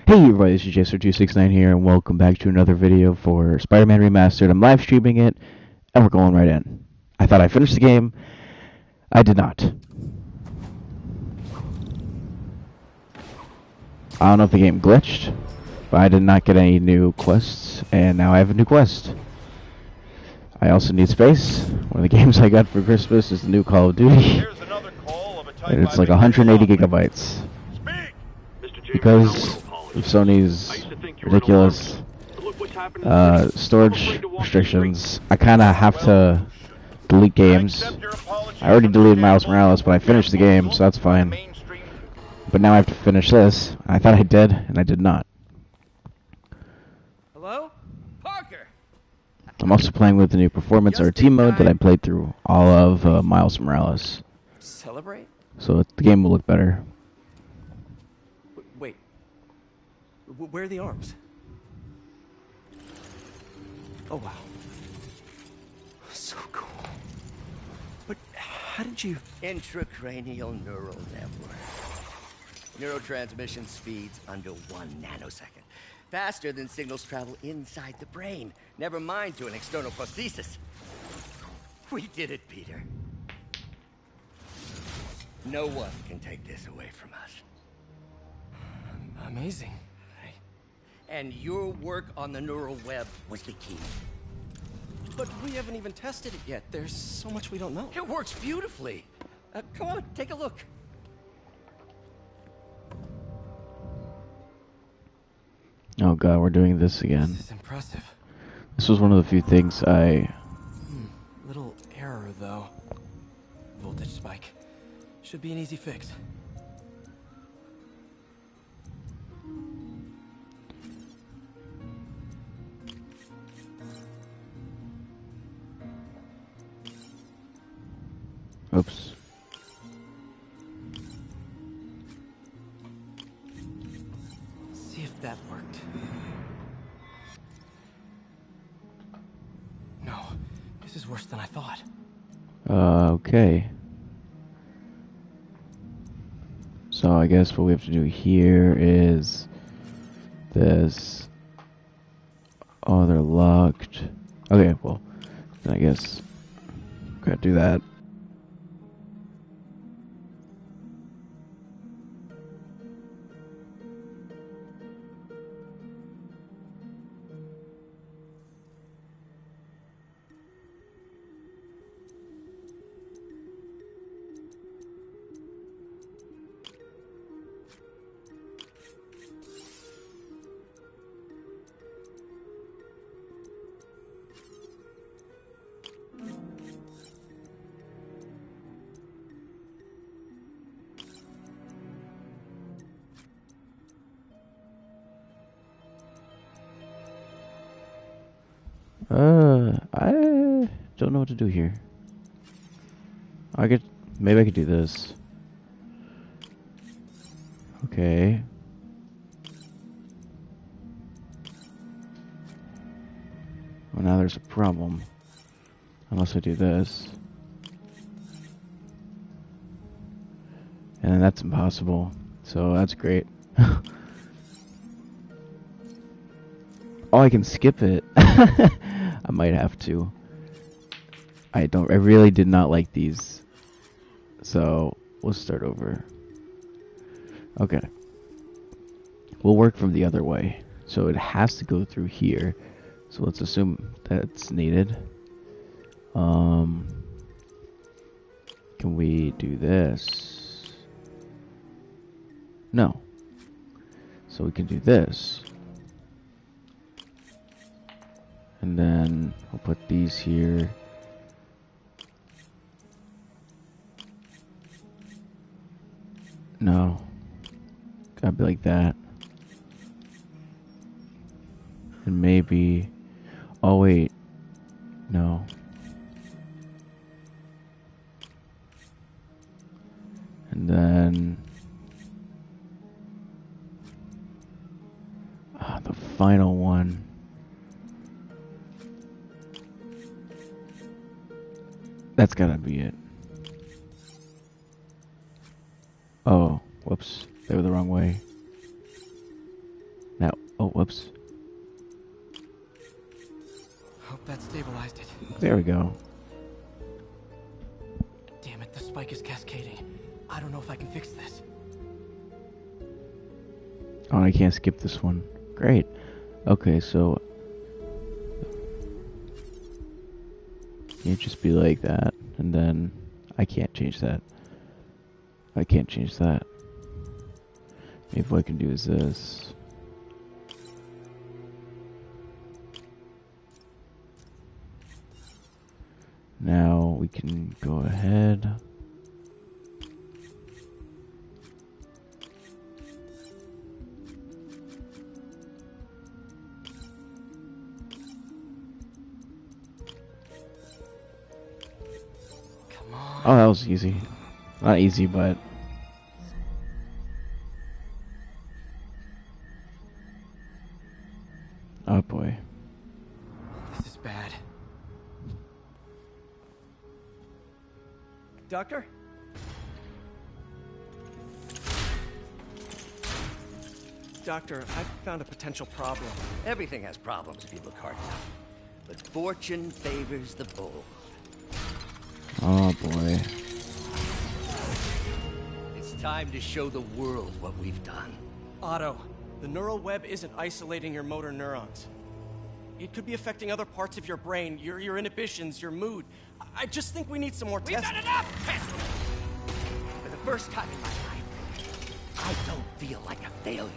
Hey everybody, this is Jacer269 here, and welcome back to another video for Spider-Man Remastered. I'm live streaming it, and we're going right in. I thought I finished the game. I did not. I don't know if the game glitched, but I did not get any new quests, and now I have a new quest. I also need space. One of the games I got for Christmas is the new Call of Duty, and it's like 180 gigabytes. Because of Sony's ridiculous storage restrictions, I kind of have to delete games. I already deleted Miles Morales, but I finished the game, so that's fine. But now I have to finish this. I thought I did, and I did not. Hello? Parker! I'm also playing with the new Performance RT mode that I played through all of Miles Morales. Celebrate? So the game will look better. Wait. Where are the arms? Oh, wow. So cool. But how did you... Intracranial neural network. Neurotransmission speeds under 1 nanosecond. Faster than signals travel inside the brain. Never mind to an external prosthesis. We did it, Peter. No one can take this away from us. Amazing. And your work on the neural web was the key. But we haven't even tested it yet. There's so much we don't know. It works beautifully. Come on, take a look. Oh god, we're doing this again. This is impressive. This was one of the few things I... Little error, though. Voltage spike. Should be an easy fix. Oops. See if that worked. No, this is worse than I thought. Okay. So I guess what we have to do here is this. Oh, they're locked. Okay, well, then I guess gotta do that. I don't know what to do here. Maybe I could do this. Okay. Well, now there's a problem. Unless I do this. And then that's impossible. So that's great. Oh, I can skip it. I might have to. I really did not like these. So, we'll start over. Okay. We'll work from the other way. So it has to go through here. So let's assume that's needed. Can we do this? No. So we can do this. And then we'll put these here. No. Gotta be like that. And maybe... Oh, wait. No. And then... the final one. That's gotta be it. Oh, whoops. They were the wrong way. Whoops. Hope that stabilized it. There we go. Damn it, the spike is cascading. I don't know if I can fix this. Oh, I can't skip this one. Great. Okay, so it just be like that, and then I can't change that. I can't change that. Maybe what I can do is this. Now we can go ahead. Come on. Oh, that was easy. Not easy, but... Oh boy. This is bad. Doctor? Doctor, I've found a potential problem. Everything has problems if you look hard enough. But fortune favors the bold. Oh boy. It's time to show the world what we've done. Otto, the neural web isn't isolating your motor neurons. It could be affecting other parts of your brain, your inhibitions, your mood. I just think we need some more We've testing. got enough testing! For the first time in my life, I don't feel like a failure.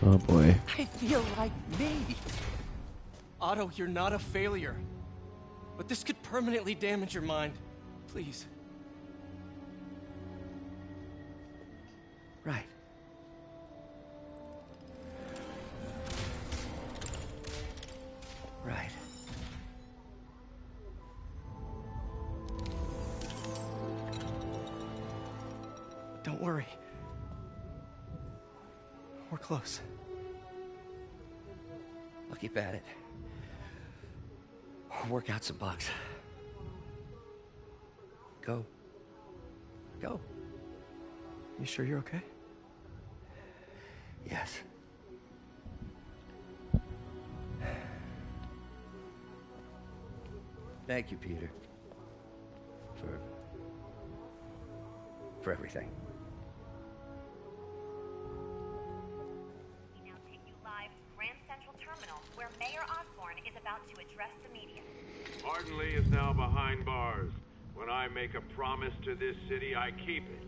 Oh boy. I feel like me. Otto, you're not a failure. But this could permanently damage your mind. Please. Right. Right. Don't worry. We're close. I'll keep at it. I'll work out some bugs. Go. Go. You sure you're okay? Yes. Thank you, Peter. For everything. We now take you live to Grand Central Terminal, where Mayor Osborne is about to address the media. Martin Lee is now behind bars. When I make a promise to this city, I keep it.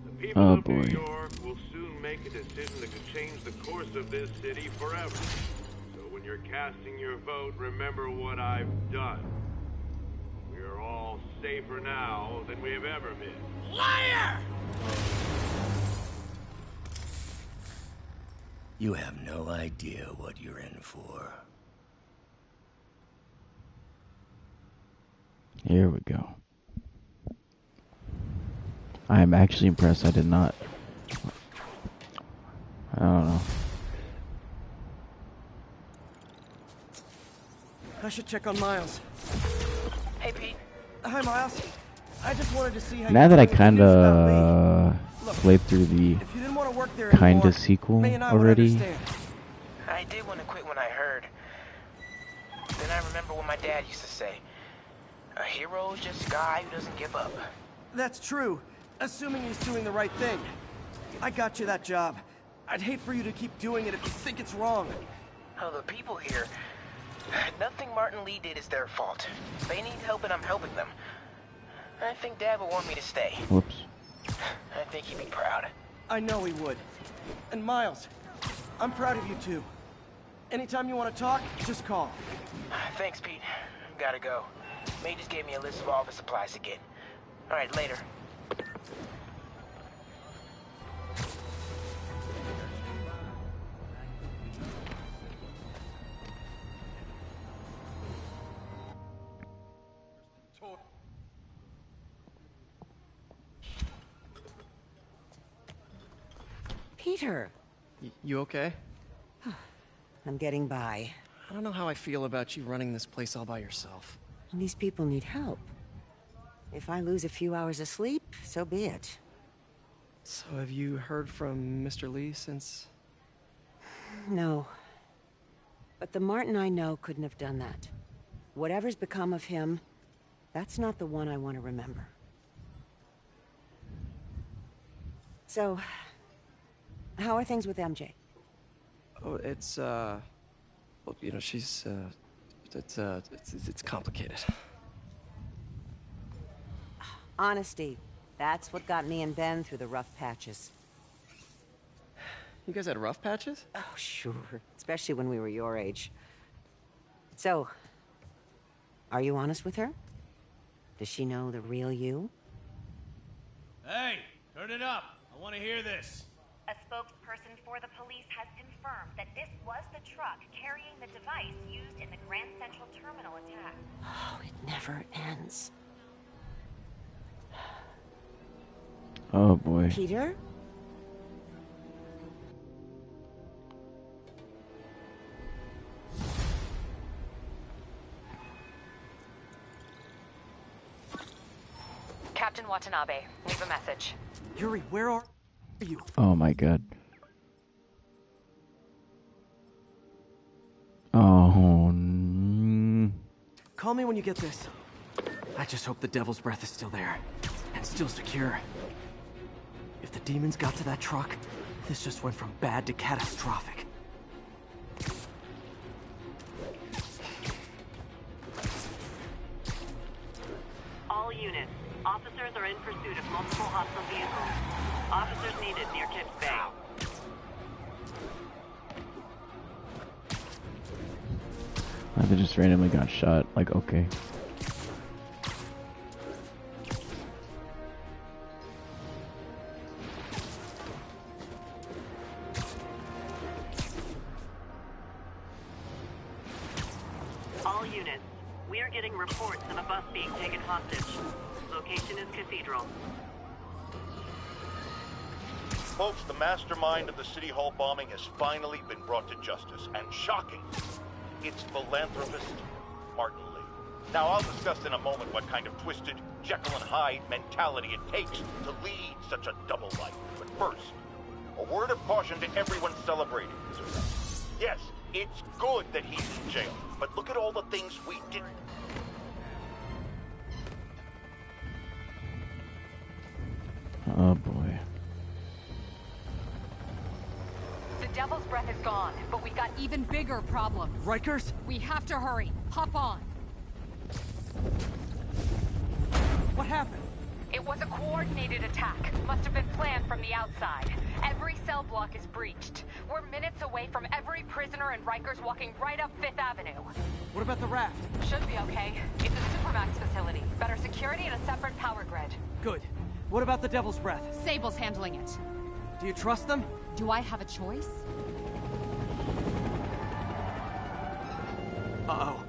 The people Oh, of boy. New York will soon make a decision that could change the course of this city forever. So when you're casting your vote, remember what I've done. We are all safer now than we have ever been. Liar! You have no idea what you're in for. Here we go. I am actually impressed. I did not. I don't know. I should check on Miles. Hey, Pete. Hi, Miles. I just wanted to see how Now you're that I doing. kind Good news about me. of Look, played through the if you didn't want to work there kind anymore, of sequel May and I would already, understand. I did want to quit when I heard. Then I remember what my dad used to say. A hero is just a guy who doesn't give up. That's true, assuming he's doing the right thing. I got you that job. I'd hate for you to keep doing it if you think it's wrong. Oh, the people here. Nothing Martin Lee did is their fault. They need help and I'm helping them. I think Dad would want me to stay. whoops. I think he'd be proud. I know he would. And Miles, I'm proud of you too. Anytime you want to talk, just call. Thanks, Pete. Gotta go. May just gave me a list of all the supplies to get. All right, later. Peter, You okay? I'm getting by. I don't know how I feel about you running this place all by yourself. These people need help. If I lose a few hours of sleep, so be it. So have you heard from Mr. Lee since... No. But the Martin I know couldn't have done that. Whatever's become of him, that's not the one I want to remember. So, how are things with MJ? Oh, it's, well, you know, she's, it's complicated. Honesty. That's what got me and Ben through the rough patches. You guys had rough patches? Oh, sure. Especially when we were your age. So, are you honest with her? Does she know the real you? Hey, turn it up. I want to hear this. A spokesperson for the police has confirmed that this was the truck carrying the device used in the Grand Central Terminal attack. Oh, it never ends. Oh boy. Peter? Captain Watanabe, leave a message. Yuri, where are you? Oh my god. Oh. Call me when you get this. I just hope the Devil's Breath is still there. And still secure. If the demons got to that truck, this just went from bad to catastrophic. All units. Officers are in pursuit of multiple hostile vehicles. Officers needed near Kips Bay. They just randomly got shot. Like, okay. All units. We are getting reports of a bus being taken hostage. Location is Cathedral. Folks, the mastermind of the City Hall bombing has finally been brought to justice. And shocking, it's philanthropist Martin Lee. Now, I'll discuss in a moment what kind of twisted Jekyll and Hyde mentality it takes to lead such a double life. But first, a word of caution to everyone celebrating this event. Yes, it's good that he's in jail, but look at all the things we did. Oh boy. The Devil's Breath is gone, but we've got even bigger problems. Rikers? We have to hurry. Hop on. What happened? It was a coordinated attack. Must have been planned from the outside. Every cell block is breached. We're minutes away from every prisoner and Rikers walking right up 5th Avenue. What about the raft? Should be okay. It's a Supermax facility. Better security and a separate power grid. Good. What about the Devil's Breath? Sable's handling it. Do you trust them? Do I have a choice? Uh-oh.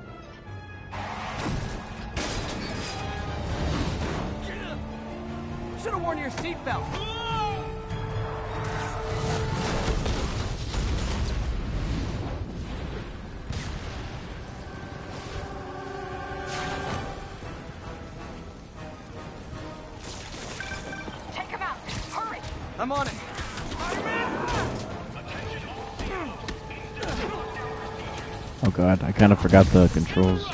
Should have worn your seatbelt. Take him out! Hurry! I'm on it. Oh god, I kind of forgot the controls.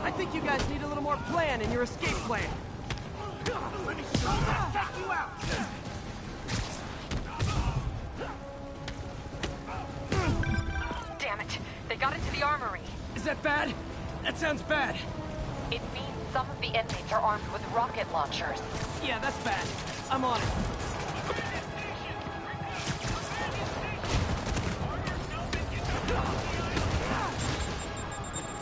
I think you guys need a little more plan in your escape plan. Let me take you out. Damn it! They got into the armory. Is that bad? That sounds bad. It means some of the inmates are armed with rocket launchers. Yeah, that's bad. I'm on it.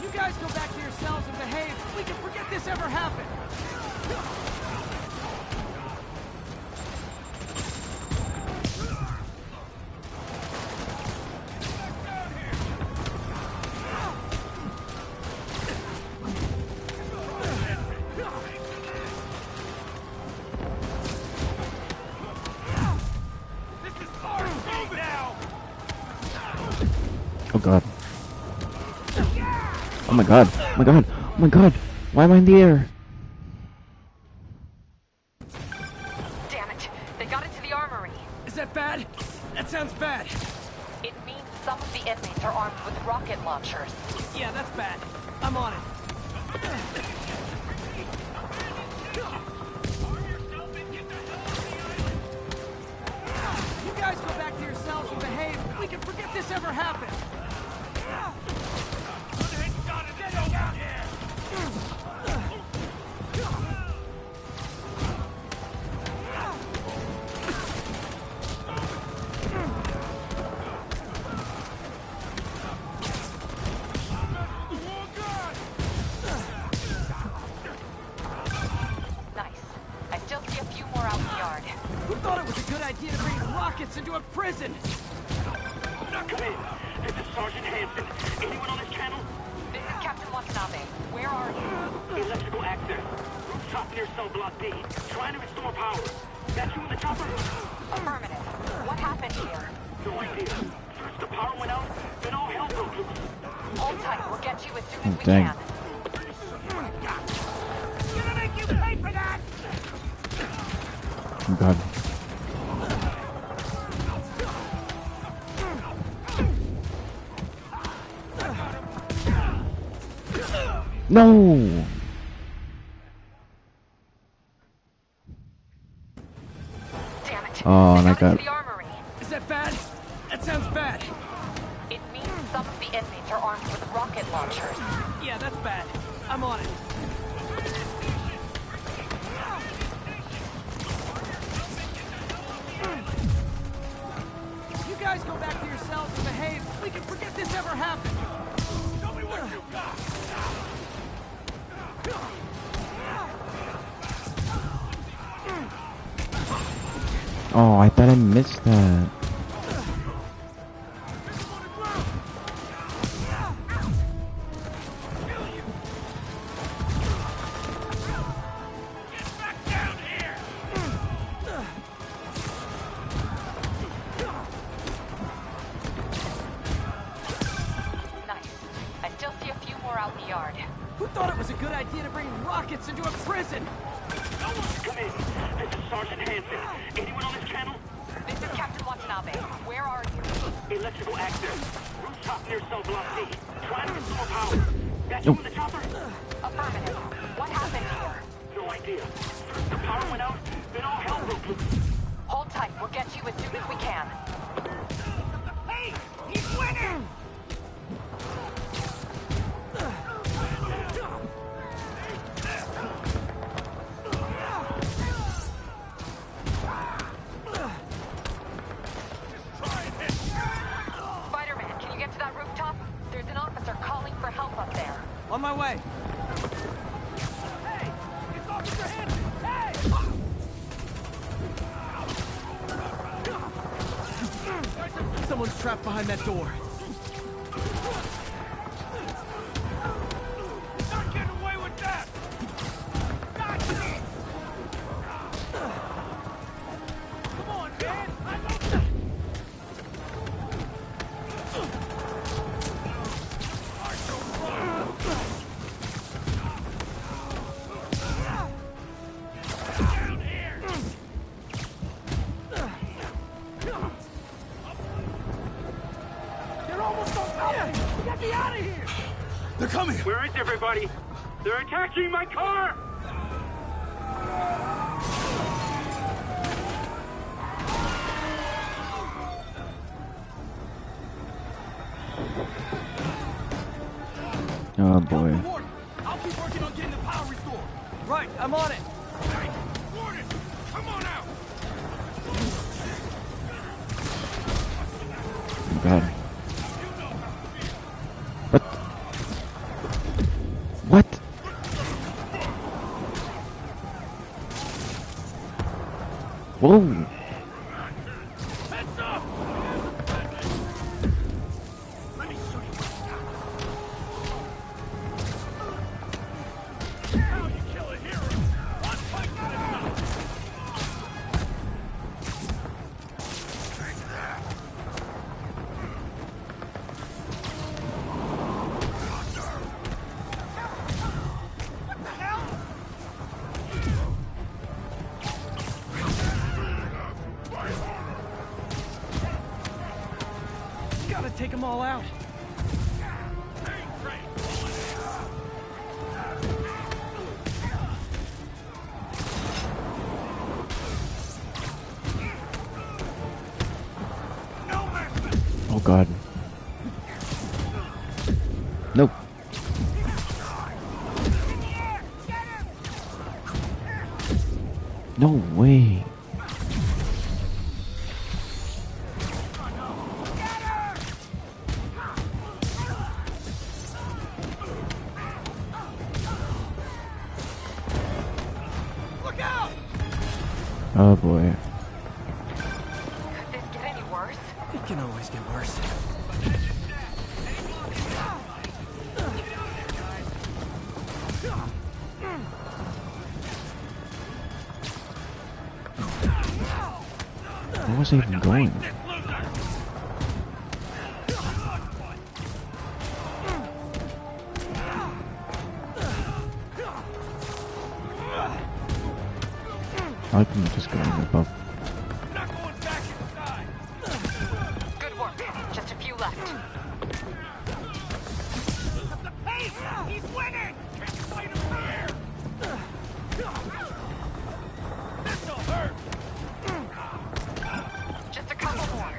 You guys go back to your cells and behave. We can forget this ever happened. Oh god. Oh my god. Oh my god. Oh my god. Why am I in the air? got into the armory. Is that bad? That sounds bad. It means some of the inmates are armed with rocket launchers. Yeah, that's bad. I'm on it. You guys go back to your cells and behave. We can forget this ever happened. Into a prison! Now come in. This is Sergeant Hanson. Anyone on this channel? This is Captain Watanabe. Where are you? Electrical access. Rooftop near cell block D. Trying to restore power. That's you in the chopper? Affirmative. What happened here? No idea. First the power went out, then all hell broke loose. Hold tight. We'll get you as soon as we dang. can. Gonna make you pay for that! Oh god. No! Damn it. Oh, and I got got... into the armory. Is that bad? That sounds bad. It means some of the inmates are armed with rocket launchers. Yeah, that's bad. I'm on it. You guys go back to your cells and behave. We can forget this ever happened. Show me what you got. Oh, I thought I missed that. Who thought it was a good idea to bring rockets into a prison? Come in. This is Sergeant Hanson. Anyone on this channel? This is Captain Watanabe. Where are you? Electrical access. Rooftop near cell block D. Trying to restore power. That's you in the chopper? Affirmative. What happened here? No idea. First the power went out, then all hell broke loose. Hold tight. We'll get you as soon as we can. Hey! He's winning! On my way. Hey! It's Officer Hanson! Hey! Someone's trapped behind that door. Not getting away with that! Come on, man! They're coming! Where is everybody? They're attacking my car! Oh boy. I'll keep working on getting the power restored. Right, I'm on it. Hey, Warden, come on out! Oh god. What? Whoa! Heads up! Let me show you how you kill a hero. One fight at a time. Take that. What the hell? take them all out. Oh god. Nope. No way. Oh boy. Could this get any worse? It can always get worse. Where was I even going? I like them just going above. Good work. Just a few left. He's winning! Can't fight him here! This'll hurt! Just a couple more.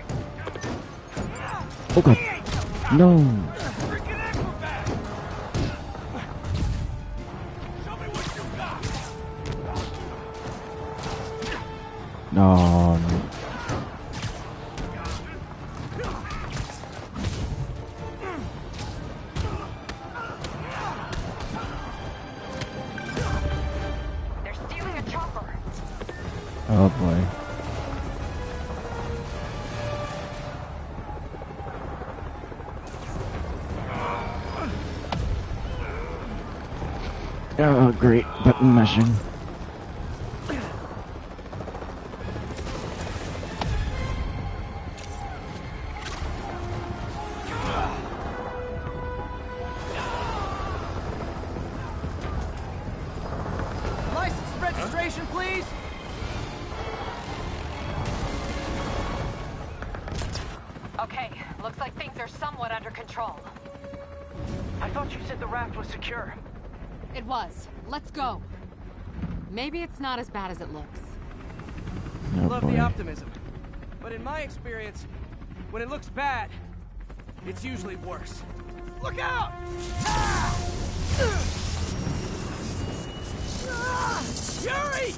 Oh god. No. Freaking acrobat! Show me what you got! No. They're stealing a chopper. Oh boy. Oh great. Button mashing. License and registration, please. Okay, looks like things are somewhat under control. I thought you said the raft was secure. It was. Let's go. Maybe it's not as bad as it looks. Oh Love boy. the optimism. But in my experience, when it looks bad, it's usually worse. Look out! Ah! Yuri!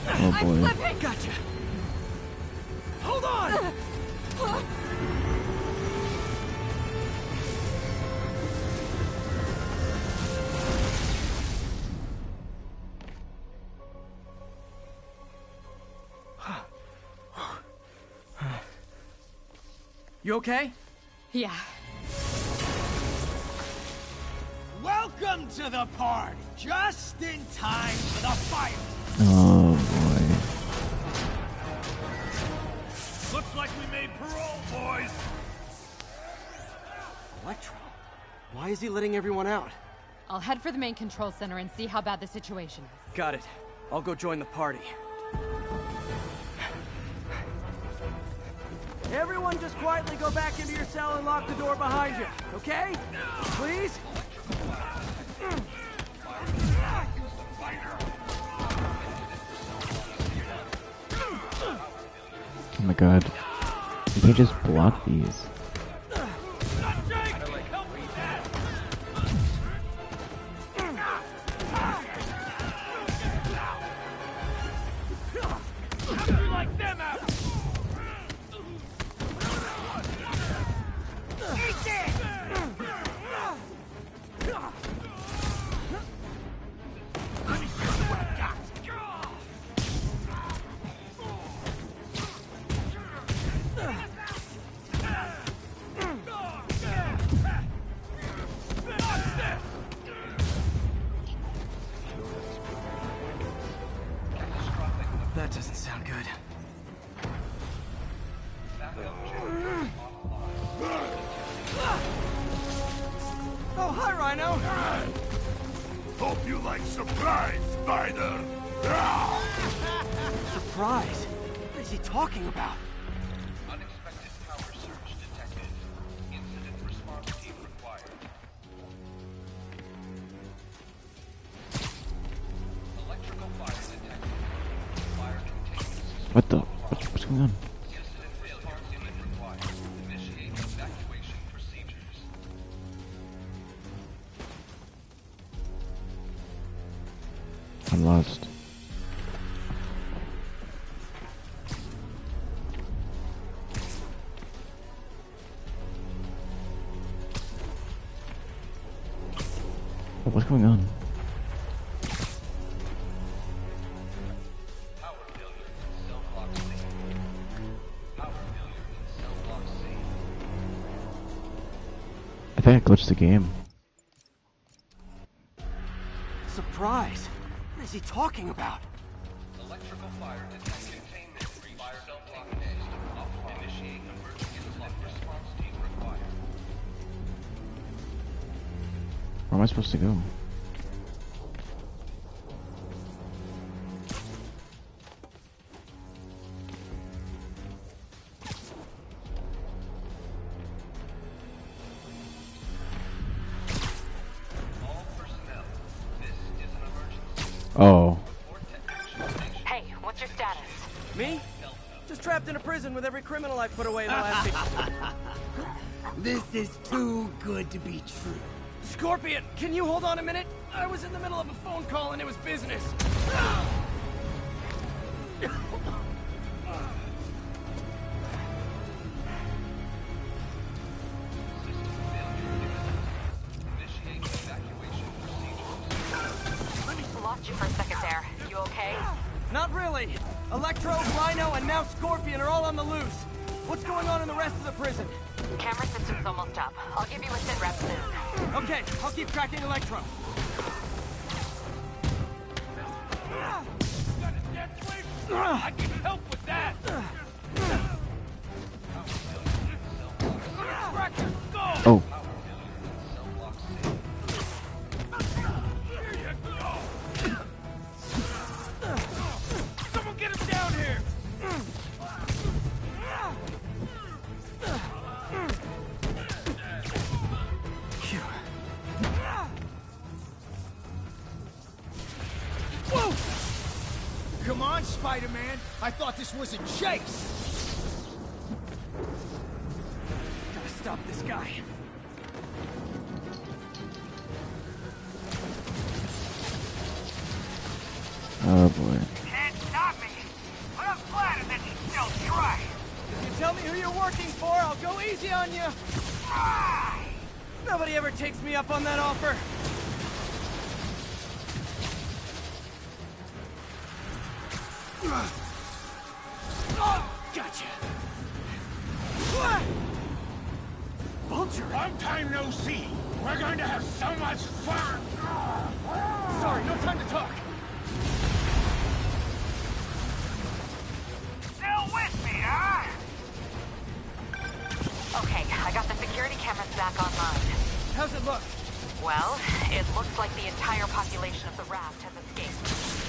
Oh boy. Gotcha. Hold on! You okay? Yeah. Welcome to the party! Just in time for the fire! Oh boy. Looks like we made parole, boys! Electro? Why is he letting everyone out? I'll head for the main control center and see how bad the situation is. Got it. I'll go join the party. Everyone just quietly go back into your cell and lock the door behind you, okay? Please? Oh my god. You can just block these. Like them out! That doesn't sound good. Oh, hi, Rhino! Hope you like surprise, Spider! Surprise? What is he talking about? What the? What's going on? I'm lost. What's going on? I think I glitched the game. Surprise! What is he talking about? Electrical fire detected. Containment breach. Fire cell block next. Initiate emergency response team required. Where am I supposed to go? Oh. Hey, what's your status? Me? Just trapped in a prison with every criminal I've put away in the last This is too good to be true. Scorpion, can you hold on a minute? I was in the middle of a phone call and it was business. Lost you for a second there. You okay? Not really. Electro, Rhino, and now Scorpion are all on the loose. What's going on in the rest of the prison? Camera system's almost up. I'll give you a sit rep soon. Okay, I'll keep tracking Electro. I can help with that. Crack your skull. Oh. Here you go. Someone get him down here. Whoa! Come on, Spider-Man. I thought this was a chase. Gotta stop this guy. Oh boy. Can't stop me. But I'm flattered that you still try. If you tell me who you're working for, I'll go easy on you. Nobody ever takes me up on that offer. Gotcha. Vulture! Long time no see. We're going to have so much fun. Sorry, no time to talk. Still with me, huh? Okay, I got the security cameras back online. How's it look? Well, it looks like the entire population of the raft has escaped,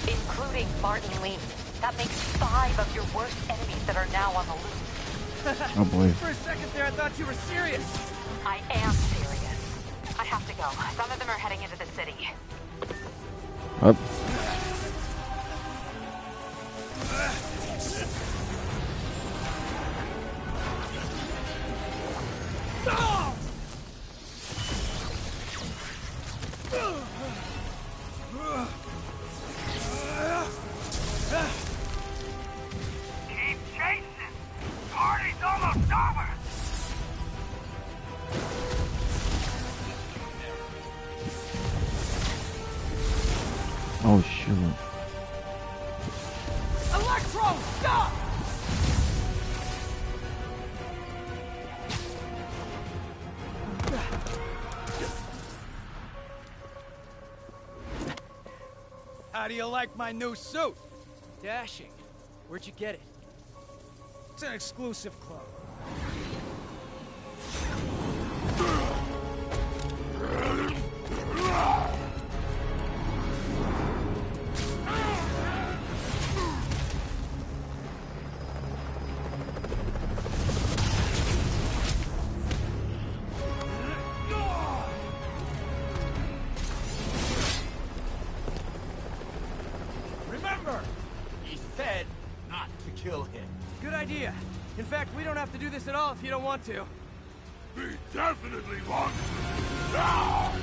including Martin Lee. That makes 5 of your worst enemies that are now on the loose. Oh boy. For a second there, I thought you were serious. I am serious. I have to go. Some of them are heading into the city. Up. Keep chasing. Party's almost over. Oh shoot. Electro, stop! How do you like my new suit? Dashing. Where'd you get it? It's an exclusive club. Remember, he said not to kill him. Good idea. In fact, we don't have to do this at all if you don't want to. We definitely want to. Ah!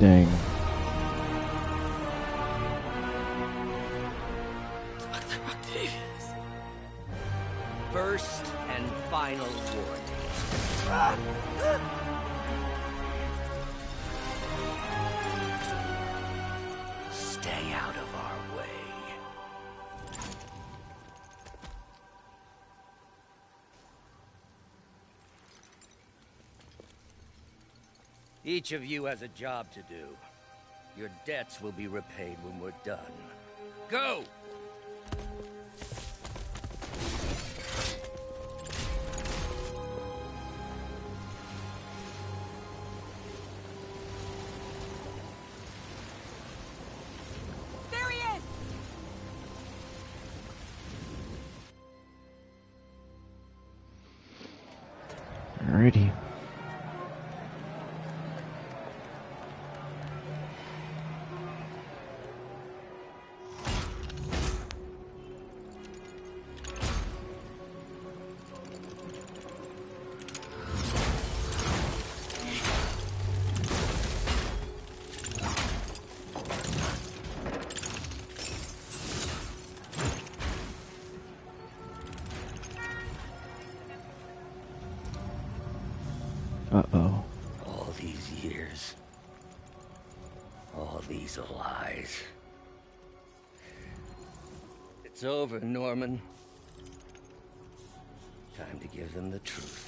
Dang. Dr. Octavius. First and final warning. Stay out of our way. Each of you has a job to do. Your debts will be repaid when we're done. Go! There he is! Alrighty. Uh-oh. All these years. All these lies. It's over, Norman. Time to give them the truth.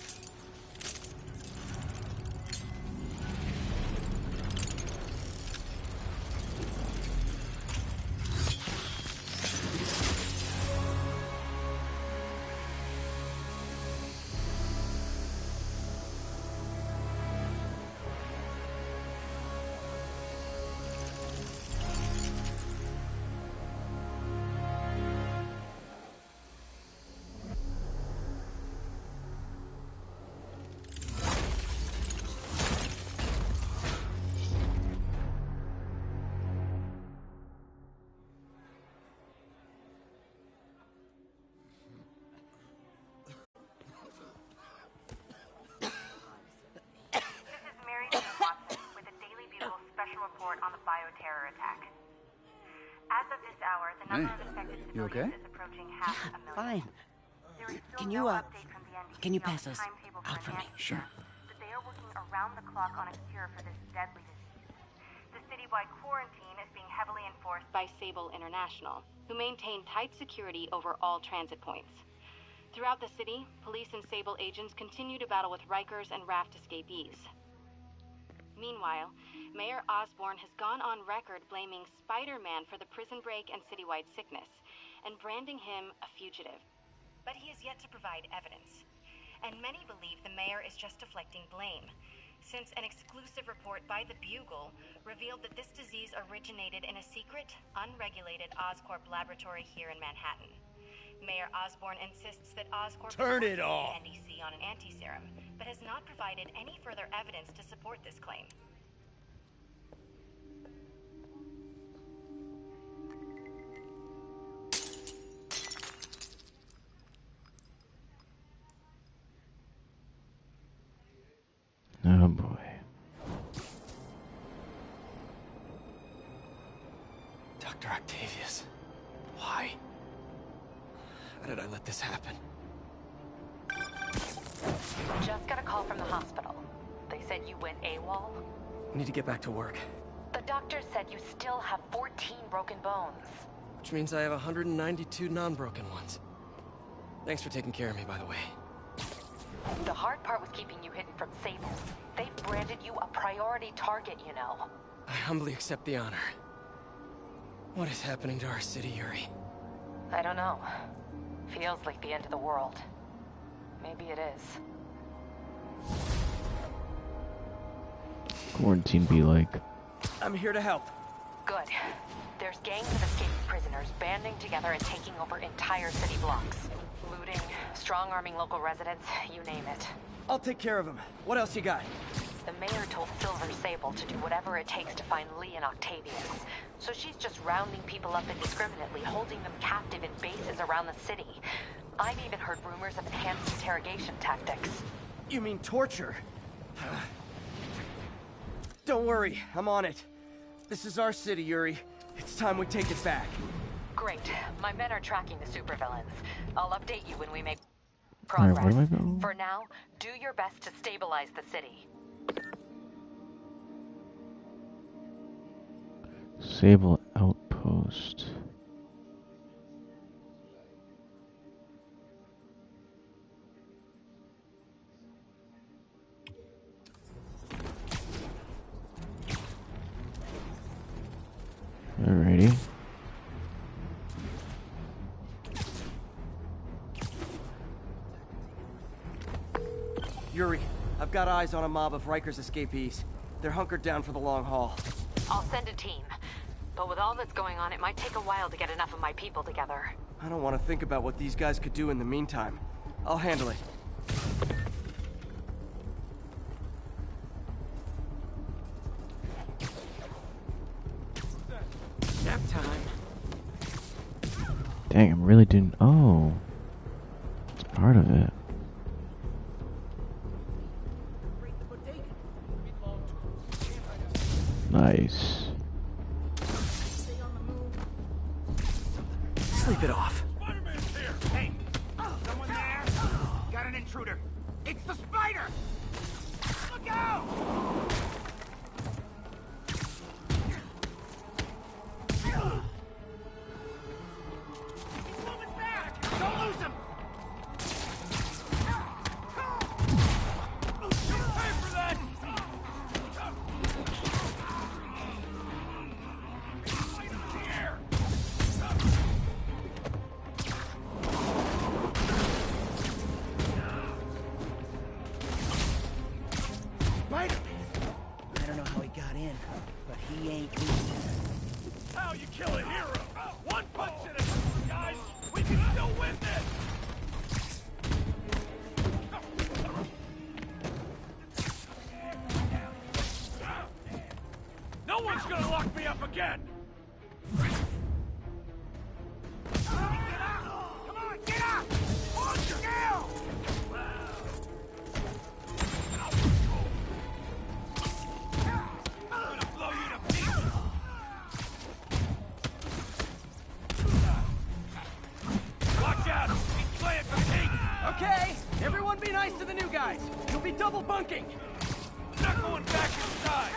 report on the bioterror attack. As of this hour, the number of infected civilians is approaching half a million. Fine. There is still Can no you, update from the NDC can you on pass the us timetable out for for me? an Sure. but they are working around the clock on a cure for this deadly disease. The citywide quarantine is being heavily enforced by Sable International, who maintain tight security over all transit points. Throughout the city, police and Sable agents continue to battle with Rikers and Raft escapees. Meanwhile, Mayor Osborn has gone on record blaming Spider-Man for the prison break and citywide sickness, and branding him a fugitive. But he has yet to provide evidence, and many believe the mayor is just deflecting blame, since an exclusive report by the Bugle revealed that this disease originated in a secret, unregulated Oscorp laboratory here in Manhattan. Mayor Osborn insists that Oscorp Turn is it off. working with NDC on an anti-serum, but has not provided any further evidence to support this claim. Oh boy. Dr. Octavius, why? How did I let this happen? Just got a call from the hospital. They said you went AWOL. I need to get back to work, The doctor said you still have 14 broken bones. which means I have 192 non-broken ones. Thanks for taking care of me, by the way. The hard part was keeping you hidden from Sables. They've branded you a priority target, you know. I humbly accept the honor. What is happening to our city, Yuri? I don't know. Feels like the end of the world. Maybe it is. Quarantine be like. I'm here to help. Good. There's gangs of escaped prisoners banding together and taking over entire city blocks. Looting, strong-arming local residents, you name it. I'll take care of him. What else you got? The mayor told Silver Sable to do whatever it takes to find Lee and Octavius. So she's just rounding people up indiscriminately, holding them captive in bases around the city. I've even heard rumors of enhanced interrogation tactics. You mean torture? Don't worry, I'm on it. This is our city, Yuri. It's time we take it back. Great. My men are tracking the supervillains. I'll update you when we make Alright, progress. where do I go? For now, do your best to stabilize the city. Sable outpost. Alrighty. Yuri, I've got eyes on a mob of Riker's escapees. They're hunkered down for the long haul. I'll send a team. But with all that's going on, it might take a while to get enough of my people together. I don't want to think about what these guys could do in the meantime. I'll handle it. Nap time. Dang, I'm really doing. Oh, it's part of it. Nice. Sleep it off. Spider-Man's here! Hey! Someone there? Got an intruder! It's the spider! Look out! He's moving back! Don't lose him! You'll pay for that! I don't know how he got in, but he ain't leaving. How you kill a hero? One punch at it, guys! We can still win this! No one's gonna lock me up again! Come on, get up! Hold still! I'm gonna blow you to pieces! Watch out! He's playing for keeps! Okay, everyone be nice to the new guys. You'll be double bunking. Not going back inside!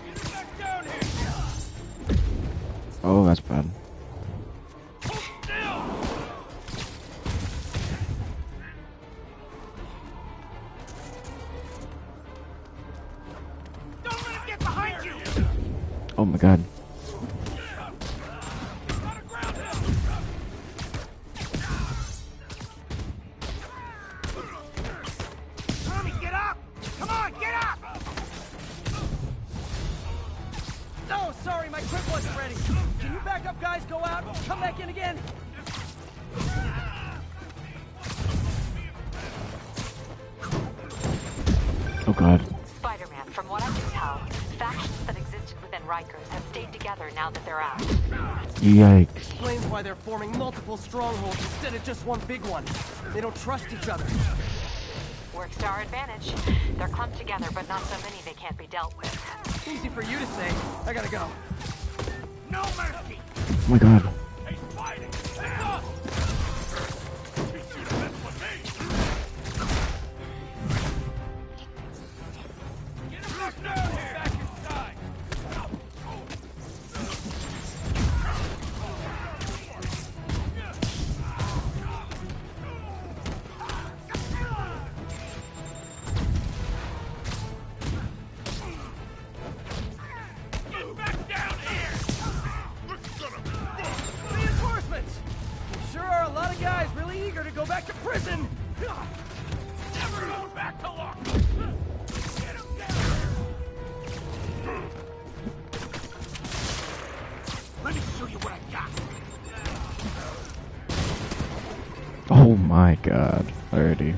Get back down here! Oh, that's bad. Hold still! Don't let him get behind you! Oh my god. Tommy, get up! Come on, get up! Oh, sorry, my grip wasn't ready. Can you back up, guys? Go out. Come back in again. Oh god. Spider-Man, from what I can tell, factions that existed within Rikers have stayed together now that they're out. Yikes. Explains why they're forming multiple strongholds instead of just one big one. They don't trust each other. Works to our advantage. They're clumped together, but not so many they can't be dealt with. Easy for you to say. I gotta go. No mercy! Oh my god. He's fighting! Hands up! Teach you to mess with me! Get him back down here! Back inside! Never going back to luck! Get him down! Let me show you what I got! Oh my god. Already.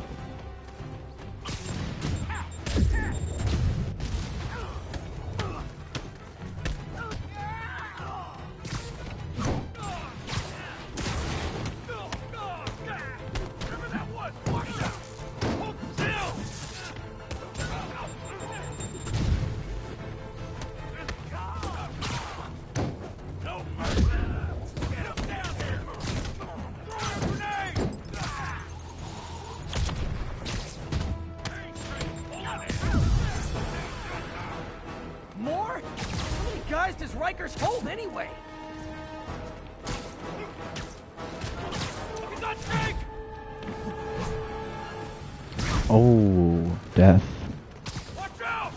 More? How many guys does Rikers hold anyway? He's on tank! Oh, death. Watch out!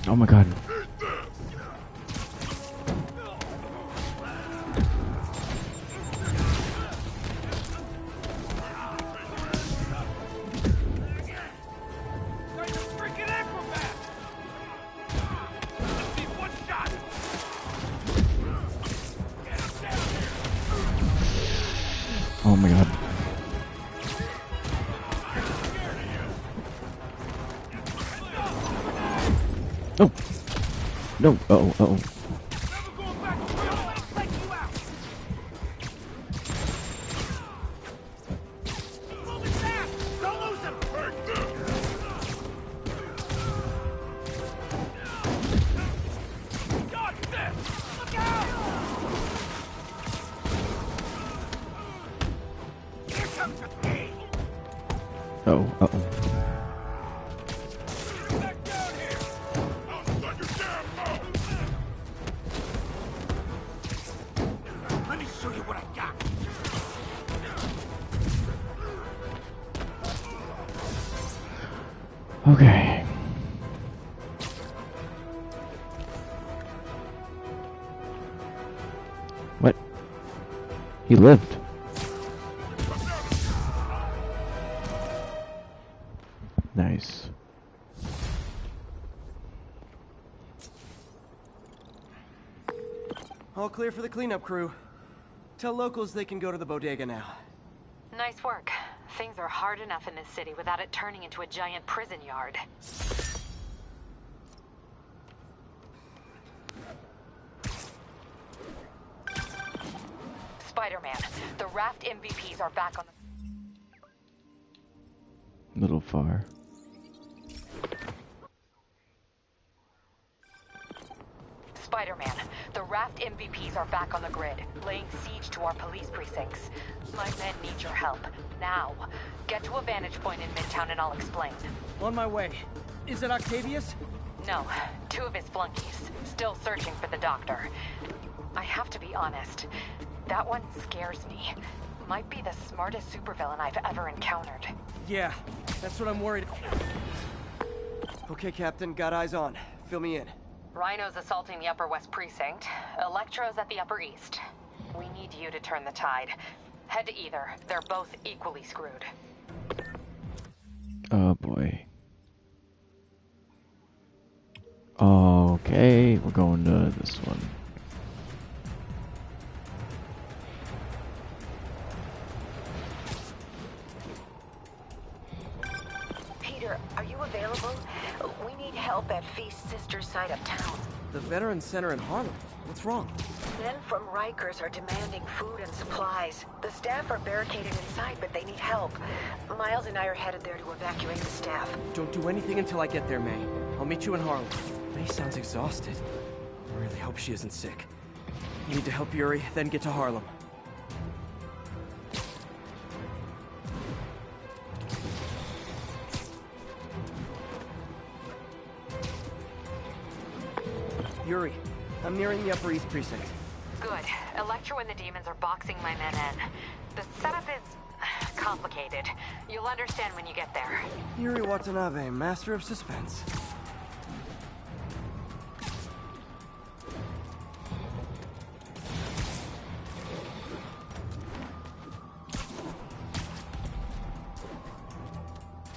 Oh my god. Guy's a freaking acrobat! Let's see one shot! Get him down here! Oh my god. Oh. No. Uh-oh. Uh-oh. Never going back to real life! Take you out! Move it back! Don't lose him! Dodge this! Look out! Here comes the pain! Oh. Uh-oh. Back down here! Outside your damn mouth! Let me show you what I got! Okay. What? He lived. Nice. All clear for the cleanup crew. Tell locals they can go to the bodega now. Nice work. Things are hard enough in this city without it turning into a giant prison yard. Spider-Man, the raft MVPs are back on the... Little far. Spider-Man, the raft MVPs are back on the grid, laying siege to our police precincts. My men need your help. Now. Get to a vantage point in Midtown and I'll explain. On my way. Is it Octavius? No, two of his flunkies. Still searching for the doctor. I have to be honest. That one scares me. Might be the smartest supervillain I've ever encountered. Yeah, that's what I'm worried. Okay, Captain, got eyes on. Fill me in. Rhino's assaulting the Upper West Precinct. Electro's at the Upper East. We need you to turn the tide. Head to either. They're both equally screwed. Oh boy. Okay, we're going to this one. Peter, are you available? We need help at Feast's sister's side of town. The Veterans Center in Harlem. What's wrong? Men from Rikers are demanding food and supplies. The staff are barricaded inside, but they need help. Miles and I are headed there to evacuate the staff. Don't do anything until I get there, May. I'll meet you in Harlem. May sounds exhausted. I really hope she isn't sick. Need to help Yuri, then get to Harlem. Yuri, I'm nearing the Upper East Precinct. Good. Electro and the demons are boxing my men in. The setup is complicated. You'll understand when you get there. Yuri Watanabe, master of suspense.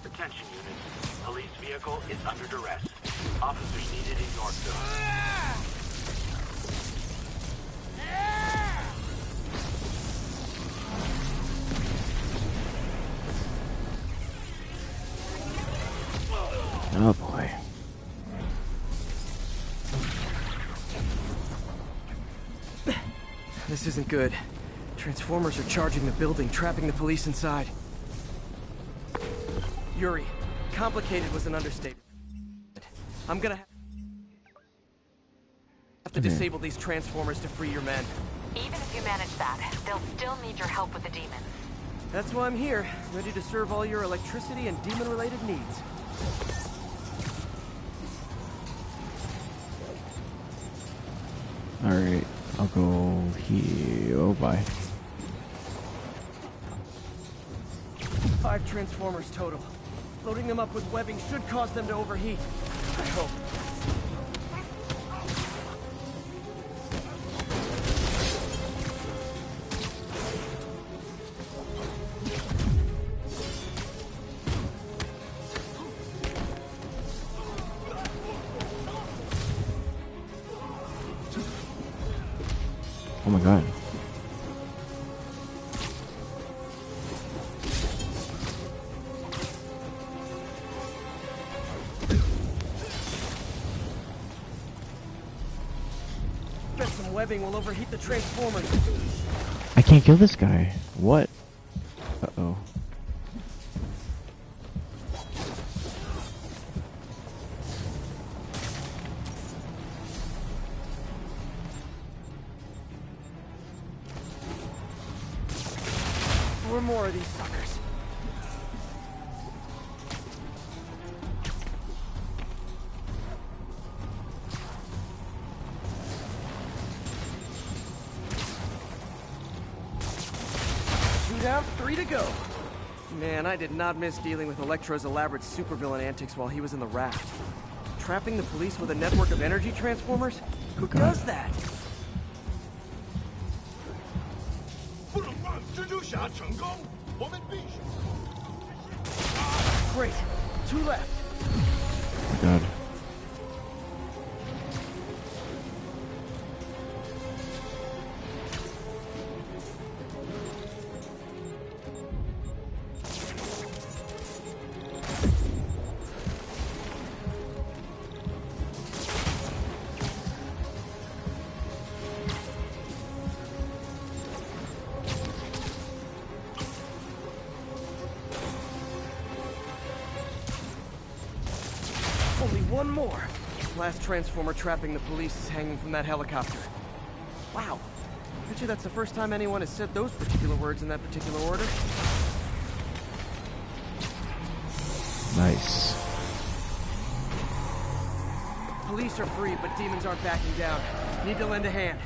Attention units. Police vehicle is under duress. Officers needed in Yorkville. Oh boy. This isn't good. Transformers are charging the building, trapping the police inside. Yuri, complicated was an understatement. I'm gonna have to disable these transformers to free your men. Even if you manage that, they'll still need your help with the demons. That's why I'm here, ready to serve all your electricity and demon-related needs. Alright, I'll go here. Oh, bye. 5 transformers total. Loading them up with webbing should cause them to overheat. I hope. Oh my god. Bet some webbing will overheat the transformers. I can't kill this guy. What? Uh-oh. Four more of these suckers. Two down, 3 to go. Man, I did not miss dealing with Electro's elaborate supervillain antics while he was in the raft. Trapping the police with a network of energy transformers? Who does that? Great. 2 left. Oh my god. Only one more. Last transformer trapping the police is hanging from that helicopter. Wow. Bet you that's the first time anyone has said those particular words in that particular order. Nice. Police are free, but demons aren't backing down. Need to lend a hand.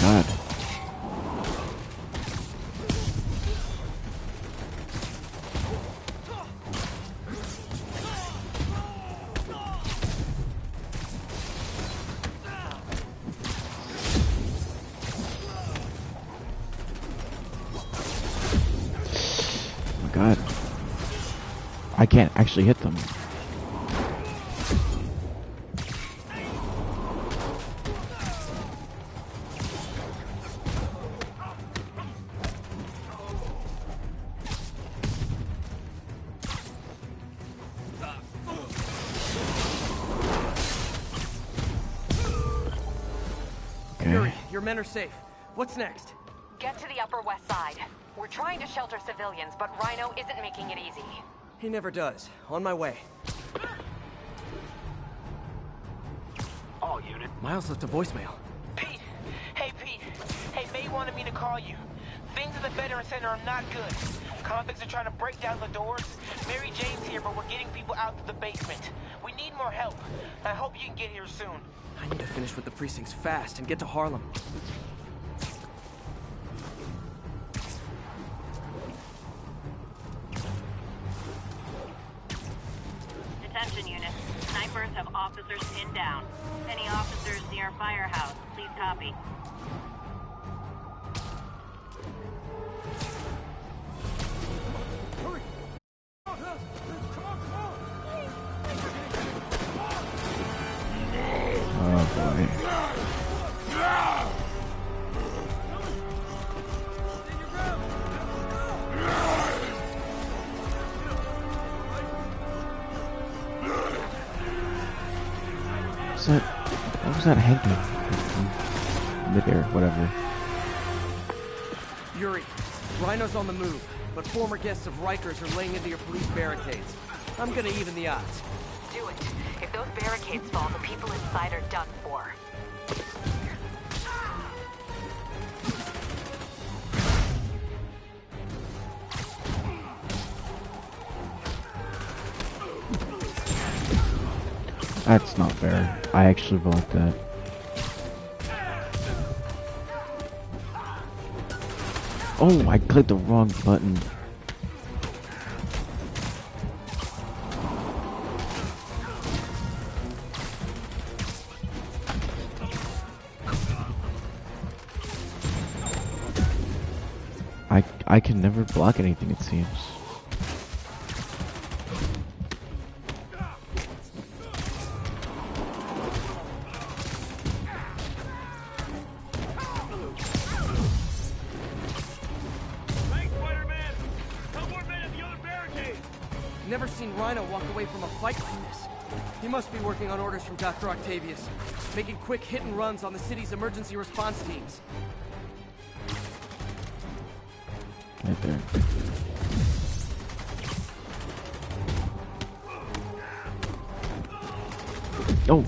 God. Oh my God. I can't actually hit them. Yuri, your men are safe. What's next? Get to the Upper West Side. We're trying to shelter civilians, but Rhino isn't making it easy. He never does. On my way. All unit. Miles left a voicemail. Pete! Hey, Pete. Hey, May wanted me to call you. Things at the Veteran Center are not good. Convicts are trying to break down the doors. Mary Jane's here, but we're getting people out to the basement. We need more help. I hope you can get here soon. I need to finish with the precincts fast and get to Harlem. Attention unit. Snipers have officers pinned down. Any officers near Firehouse, please copy. Oh boy. What was that hanging? Midair, whatever. Yuri, Rhino's on the move, but former guests of Rikers are laying into your police barricades. I'm gonna even the odds. Do it. If those barricades fall, the people inside are done for. That's not fair. I actually bought that. Oh, I clicked the wrong button. I can never block anything, it seems. Never seen Rhino walk away from a fight like this. He must be working on orders from Dr. Octavius, making quick hit and runs on the city's emergency response teams. Right there. Oh!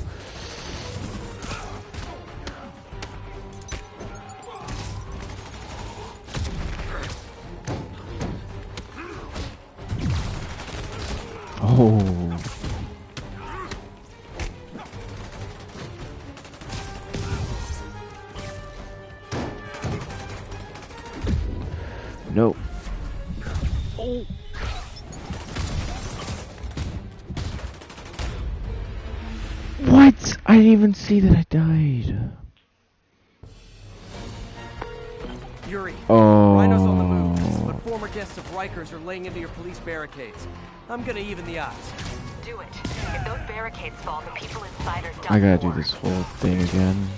Oh! No. Oh. What? I didn't even see that I died. Yuri, oh. Rhino's on the move, but former guests of Rikers are laying into your police barricades. I'm gonna even the odds. Do it. If those barricades fall, the people inside are done I gotta for. do this whole thing again.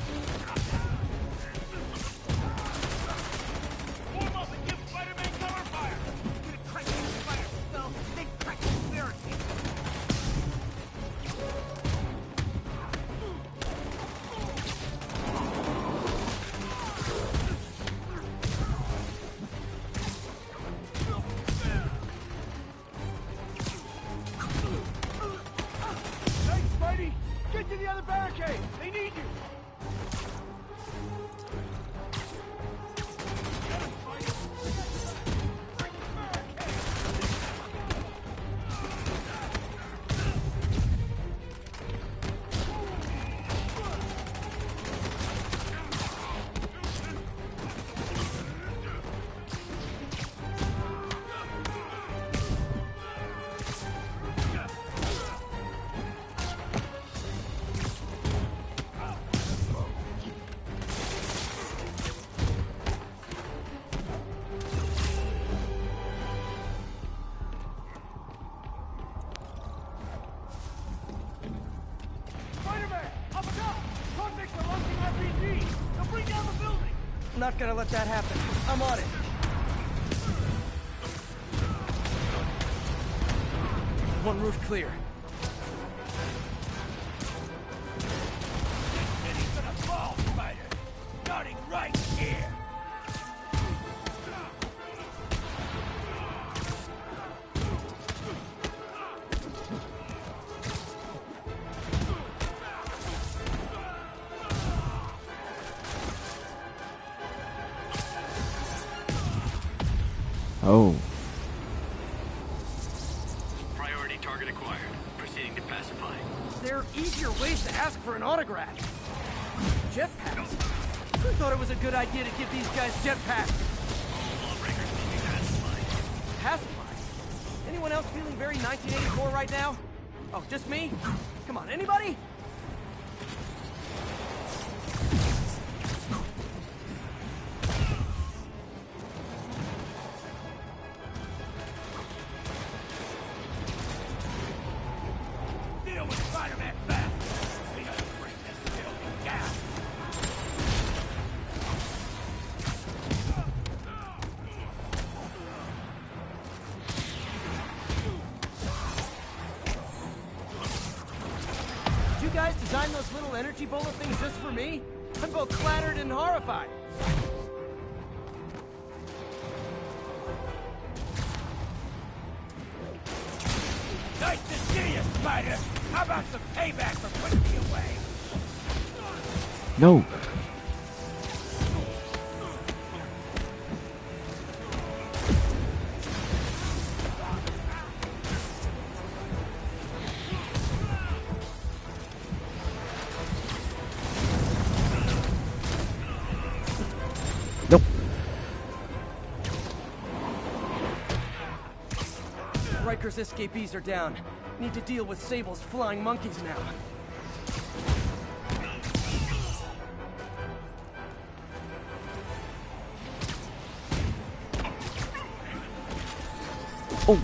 Get to the other barricade! They need you! Not gonna let that happen. I'm on it. One roof clear. City's gonna fall, Spider! Starting right here! Oh. Priority target acquired. Proceeding to pacify. There are easier ways to ask for an autograph. Jetpacks. Who thought it was a good idea to give these guys jetpacks? Lawbreakers need to be pacified. Pacified? Anyone else feeling very 1984 right now? Oh, just me? Come on, anybody? Deal with Spider-Man fast. We gotta bring this building down. Did you guys design those little energy bullet things just for me? I'm both flattered and horrified. Nice to see you, Spider. How about some payback for putting me away? No. Nope. Riker's escapees are down. Need to deal with Sable's flying monkeys now. Oh.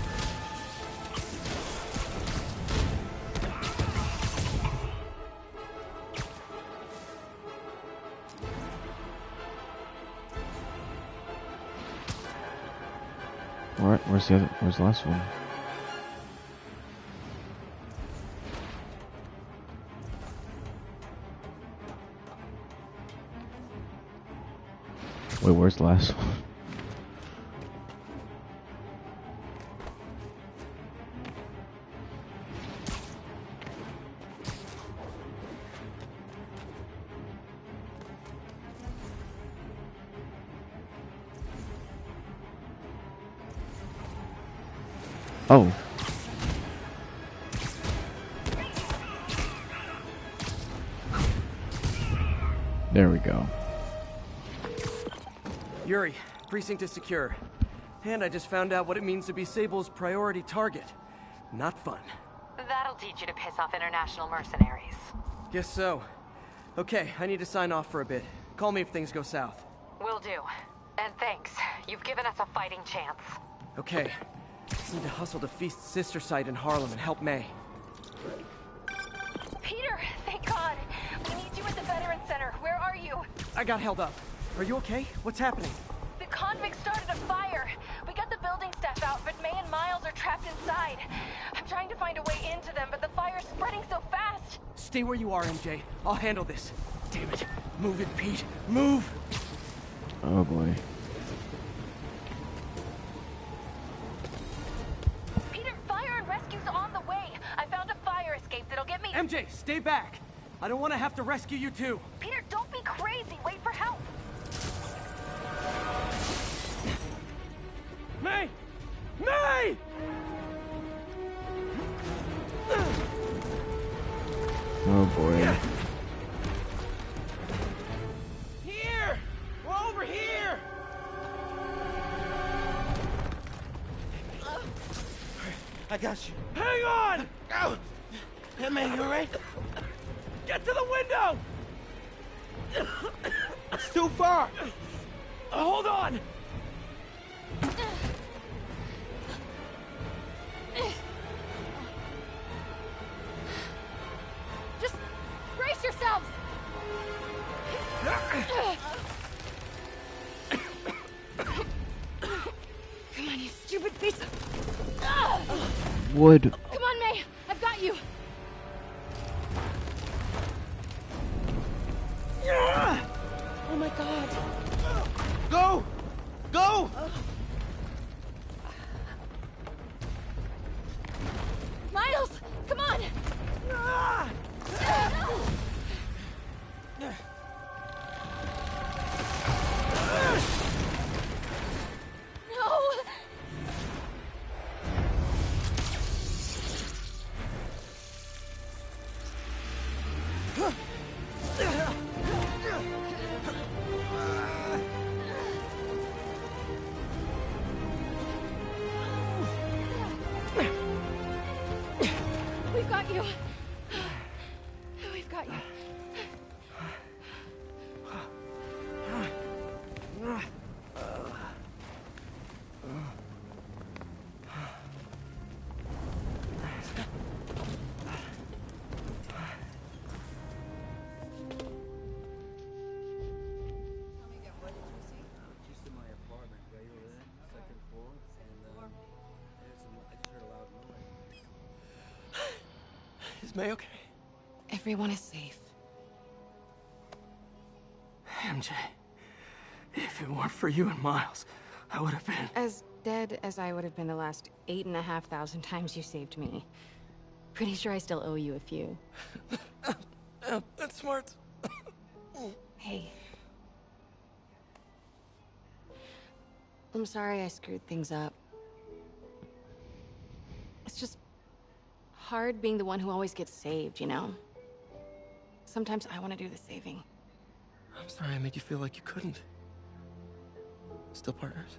Where's the other? Where's the last one? Wait, where's the last one? Oh. There we go. Yuri, precinct is secure. And I just found out what it means to be Sable's priority target. Not fun. That'll teach you to piss off international mercenaries. Guess so. Okay, I need to sign off for a bit. Call me if things go south. Will do. And thanks. You've given us a fighting chance. Okay. Just need to hustle to Feast's sister site in Harlem and help May. Peter, thank God. We need you at the Veteran Center. Where are you? I got held up. Are you okay? What's happening? The convicts started a fire. We got the building staff out, but May and Miles are trapped inside. I'm trying to find a way into them, but the fire's spreading so fast. Stay where you are, MJ. I'll handle this. Damn it. Move it, Pete. Move! Oh boy. Peter, fire and rescue's on the way. I found a fire escape that'll get me... MJ, stay back. I don't want to have to rescue you too. Peter, don't be crazy. Wait for help. May! May! Oh boy. Here! We're over here! I got you. Hang on! Go! Hey, man, you alright? Get to the window! It's too far! Hold on! Just brace yourselves! Come on, you stupid piece of... Wood. Come on, May! I've got you! Oh my God! Go! Go! Miles! Come on! No! you. We've got you. Is May okay? Everyone is safe. MJ, if it weren't for you and Miles, I would have been... As dead as I would have been the last 8,500 times you saved me. Pretty sure I still owe you a few. That's smart. Hey. I'm sorry I screwed things up. It's just hard being the one who always gets saved, you know? Sometimes I want to do the saving. I'm sorry I made you feel like you couldn't. Still partners?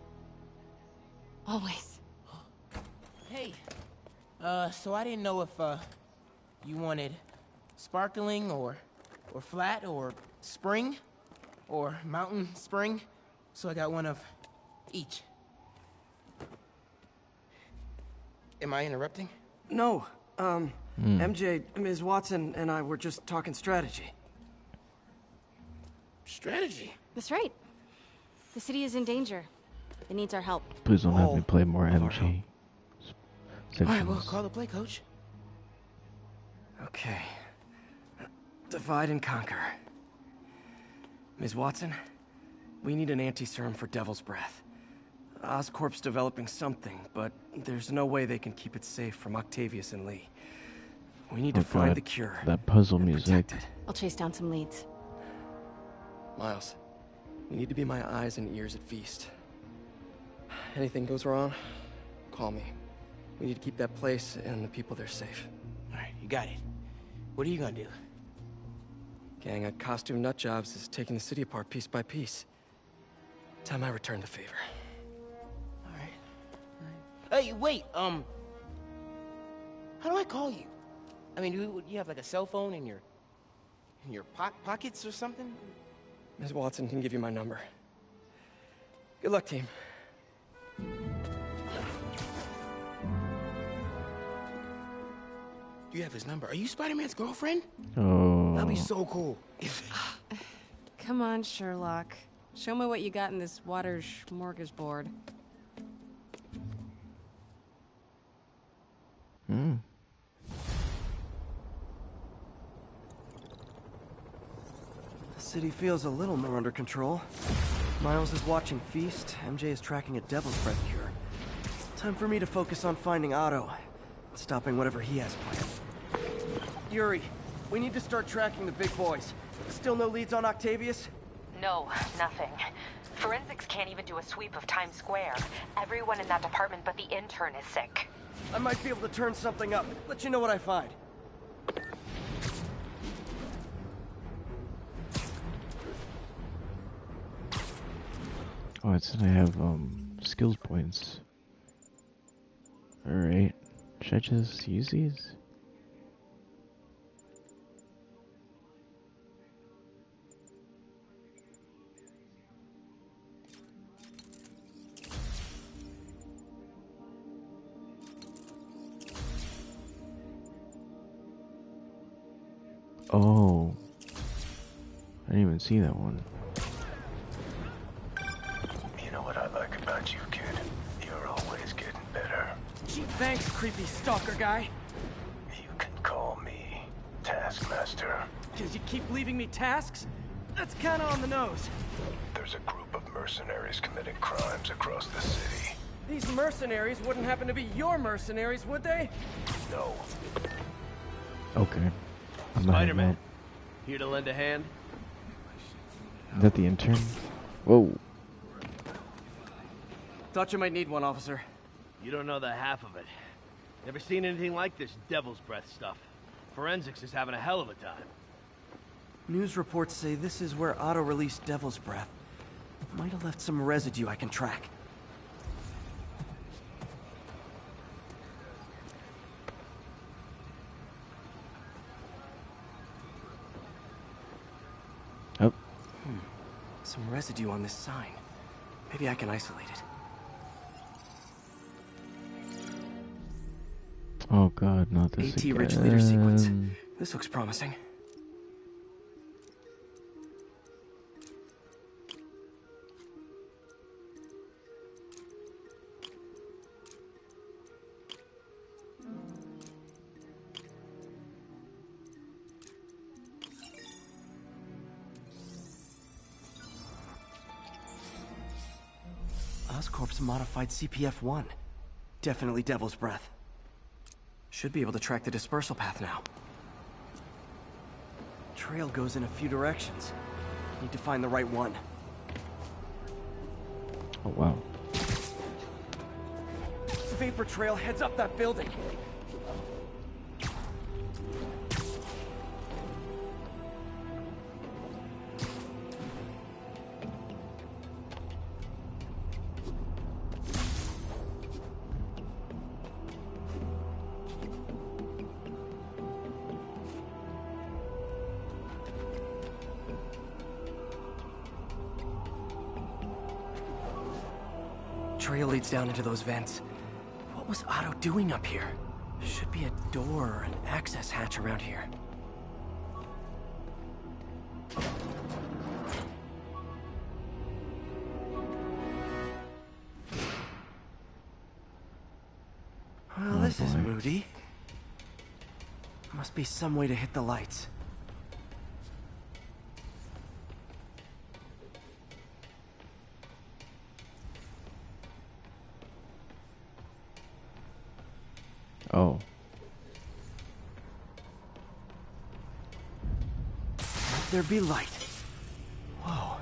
Always. Hey, so I didn't know if, you wanted sparkling or flat or spring or mountain spring, so I got one of each. Am I interrupting? No, MJ, Ms. Watson and I were just talking strategy. Strategy? That's right. The city is in danger. It needs our help. Please don't have me play more MG sections. Alright, well, call the play, coach. Okay. Divide and conquer. Ms. Watson, we need an anti-serum for Devil's Breath. Oscorp's developing something, but there's no way they can keep it safe from Octavius and Lee. We need to find the cure. That puzzle music. I'll chase down some leads. Miles, you need to be my eyes and ears at Feast. Anything goes wrong, call me. We need to keep that place and the people there safe. Alright, you got it. What are you gonna do? Gang at Costume Nut Jobs is taking the city apart piece by piece. Time I return the favor. Hey, wait, how do I call you? I mean, do you have like a cell phone in your pockets or something? Ms. Watson can give you my number. Good luck, team. Do you have his number? Are you Spider-Man's girlfriend? Oh. That'd be so cool. Come on, Sherlock. Show me what you got in this water smorgasbord. The city feels a little more under control. Miles is watching Feast, MJ is tracking a Devil's Breath cure. Time for me to focus on finding Otto, and stopping whatever he has planned. Yuri, we need to start tracking the big boys. Still no leads on Octavius? No, nothing. Forensics can't even do a sweep of Times Square. Everyone in that department but the intern is sick. I might be able to turn something up. Let you know what I find. Oh, it said I have skills points. Alright. Should I just use these? Oh. I didn't even see that one. You know what I like about you, kid? You're always getting better. Gee, thanks, creepy stalker guy. You can call me Taskmaster. Because you keep leaving me tasks? That's kinda on the nose. There's a group of mercenaries committing crimes across the city. These mercenaries wouldn't happen to be your mercenaries, would they? No. Okay. I'm not Spider-Man, here to lend a hand? Is that the intern? Whoa. Thought you might need one, officer. You don't know the half of it. Never seen anything like this Devil's Breath stuff. Forensics is having a hell of a time. News reports say this is where Otto released Devil's Breath. Might have left some residue I can track. Some residue on this sign. Maybe I can isolate it. Oh god, not this AT again. Ridge leader sequence. This looks promising. Oscorp's modified CPF-1. Definitely Devil's Breath. Should be able to track the dispersal path now. Trail goes in a few directions. Need to find the right one. Oh wow. Vapor trail heads up that building. Trail leads down into those vents. What was Otto doing up here? Should be a door or an access hatch around here. Well, this is moody. Must be some way to hit the lights. Oh. Let there be light. Whoa.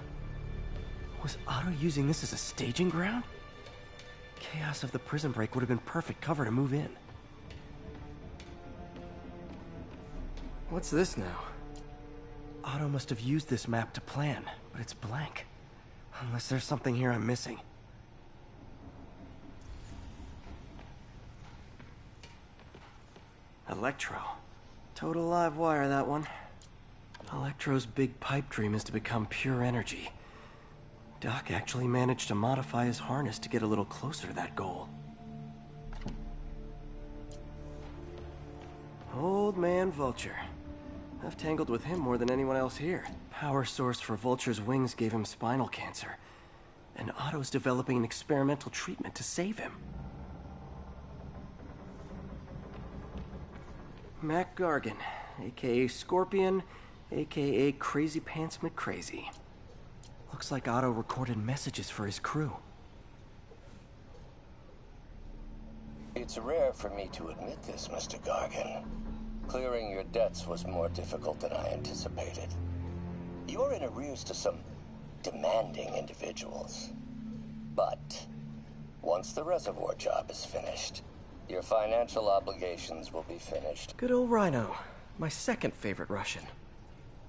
Was Otto using this as a staging ground? Chaos of the prison break would have been perfect cover to move in. What's this now? Otto must have used this map to plan, but it's blank. Unless there's something here I'm missing. Electro. Total live wire, that one. Electro's big pipe dream is to become pure energy. Doc actually managed to modify his harness to get a little closer to that goal. Old man Vulture. I've tangled with him more than anyone else here. Power source for Vulture's wings gave him spinal cancer. And Otto's developing an experimental treatment to save him. Mac Gargan, aka Scorpion, aka Crazy Pants McCrazy. Looks like Otto recorded messages for his crew. It's rare for me to admit this, Mr. Gargan. Clearing your debts was more difficult than I anticipated. You're in arrears to some demanding individuals. But once the reservoir job is finished, your financial obligations will be finished. Good old Rhino. My second favorite Russian.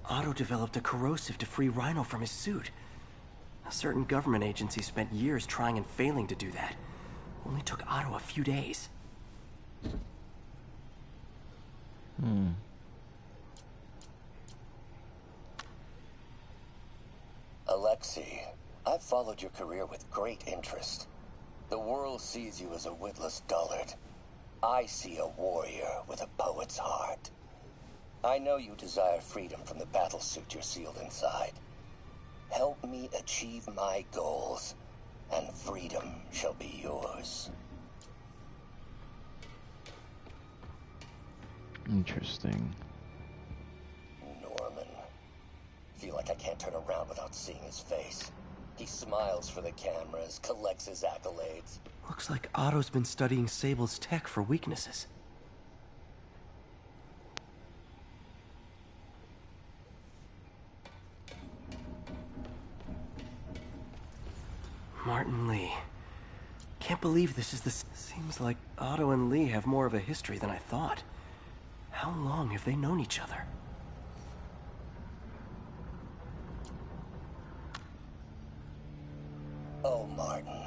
Otto developed a corrosive to free Rhino from his suit. A certain government agency spent years trying and failing to do that. Only took Otto a few days. Alexei, I've followed your career with great interest. The world sees you as a witless dullard. I see a warrior with a poet's heart. I know you desire freedom from the battlesuit you're sealed inside. Help me achieve my goals, and freedom shall be yours. Interesting. Norman. Feel like I can't turn around without seeing his face. He smiles for the cameras, collects his accolades. Looks like Otto's been studying Sable's tech for weaknesses. Martin Lee. Can't believe this is the... Seems like Otto and Lee have more of a history than I thought. How long have they known each other? Oh, Martin.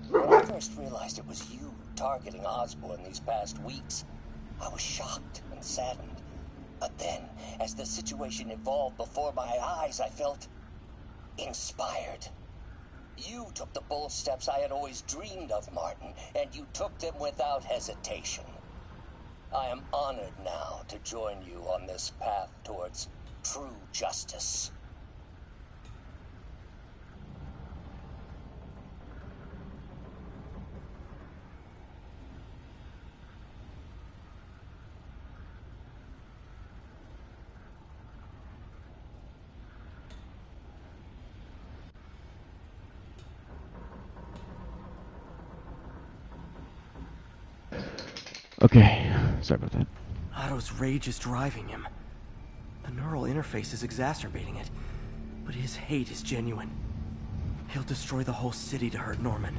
When I first realized it was you targeting Osborn these past weeks, I was shocked and saddened. But then, as the situation evolved before my eyes, I felt inspired. You took the bold steps I had always dreamed of, Martin, and you took them without hesitation. I am honored now to join you on this path towards true justice. Okay, sorry about that. Otto's rage is driving him. The neural interface is exacerbating it, but his hate is genuine. He'll destroy the whole city to hurt Norman.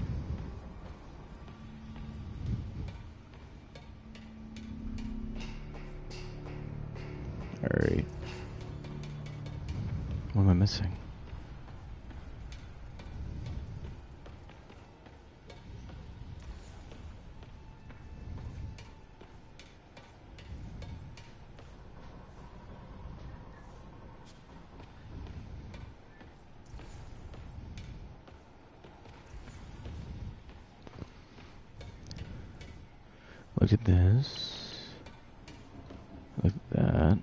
Alright. What am I missing? Look at this. Look at that.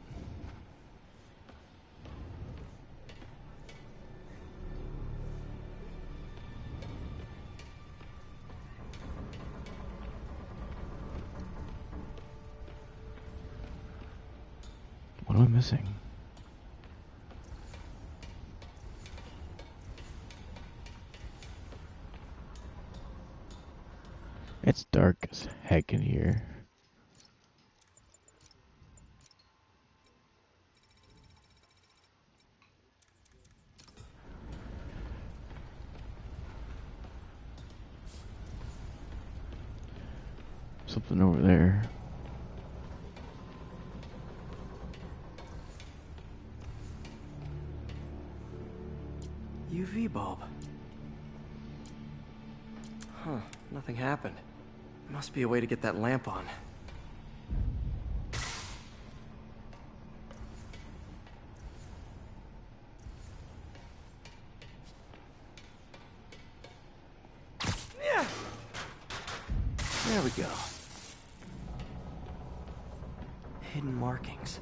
What am I missing? It's dark as heck in here. Something over there. UV bulb. Huh, nothing happened. Must be a way to get that lamp on. Yeah. There we go. Hidden markings.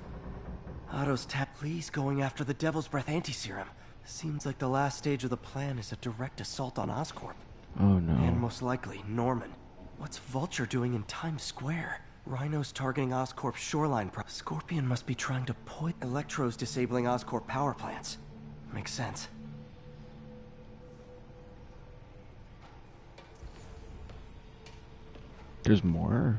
Otto's Please going after the Devil's Breath anti-serum. Seems like the last stage of the plan is a direct assault on Oscorp. Oh no. And most likely, Norman. What's Vulture doing in Times Square? Rhino's targeting Oscorp's shoreline. Scorpion must be trying to Electro's disabling Oscorp power plants. Makes sense. There's more?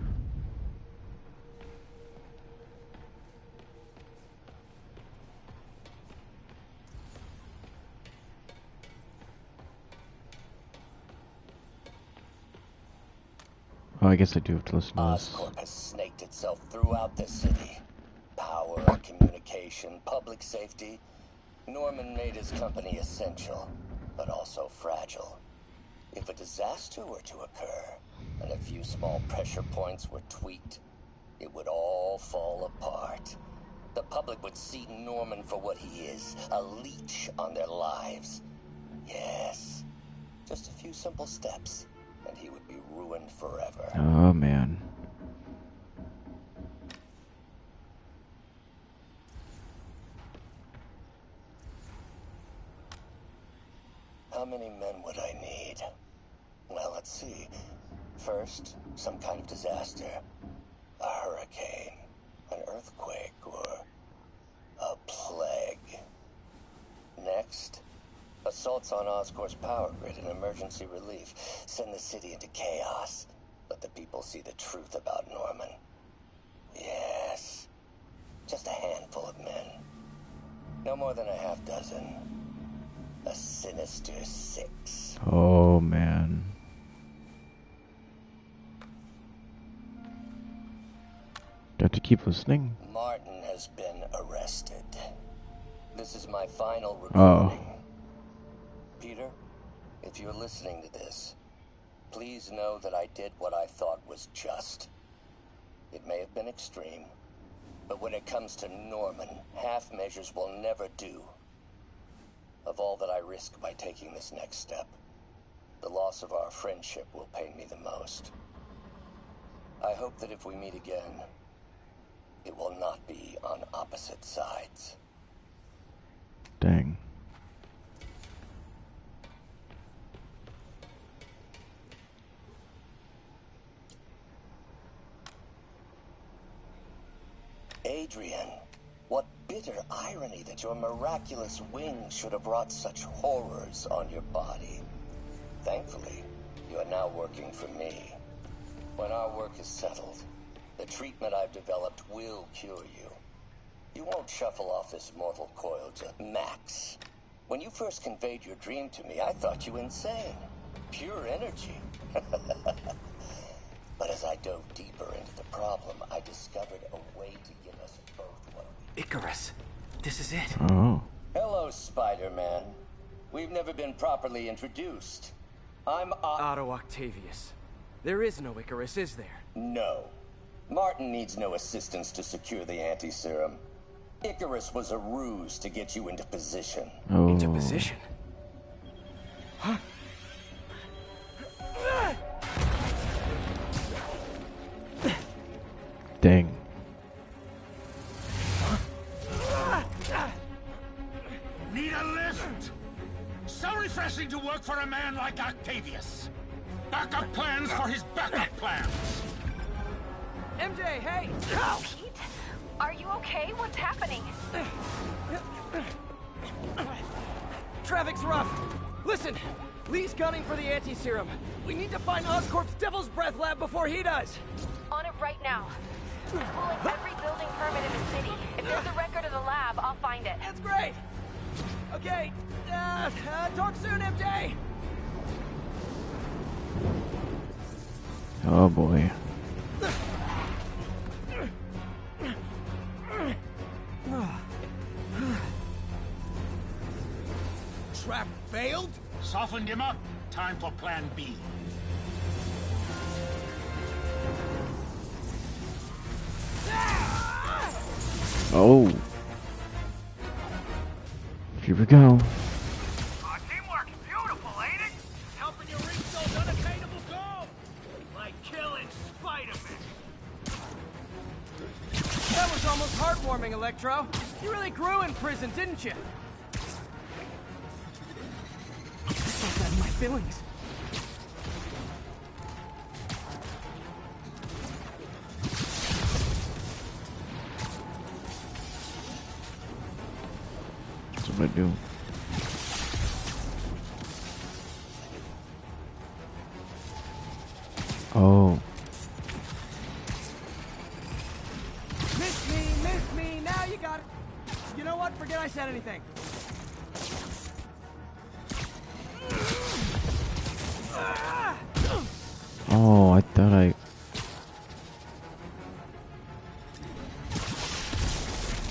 Oh, I guess I do have to listen to this. Oscorp has snaked itself throughout the city. Power, communication, public safety. Norman made his company essential, but also fragile. If a disaster were to occur, and a few small pressure points were tweaked, it would all fall apart. The public would see Norman for what he is, a leech on their lives. Yes, just a few simple steps, and he would be ruined forever. Oh man. How many men would I need? Well, let's see. First, some kind of disaster. A hurricane, an earthquake, or a plague. Next, assaults on Oscorp's power grid and emergency relief. Send the city into chaos. Let the people see the truth about Norman. Yes, just a handful of men. No more than a half dozen. A sinister 6. Oh man. Do I have to keep listening? Martin has been arrested. This is my final Oh. recording. Peter, if you're listening to this, please know that I did what I thought was just. It may have been extreme, but when it comes to Norman, half measures will never do. of all that I risk by taking this next step. The loss of our friendship will pain me the most. I hope that if we meet again, it will not be on opposite sides. Dang. Adrian, what bitter irony that your miraculous wings should have brought such horrors on your body. Thankfully, you are now working for me. When our work is settled, the treatment I've developed will cure you. You won't shuffle off this mortal coil to Max. When you first conveyed your dream to me, I thought you insane. Pure energy. But as I dove deeper into the problem, I discovered a way to get us both what we... Icarus, this is it. Oh. Hello, Spider-Man. We've never been properly introduced. I'm Otto Octavius. There is no Icarus, is there? No. Martin needs no assistance to secure the anti-serum. Icarus was a ruse to get you into position. Oh. Into position? Huh? Dang. Need a lift? So refreshing to work for a man like Octavius. Backup plans for his backup plans. MJ, hey! Pete? Are you okay? What's happening? Traffic's rough. Listen, Lee's gunning for the anti-serum. We need to find Oscorp's Devil's Breath lab before he does. On it right now. Pulling every building permit in the city. If there's a record of the lab, I'll find it. That's great. Okay, talk soon, MJ. Oh boy. Trap failed? Softened him up. Time for plan B. Oh. Here we go. Teamwork's beautiful, ain't it? Helping you reach those unattainable goals. Like killing Spider-Man. That was almost heartwarming, Electro. You really grew in prison, didn't you? This ain't letting my feelings. That's what I do. Oh. Miss me, now you got it. You know what? Forget I said anything. Oh, I thought I...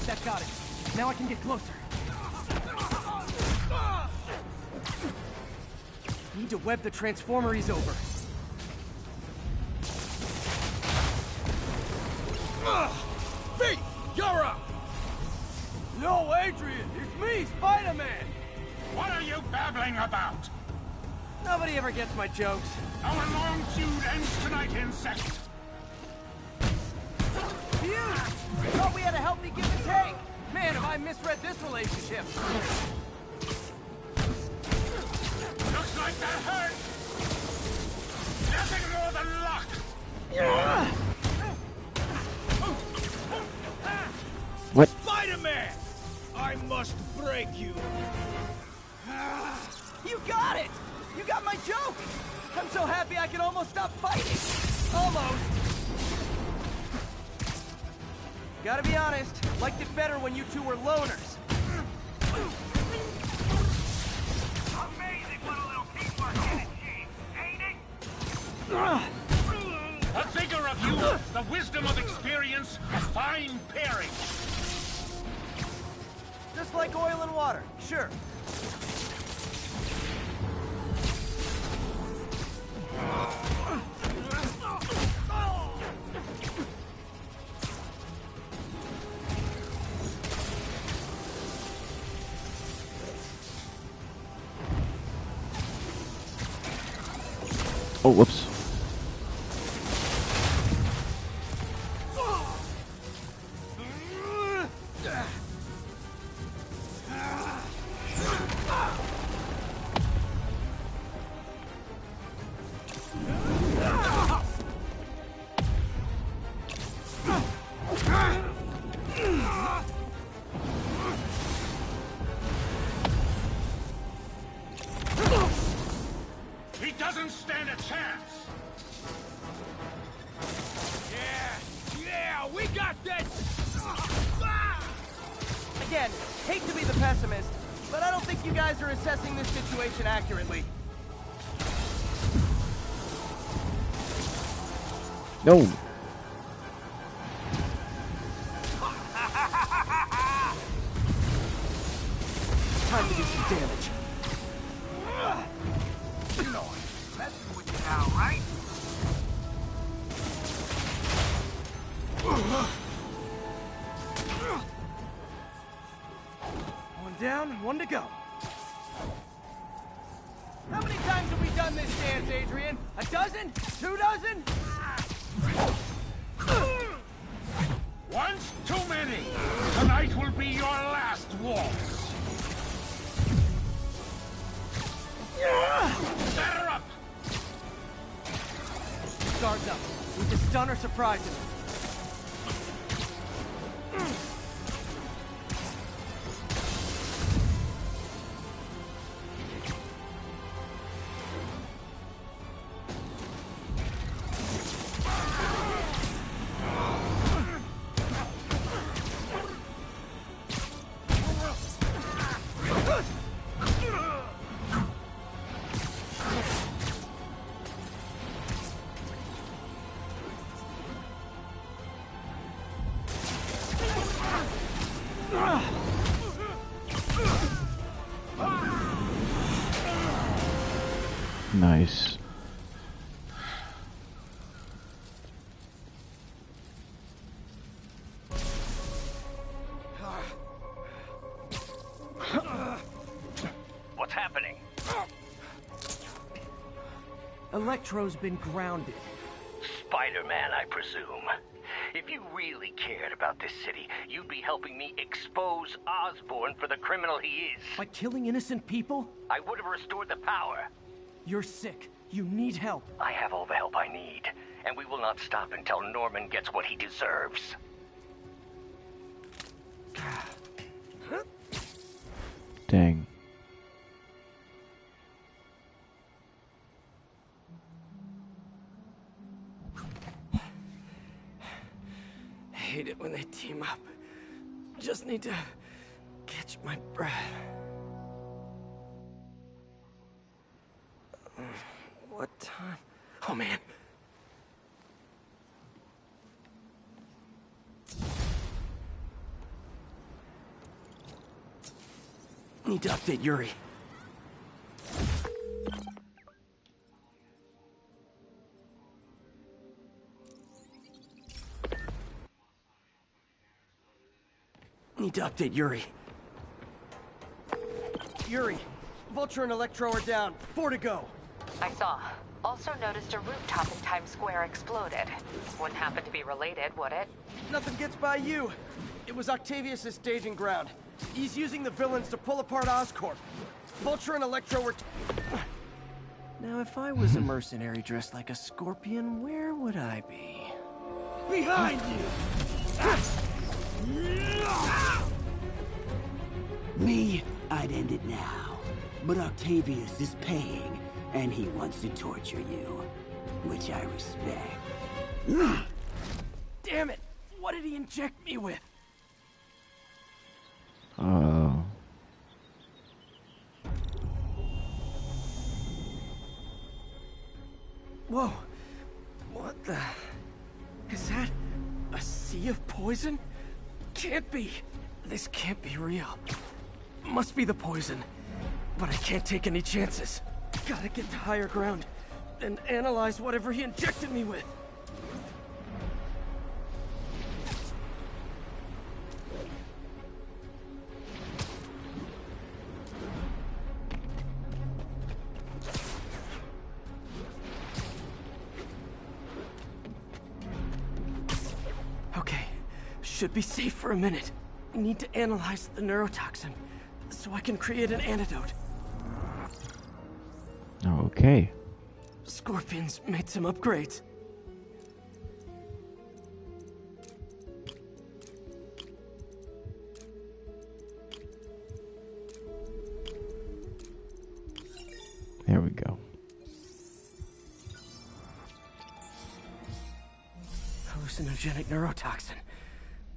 That got it. Now I can get closer. Need to web the transformer he's over. Faith, you're up! No, Adrian, it's me, Spider-Man! What are you babbling about? Nobody ever gets my jokes. Our long feud ends tonight in second. Phew! I thought we had a healthy give and take. Man, have I misread this relationship. Looks like that hurt. Nothing more than luck. What? Spider-Man! I must break you. You got it! You got my joke! I'm so happy I can almost stop fighting! Almost! Gotta be honest, liked it better when you two were loners. Amazing what a little teamwork can achieve, ain't it? A figure of you, the wisdom of experience, a fine pairing. Just like oil and water, sure. Oh, whoops. He doesn't stand a chance! Yeah, we got this! Again, hate to be the pessimist, but I don't think you guys are assessing this situation accurately. No. Time to do some damage. You know I'm messing with you now, right? One down, one to go. How many times have we done this dance, Adrian? A dozen? 2 dozen? Once too many! Tonight will be your last waltz! Set her up! Guards up. We can stun or surprise him. Nice. What's happening? Electro's been grounded. Spider-Man, I presume. If you really cared about this city, you'd be helping me expose Osborn for the criminal he is. By killing innocent people? I would have restored the power. You're sick. You need help. I have all the help I need, and we will not stop until Norman gets what he deserves. Dang. I hate it when they team up. Just need to catch my breath. What time? Oh, man. Need to update Yuri. Need to update Yuri. Yuri, Vulture and Electro are down. 4 to go. I saw. Also noticed a rooftop in Times Square exploded. Wouldn't happen to be related, would it? Nothing gets by you. It was Octavius' staging ground. He's using the villains to pull apart Oscorp. Vulture and Electro were... Now, if I was a mercenary dressed like a scorpion, where would I be? Behind you! Me, I'd end it now. But Octavius is paying, and he wants to torture you. Which I respect. Damn it! What did he inject me with? Oh. Whoa. What the... Is that a sea of poison? Can't be. This can't be real. Must be the poison. But I can't take any chances. Gotta get to higher ground and analyze whatever he injected me with. should be safe for a minute. Need to analyze the neurotoxin so I can create an antidote. Okay. Scorpion's made some upgrades. There we go. Hallucinogenic neurotoxin.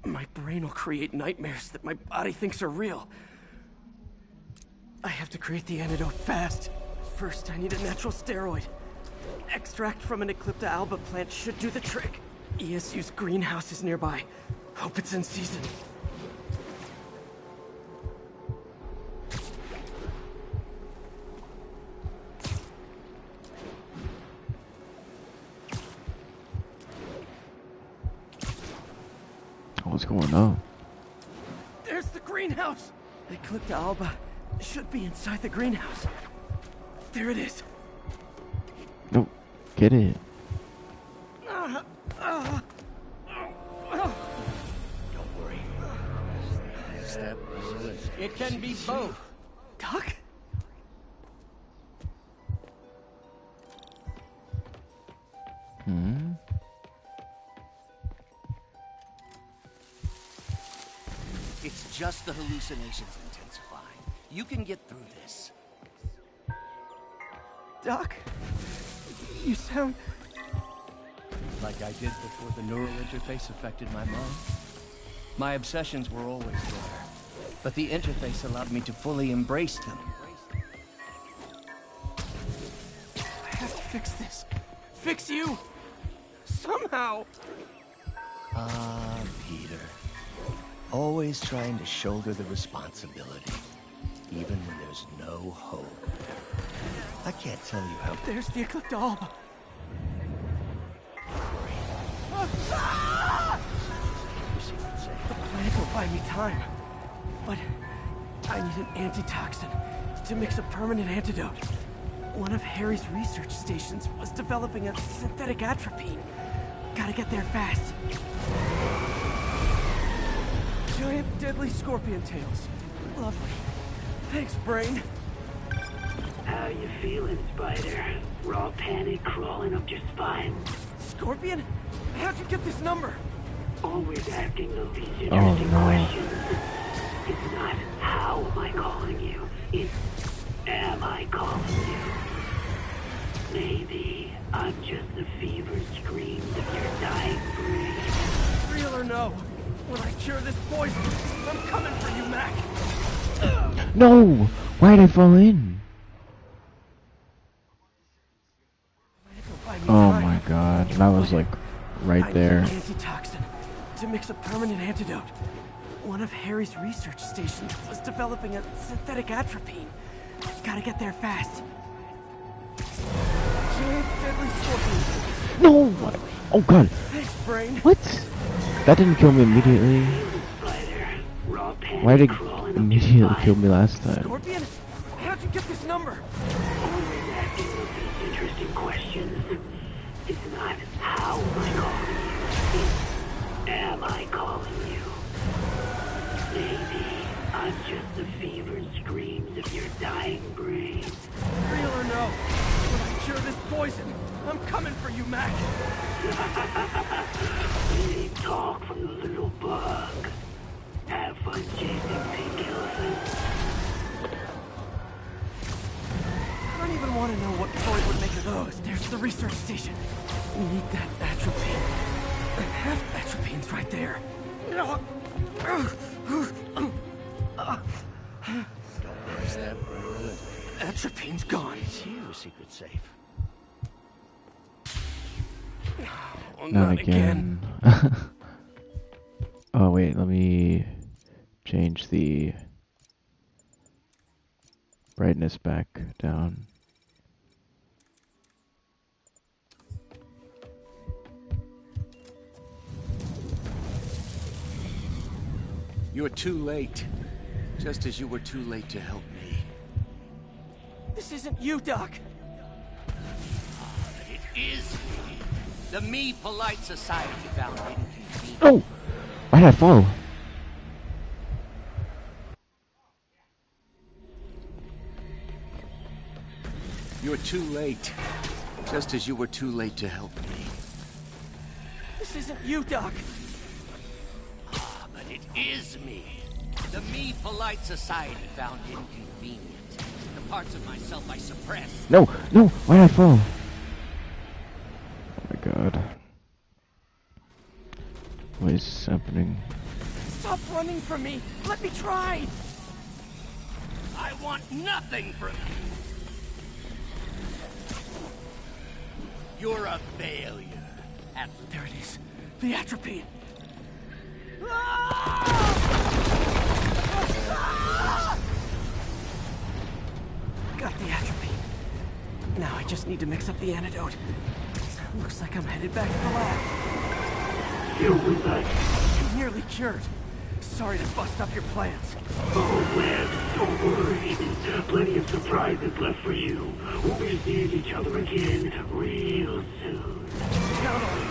My brain will create nightmares that my body thinks are real. I have to create the antidote fast. First, I need a natural steroid. Extract from an Eclipta alba plant should do the trick. ESU's greenhouse is nearby. Hope it's in season. What's going on? There's the greenhouse! Eclipta alba should be inside the greenhouse. There it is. No, get it. Don't worry. Step. It can be both. Doc? Hmm? It's just the hallucinations intensifying. You can get through this. Doc? You sound... Like I did before the neural interface affected my mind. My obsessions were always there, but the interface allowed me to fully embrace them. I have to fix this. Fix you! Somehow! Ah, Peter. Always trying to shoulder the responsibility, even when there's no hope. I can't tell you how... There's the Eclipta alba. The plant will buy me time, but I need an antitoxin to mix a permanent antidote. One of Harry's research stations was developing a synthetic atropine. Gotta get there fast. Giant deadly scorpion tails. Lovely. Thanks, brain. How you feeling, Spider? Raw panic crawling up your spine? Scorpion? How'd you get this number? Always asking those interesting questions. It's not how am I calling you, it's am I calling you? Maybe I'm just the fevered screams of your dying brain. Real or no? When I cure this poison, I'm coming for you, Mac. No! Why'd I fall in? Oh my god, that was like right there. I need an antitoxin to mix a permanent antidote. One of Harry's research stations was developing a synthetic atropine. Gotta get there fast. Giant deadly scorpion. No! Oh god. Thanks, brain. What? That didn't kill me immediately. Why did it immediately kill me last time? Scorpion? How'd you get this number? Always asking those interesting questions. It's not how am I calling you, it's am I calling you? Maybe I'm just the fevered screams of your dying brain. Real or no? When I cure this poison, I'm coming for you, Mac. Big talk from the little bug. Have fun chasing pink elephants. I don't even want to know what Freud would make of those. There's the research station. We need that atropine. Half atropine's right there. Don't worry, Step. Atropine's gone. It's here, secret safe. Oh, Not again. Oh wait, let me change the brightness back down. You're too late. Just as you were too late to help me. This isn't you, Doc. It is me. The Me Polite Society found it. Oh! Why did I fall? You're too late. Just as you were too late to help me. This isn't you, Doc. Ah, but it is me. The me polite society found inconvenient. The parts of myself I suppress. No, no, why did I fall? Oh my god. What is happening? Stop running from me! Let me try! I want nothing from you! You're a failure. There it is. The atropine. Got the atropine. Now I just need to mix up the antidote. Looks like I'm headed back to the lab. You're with us. I'm nearly cured. Sorry to bust up your plans. Oh, man, don't worry. Plenty of surprises left for you. We'll be seeing each other again real soon. Count on it.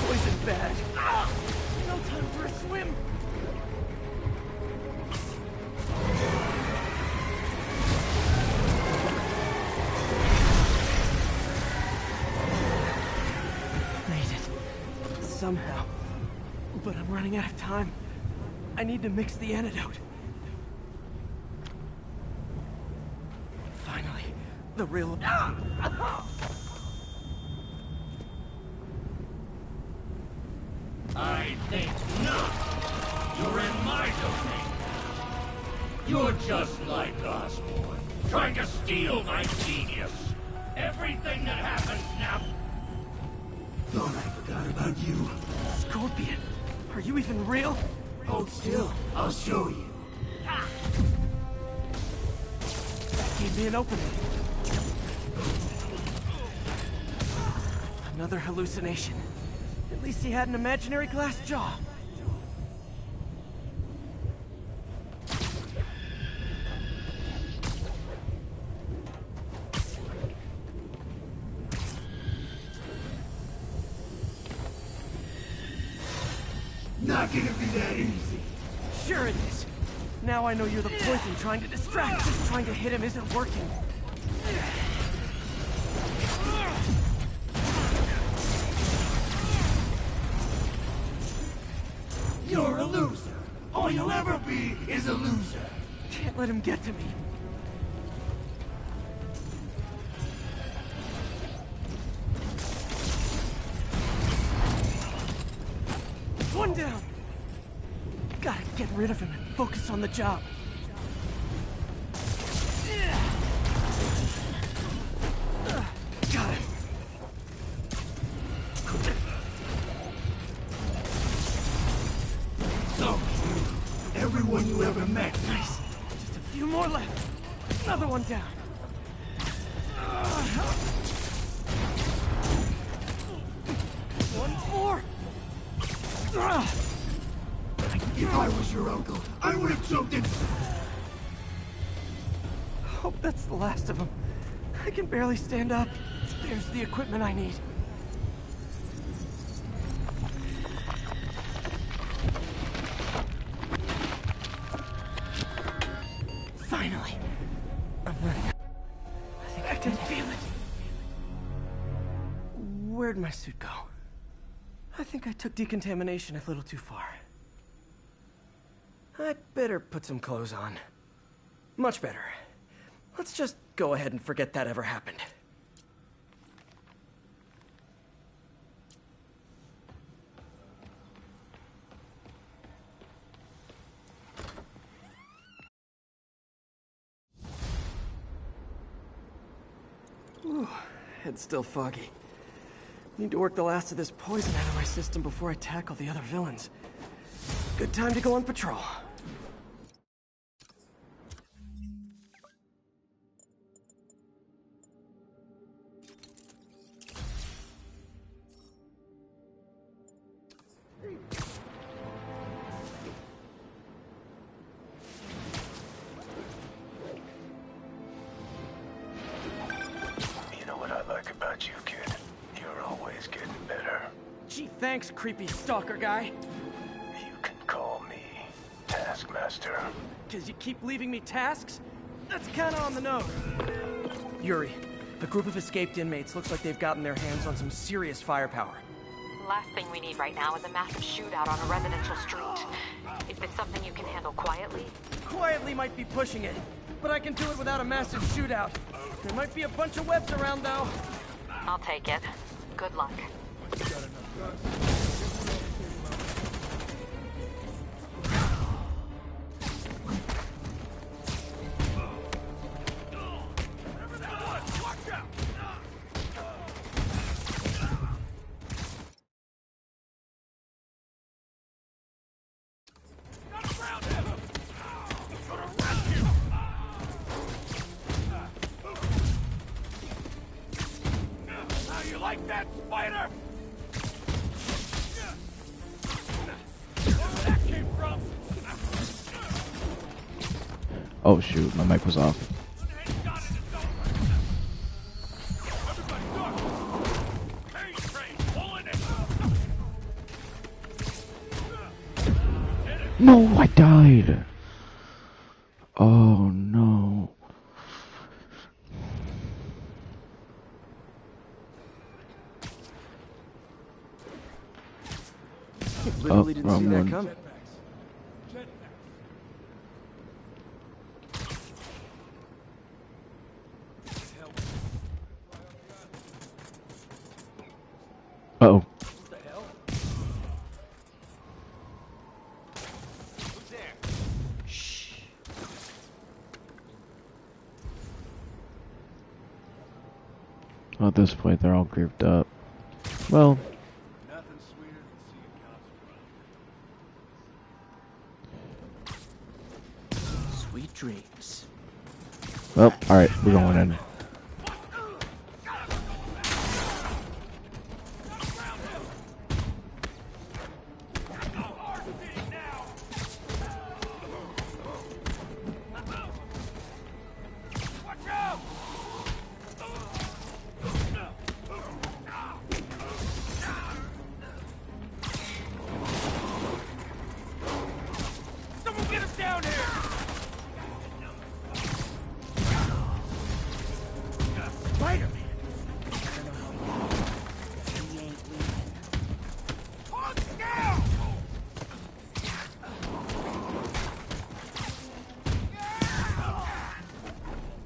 Poison bag. No time for a swim. Made it. Somehow. But I'm running out of time. I need to mix the antidote. Finally, the real... I think not. You're in my domain. You're just like Osborn, trying to steal my genius. Everything that happens now... Thought I forgot about you. Scorpion, are you even real? Hold still. I'll show you. That gave me an opening. Another hallucination. At least he had an imaginary glass jaw. Not gonna be that easy. Sure it is. Now I know you're the poison trying to distract. Just trying to hit him isn't working. You're a loser. All you'll ever be is a loser. Can't let him get to me. One down. Gotta get rid of him and focus on the job. Got him. So, everyone you ever met. Nice. Just a few more left. Another one down. One more. If I was your uncle, I would have jumped in. Hope that's the last of them. I can barely stand up. There's the equipment I need. Finally. I'm running. I think I can feel it. Where'd my suit go? I think I took decontamination a little too far. I'd better put some clothes on. Much better. Let's just go ahead and forget that ever happened. Ooh, head's still foggy. Need to work the last of this poison out of my system before I tackle the other villains. Good time to go on patrol. Thanks, creepy stalker guy. You can call me Taskmaster. 'Cause you keep leaving me tasks? That's kinda on the nose. Yuri, a group of escaped inmates looks like they've gotten their hands on some serious firepower. Last thing we need right now is a massive shootout on a residential street. Is this something you can handle quietly? Quietly might be pushing it, but I can do it without a massive shootout. There might be a bunch of webs around, though. I'll take it. Good luck. How you like that, spider? Where that came from? Oh shoot, my mic was off. No, I died. Oh no. Literally didn't see that coming. Uh-oh. Well, at this point, they're all grouped up. Well, Sweet dreams. well, alright, we're going in. Someone get him down here! Spider-Man!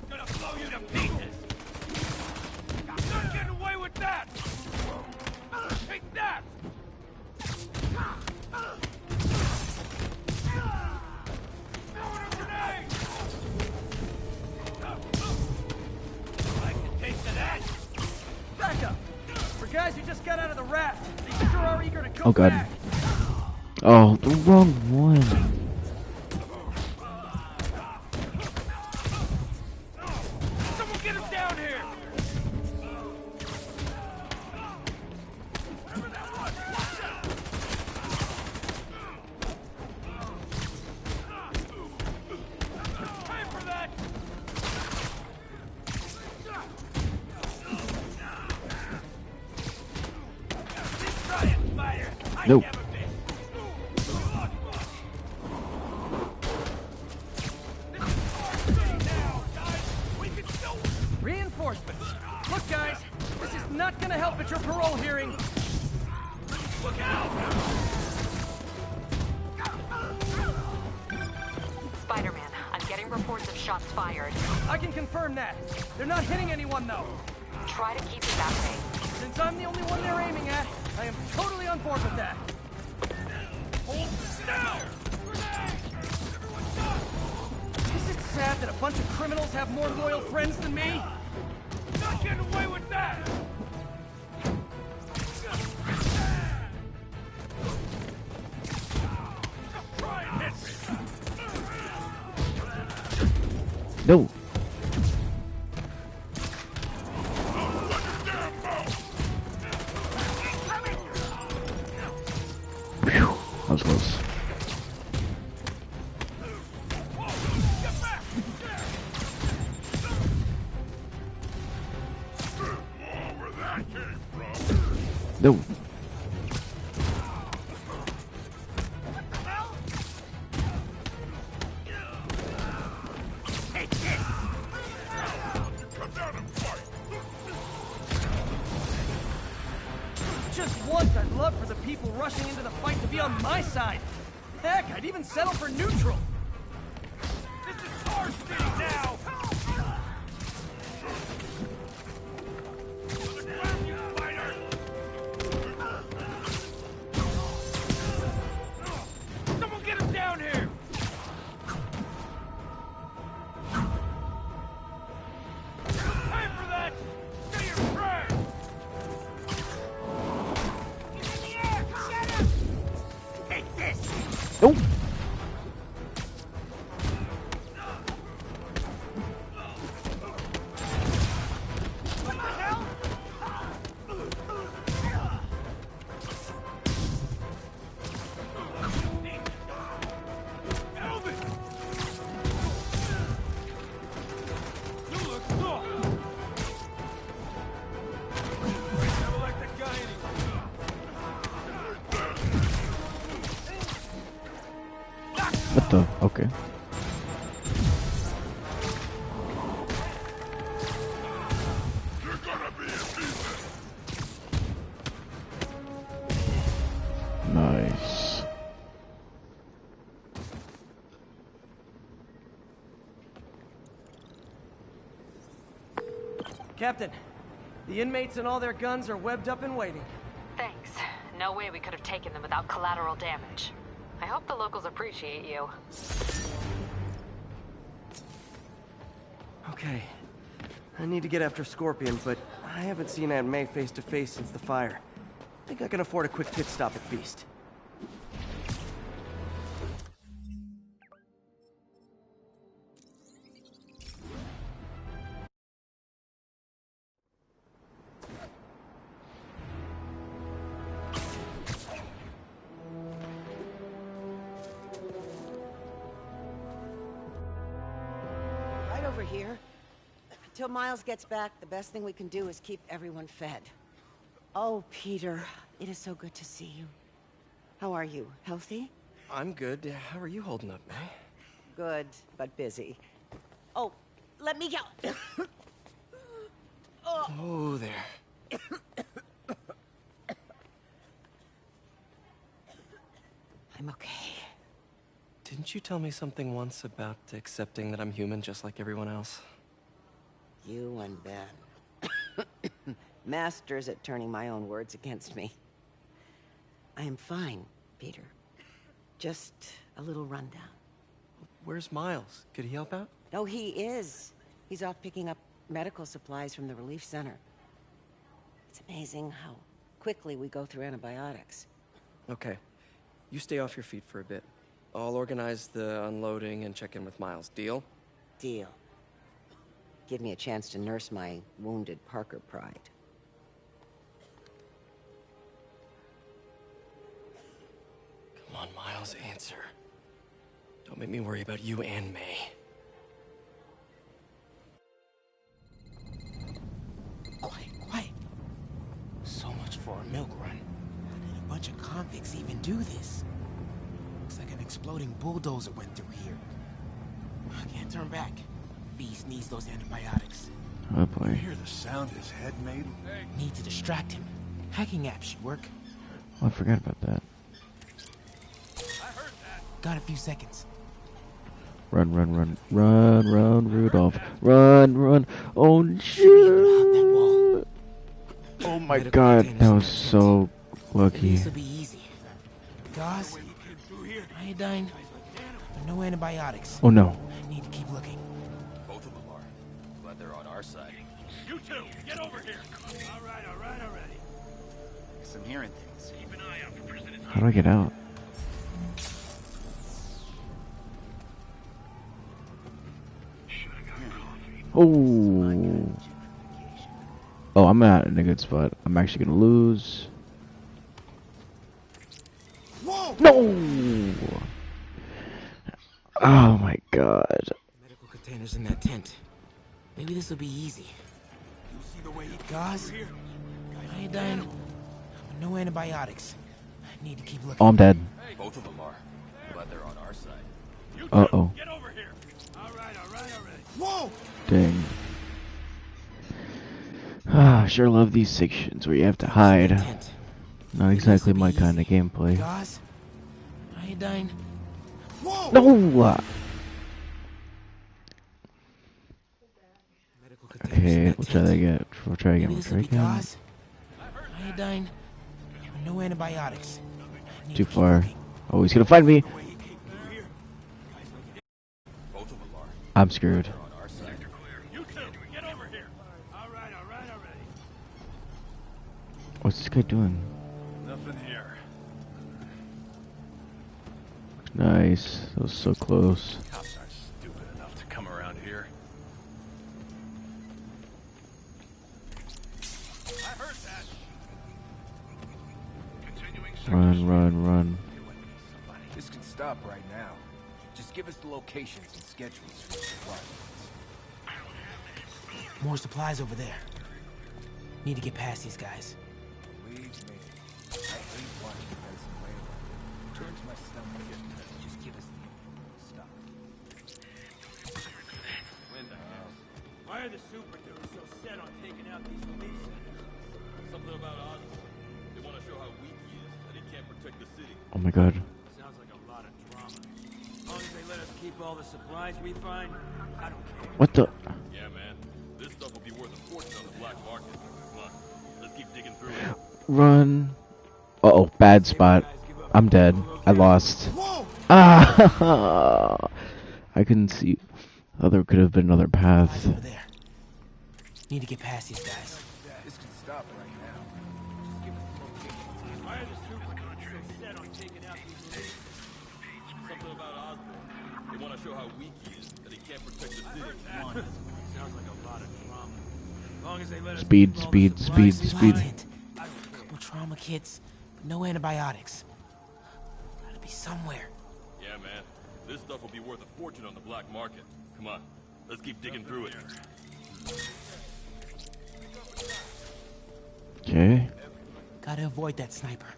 Gonna blow you to pieces! You're not getting away with that! Take that! I can taste of that! Back up! For guys who just got out of the raft, they sure are eager to go Oh god. back. Oh, the wrong one. Someone get him down here! Pay for that! Try it, spider! I Nope. never Reinforcements. Look, guys, this is not gonna help at your parole hearing. Look out! Spider-Man, I'm getting reports of shots fired. I can confirm that. They're not hitting anyone, though. Try to keep it that way. Since I'm the only one they're aiming at, I am totally on board with that. Hold down! Is it sad that a bunch of criminals have more loyal friends than me? Not getting away with that! Try and hit me! No. Phew, that was close. No. enough for the people rushing into the fight to be on my side. Heck, I'd even settle for neutral. This is our city now! On the ground, you spider! Someone get him down here! Time for that! Say your prayers! Take this! Oh! What the? Okay. Nice. Captain, the inmates and all their guns are webbed up and waiting. Thanks. No way we could have taken them without collateral damage. I hope the locals appreciate you. Okay. I need to get after Scorpion, but I haven't seen Aunt May face to face since the fire. I think I can afford a quick pit stop at Feast. Right over here. Until Miles gets back, the best thing we can do is keep everyone fed. Oh, Peter, it is so good to see you. How are you? Healthy? I'm good. How are you holding up, May? Good, but busy. Oh, let me go. Oh, there. I'm okay. Didn't you tell me something once about accepting that I'm human just like everyone else? You and Ben. Masters at turning my own words against me. I am fine, Peter. Just a little rundown. Where's Miles? Could he help out? Oh, he is. He's off picking up medical supplies from the relief center. It's amazing how quickly we go through antibiotics. Okay. You stay off your feet for a bit. I'll organize the unloading and check in with Miles. Deal? Deal. Give me a chance to nurse my wounded Parker pride. Come on, Miles, answer. Don't make me worry about you and May. Quiet. So much for a milk run. How did a bunch of convicts even do this? Looks like an exploding bulldozer went through here. I can't turn back. Beast needs those antibiotics. Oh boy. You hear the sound his head made? Need to distract him. Hacking apps should work. Oh, I forgot about that. Got a few seconds. Run, Rudolph. Run. Oh, shit. Oh my god, that was so lucky. This will be easy. Gauze, iodine, but no antibiotics. Oh no. I need to keep looking. Both of them are. Glad they're on our side. You two, get over here! All right already. Guess I'm hearing things. Keep an eye out for prisoners. How do I get out? Oh. Oh, I'm not in a good spot. I'm actually gonna lose. Whoa! No! Oh my god. Medical containers in that tent. Maybe this will be easy. You see the way he gauze, iodine, but no antibiotics. I need to keep looking. Oh, I'm dead. Both of them are. Glad they're on our side. Uh-oh. Get over here! All right already. Whoa! Dang. Ah, sure love these sections where you have to hide. Not exactly my kind of gameplay. Guys, I ain't dying. Whoa! No! Okay, we'll try that again. We'll try again. We'll try again. I ain't dying. No antibiotics. Too far. Oh, he's gonna find me. I'm screwed. What's this guy doing? Nothing here. Nice. That was so close. Cops aren't stupid enough to come around here. I heard that. Run, run, run. This can stop right now. Just give us the locations and schedules for the supply lines. More supplies over there. Need to get past these guys. Believe me, I hate watching medicine labor. Turns my stomach. Just give us the stuff. Why are the super dudes so set on taking out these police centers? Something about Osborn. They want to show how weak he is, that he can't protect the city. Oh my god. Sounds like a lot of drama. As long as they let us keep all the supplies we find, I don't care. What the? Yeah, man. This stuff will be worth a fortune on the black market. Come on, let's keep digging through it. Run. Uh-oh, bad spot. I'm dead. I lost. Ah! I couldn't see. Oh, there could have been another path. Need to get past these guys. This can stop right now. Just give us the locations. Why are the super dudes so set on taking out these police? Something about Osborn. They want to show how weak he is, that he can't protect the city. Sounds like a lot of drama. As long as they let us Speed, keep all speed, the speed, supplies speed. we find. Couple trauma kits, but no antibiotics. Gotta be somewhere. Yeah, man. This stuff will be worth a fortune on the black market. Come on, let's keep digging through it. Okay. Gotta avoid that sniper.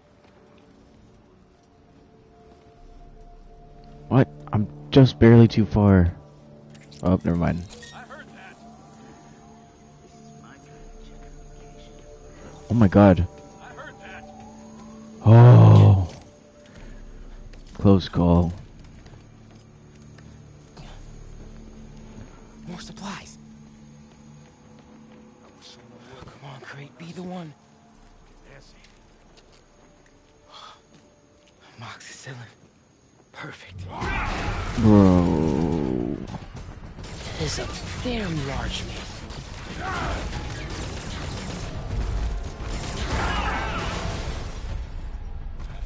What? I'm just barely too far. Oh, never mind. Oh my god. Oh. Close call. More supplies. Come on, Crate, be the one. Amoxicillin. Perfect. Bro. That is a very large man.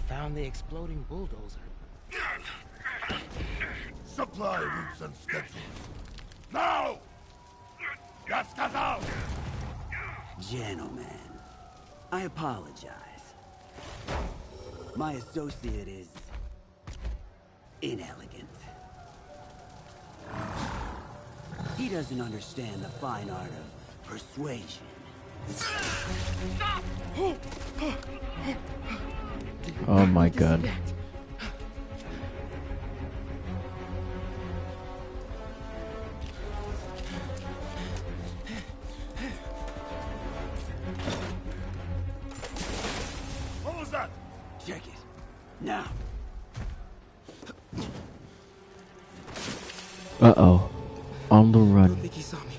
Found the exploding bulldozer. Supply routes and schedules. Now! Yaska's Gentlemen, I apologize. My associate is inelegant. He doesn't understand the fine art of persuasion. Oh my god. What was that? Check it. Now. Uh-oh. On the I run. think he saw me.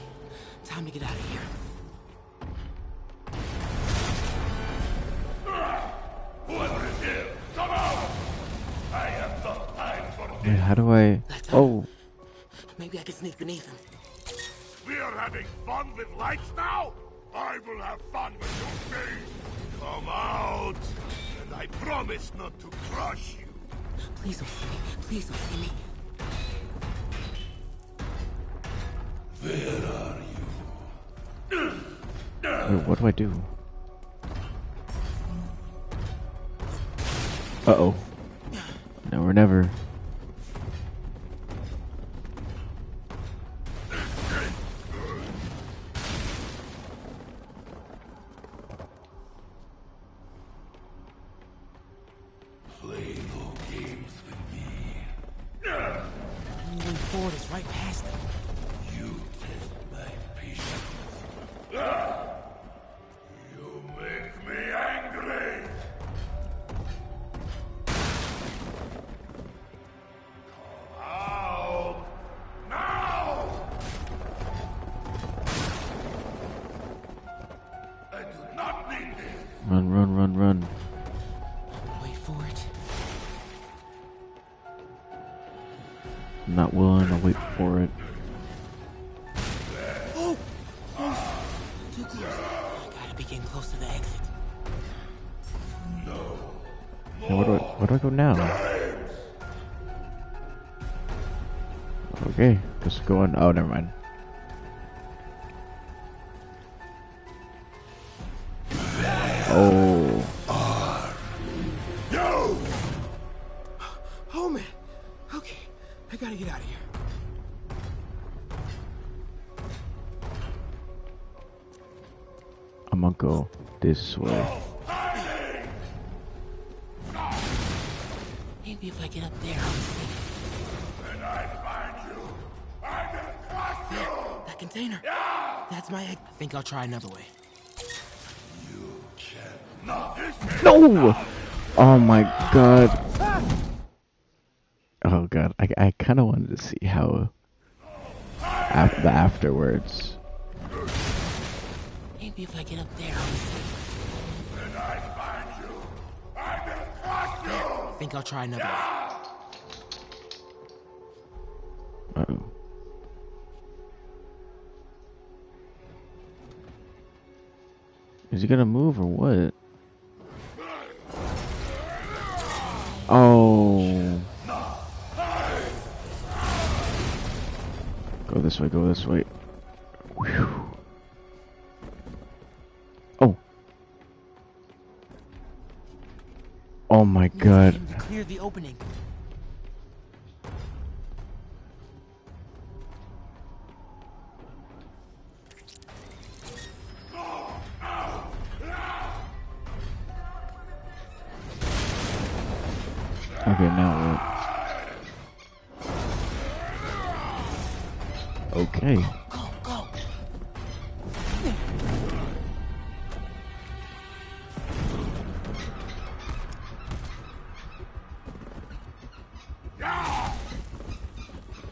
Time to get out of here. Whoever is here, come out! I have no time for Wait, how do I... Oh. Maybe I can sneak beneath him. We are having fun with lights now? I will have fun with your face. Come out, and I promise not to crush you. Please don't see me. Please don't see me. Where are you? Wait, what do I do? Uh-oh. Now or never. Play no games with me. Moving forward is right past him. You test my patience. You make me angry. Run, run, run, run. Wait for it. I'm not willing to wait for it. Oh! Too close. I gotta be getting close to the exit. Now, where do I go now? Okay, just go on. Oh, never mind. Oh. Oh man. Okay, I gotta get out of here. I'm gonna go this way. Maybe if I get up there, I'll see. When I find you, I will crush you! That container. That's my egg. I think I'll try another way. You cannot. No! Oh my god. Oh god. I kind of wanted to see how the afterwards. Maybe if I get up there, I'll see. When I find you, I will crush you! I think I'll try another way. Uh-oh. Is he gonna move or what? Oh. Go this way, go this way. Whew. Oh. Oh my god. Clear the opening. Okay, now what? Okay. Go, go.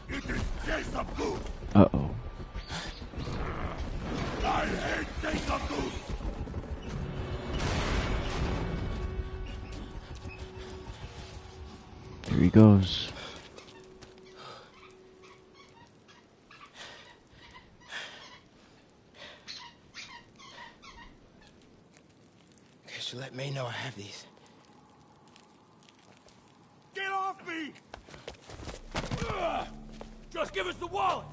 It is Jason Goose! Uh-oh. I hate Jason Goose! Here he goes. Okay, should let May know I have these. Get off me! Ugh! Just give us the wallet!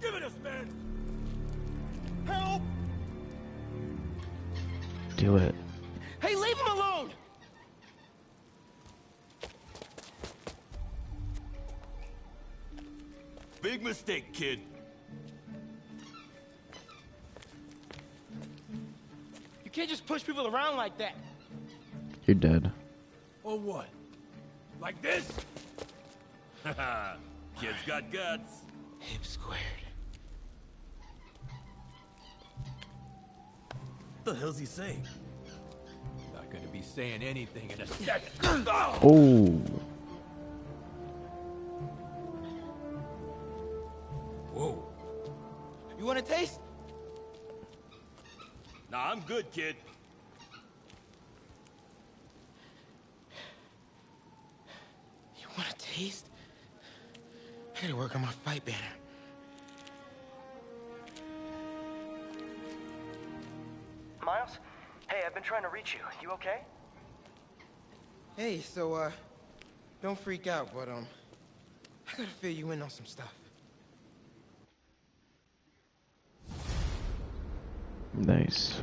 Give it us, man! Help! Do it. Hey, leave him alone! Big mistake, kid. You can't just push people around like that. You're dead. Or what? Like this? Haha, kid's got guts. Hip squared. What the hell's he saying? Not gonna be saying anything in a second. Oh. Whoa. You want a taste? Nah, I'm good, kid. You want a taste? I gotta work on my fight banner. Miles? Hey, I've been trying to reach you. You okay? Hey, so, don't freak out, but, I gotta fill you in on some stuff. Nice.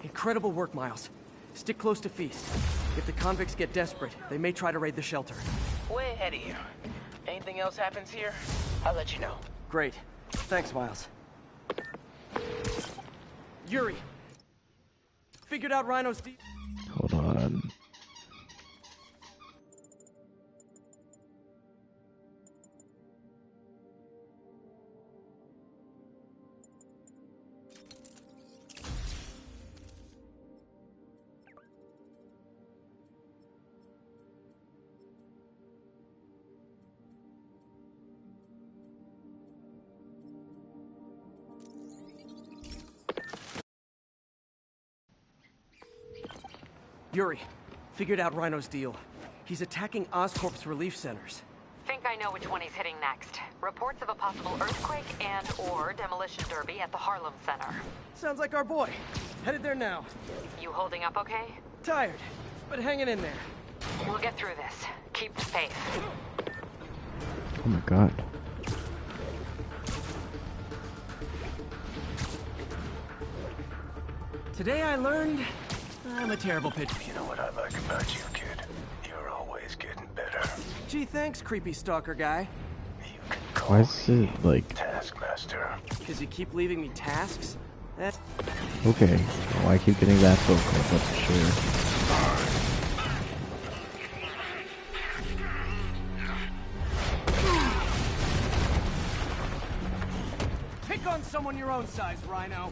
Incredible work, Miles. Stick close to Feast. If the convicts get desperate, they may try to raid the shelter. Way ahead of you. Anything else happens here, I'll let you know. Great. Thanks, Miles. Yuri! Figured out Rhino's Hold on. Yuri, figured out Rhino's deal. He's attacking Oscorp's relief centers. Think I know which one he's hitting next. Reports of a possible earthquake and/or demolition derby at the Harlem Center. Sounds like our boy. Headed there now. You holding up okay? Tired, but hanging in there. We'll get through this. Keep the faith. Oh my god. Today I learned I'm a terrible pitcher. You know what I like about you, kid? You're always getting better. Gee, thanks, creepy stalker guy. Why is it like... Taskmaster. Because you keep leaving me tasks? That's... Okay, well, I keep getting that phone call, that's for sure. Pick on someone your own size, Rhino.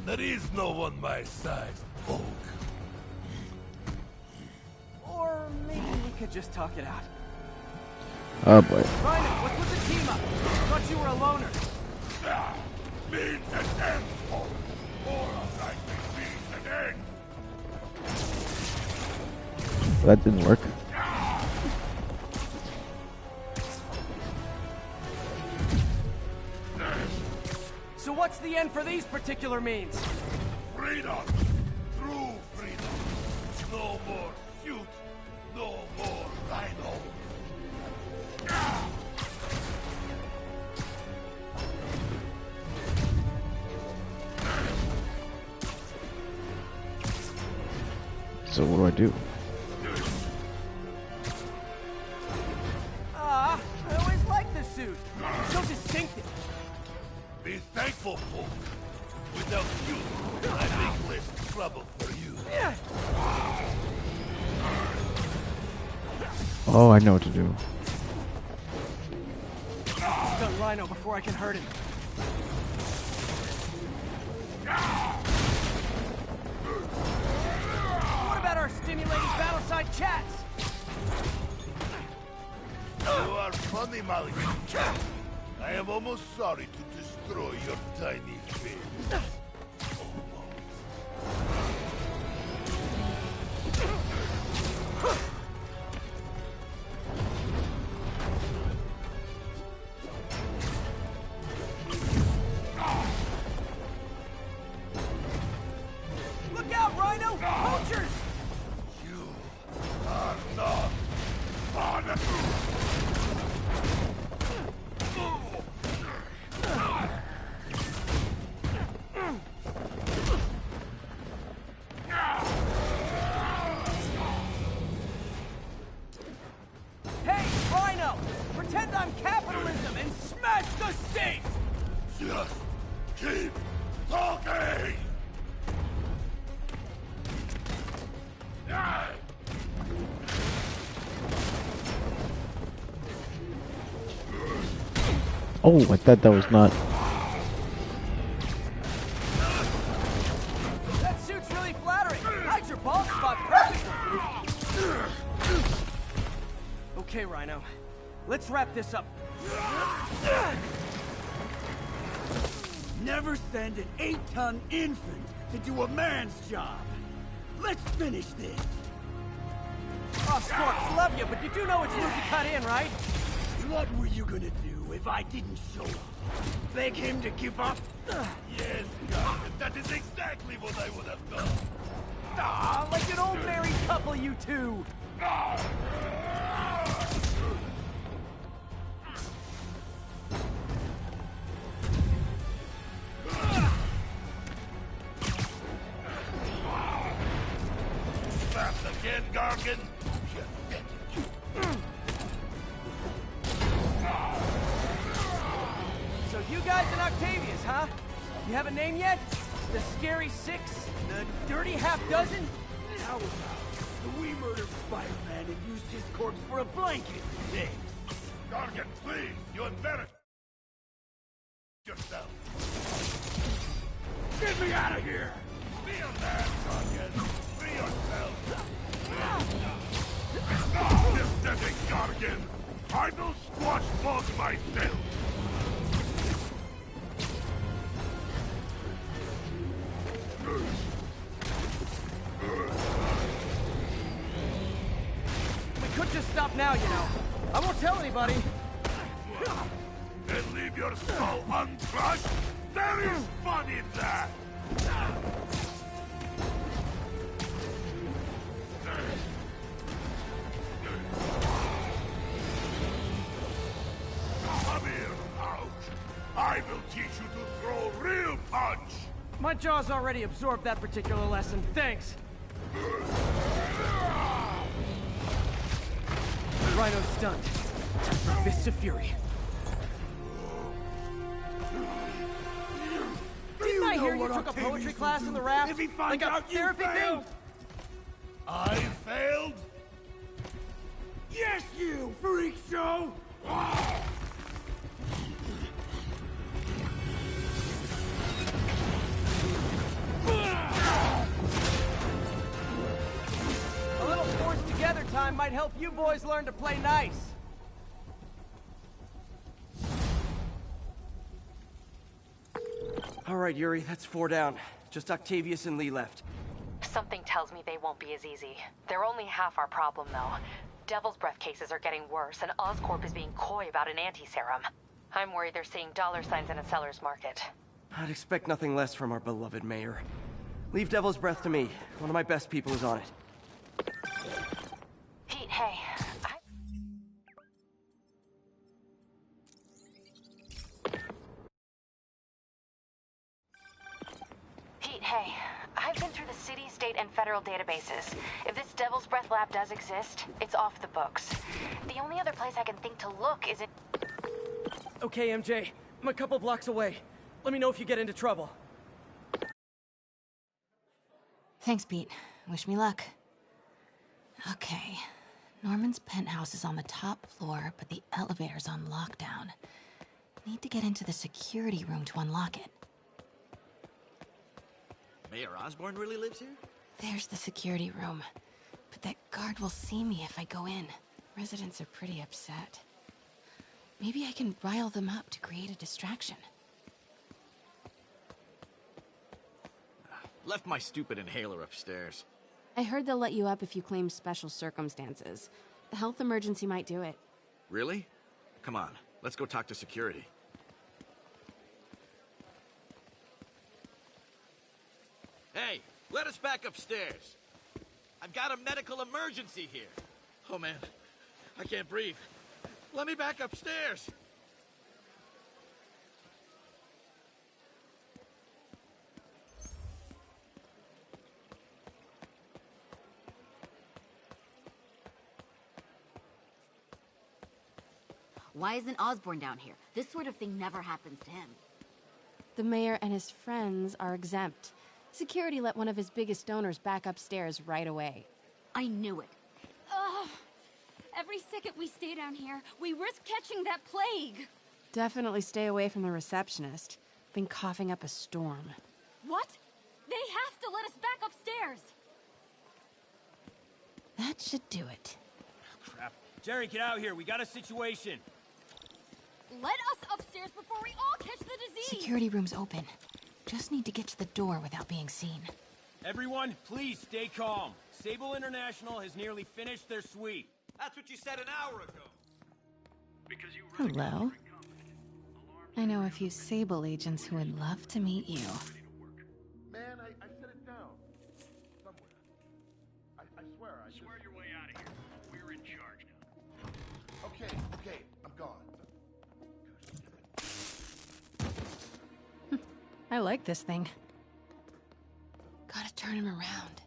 There is no one my size, Hulk. Or maybe we could just talk it out. Oh boy. Rhino, let's put the team up. Thought you were a loner. Means and ends, Hulk. More like means and ends. That didn't work. So what's the end for these particular means? Freedom! True freedom! No more suit! No more Rhino! So what do I do? I always liked the suit. So distinctive. Be thankful, Hulk. Without you, I make less trouble for you. Oh, I know what to do. Stun Rhino before I can hurt him. What about our stimulating battleside chats? You are funny, Mulligan. I am almost sorry to destroy your tiny face. Look out, Rhino! Poachers! You are not fun. Hey, Rhino! Pretend I'm capitalism and smash the state! Just keep talking! Oh, I thought that was not... That suit's really flattering. Hides your bald spot perfectly. Okay, Rhino. Let's wrap this up. Never send an 8-ton infant to do a man's job. Let's finish this. Oh, Scorps, love you, but you do know it's Luke to cut in, right? What were you gonna do if I didn't show up? Beg him to give up? Yes, God, that is exactly what I would have done. Ah, like an old married couple, you two. Trapped again, Gargan? So you guys in Octavius, huh? You have a name yet? The Scary Six? The Dirty Half Dozen? How about we murdered Spider-Man and used his corpse for a blanket? Hey. Gargan, please, you embarrass yourself. Get me out of here! Be a man, Gargan. Free yourself. Pathetic, Gargan. I will squash both myself. buddy. And leave your skull uncrushed? There is fun in that! Come here, Ouch! I will teach you to throw real punch! My jaw's already absorbed that particular lesson, thanks. Rhino's stunned. For Fists of Fury. Didn't I hear you took a poetry class in the raft? If he Like finds a out you therapy failed! thing? I failed? Yes, you freak show! A little forced together time might help you boys learn to play nice. All right, Yuri, that's 4 down. Just Octavius and Lee left. Something tells me they won't be as easy. They're only half our problem, though. Devil's Breath cases are getting worse, and Oscorp is being coy about an anti-serum. I'm worried they're seeing dollar signs in a seller's market. I'd expect nothing less from our beloved mayor. Leave Devil's Breath to me. One of my best people is on it. Pete, hey. Pete, hey. I've been through the city, state, and federal databases. If this Devil's Breath lab does exist, it's off the books. The only other place I can think to look is in... Okay, MJ. I'm a couple blocks away. Let me know if you get into trouble. Thanks, Pete. Wish me luck. Okay. Norman's penthouse is on the top floor, but the elevator's on lockdown. Need to get into the security room to unlock it. Mayor Osborn really lives here? There's the security room. But that guard will see me if I go in. Residents are pretty upset. Maybe I can rile them up to create a distraction. Left my stupid inhaler upstairs. I heard they'll let you up if you claim special circumstances. The health emergency might do it. Really? Come on, let's go talk to security. Hey, let us back upstairs. I've got a medical emergency here. Oh man, I can't breathe. Let me back upstairs. Why isn't Osborn down here? This sort of thing never happens to him. The mayor and his friends are exempt. Security let one of his biggest donors back upstairs right away. I knew it. Ugh. Every second we stay down here, we risk catching that plague. Definitely stay away from the receptionist. Been coughing up a storm. What? They have to let us back upstairs. That should do it. Crap. Jerry, get out here. We got a situation. Let us upstairs before we all catch the disease. Security room's open. Just need to get to the door without being seen. Everyone, please stay calm. Sable International has nearly finished their sweep. That's what you said an hour ago. Because you Hello. I know a few Sable agents who would love to meet you. Man, I set it down. Somewhere. I swear, I Swear your way out of here. We're in charge now. Okay, I'm gone. I like this thing. Gotta turn him around.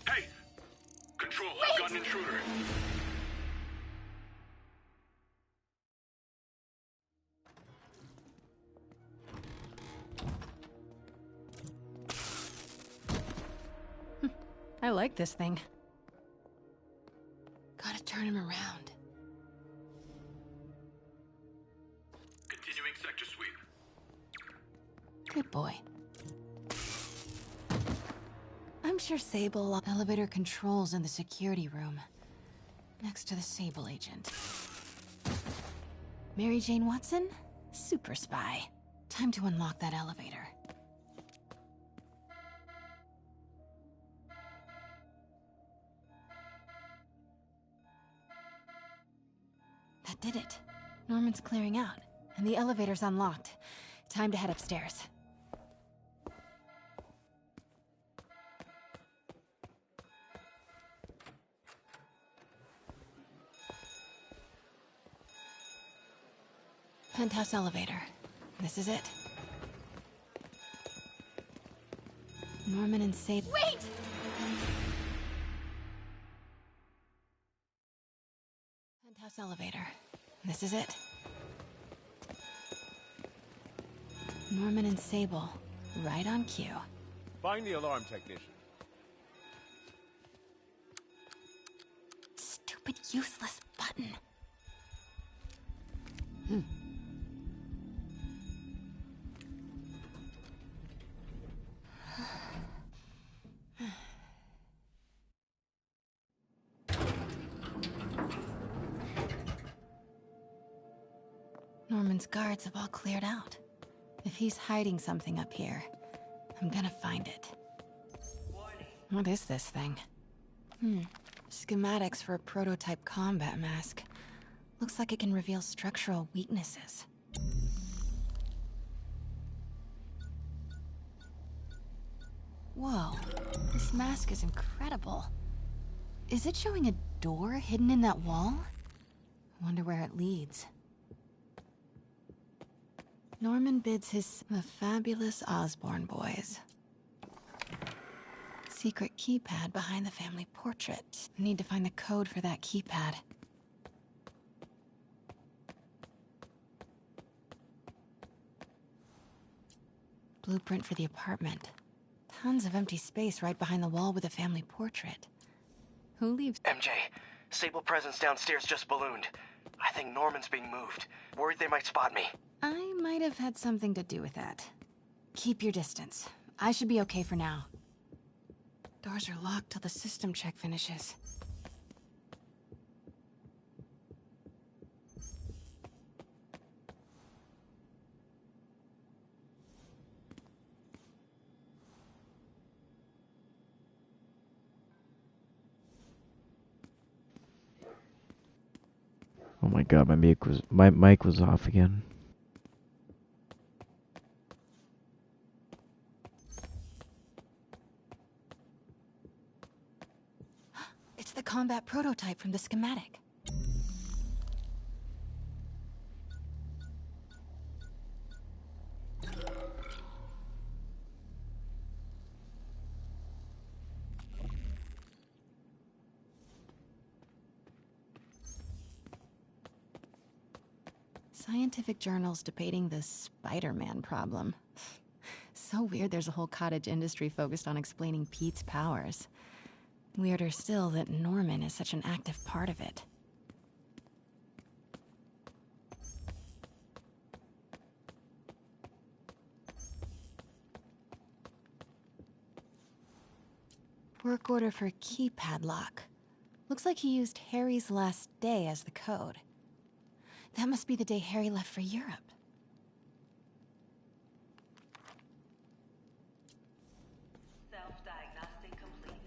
Hey! Control, I've got an intruder. I like this thing. Gotta turn him around. Continuing sector sweep. Good boy. I'm sure Sable elevator controls in the security room. Next to the Sable agent. Mary Jane Watson? Super spy. Time to unlock that elevator. That did it. Norman's clearing out, and the elevator's unlocked. Time to head upstairs. Penthouse elevator. This is it. Norman and Sable. Wait! Penthouse elevator. This is it. Norman and Sable. Right on cue. Find the alarm technician. Stupid, useless button. Norman's guards have all cleared out. If he's hiding something up here, I'm gonna find it. What is this thing? Schematics for a prototype combat mask. Looks like it can reveal structural weaknesses. Whoa, this mask is incredible. Is it showing a door hidden in that wall? I wonder where it leads. Norman bids the fabulous Osborn boys. Secret keypad behind the family portrait. Need to find the code for that keypad. Blueprint for the apartment. Tons of empty space right behind the wall with the family portrait. Who leaves? MJ, Sable presence downstairs just ballooned. I think Norman's being moved. Worried they might spot me. I might have had something to do with that. Keep your distance. I should be okay for now. Doors are locked till the system check finishes. Oh my god, my mic was off again. It's the combat prototype from the schematic. Scientific journals debating the Spider-Man problem. So weird there's a whole cottage industry focused on explaining Pete's powers. Weirder still that Norman is such an active part of it. Work order for keypad lock. Looks like he used Harry's last day as the code. That must be the day Harry left for Europe. Self-diagnostic complete.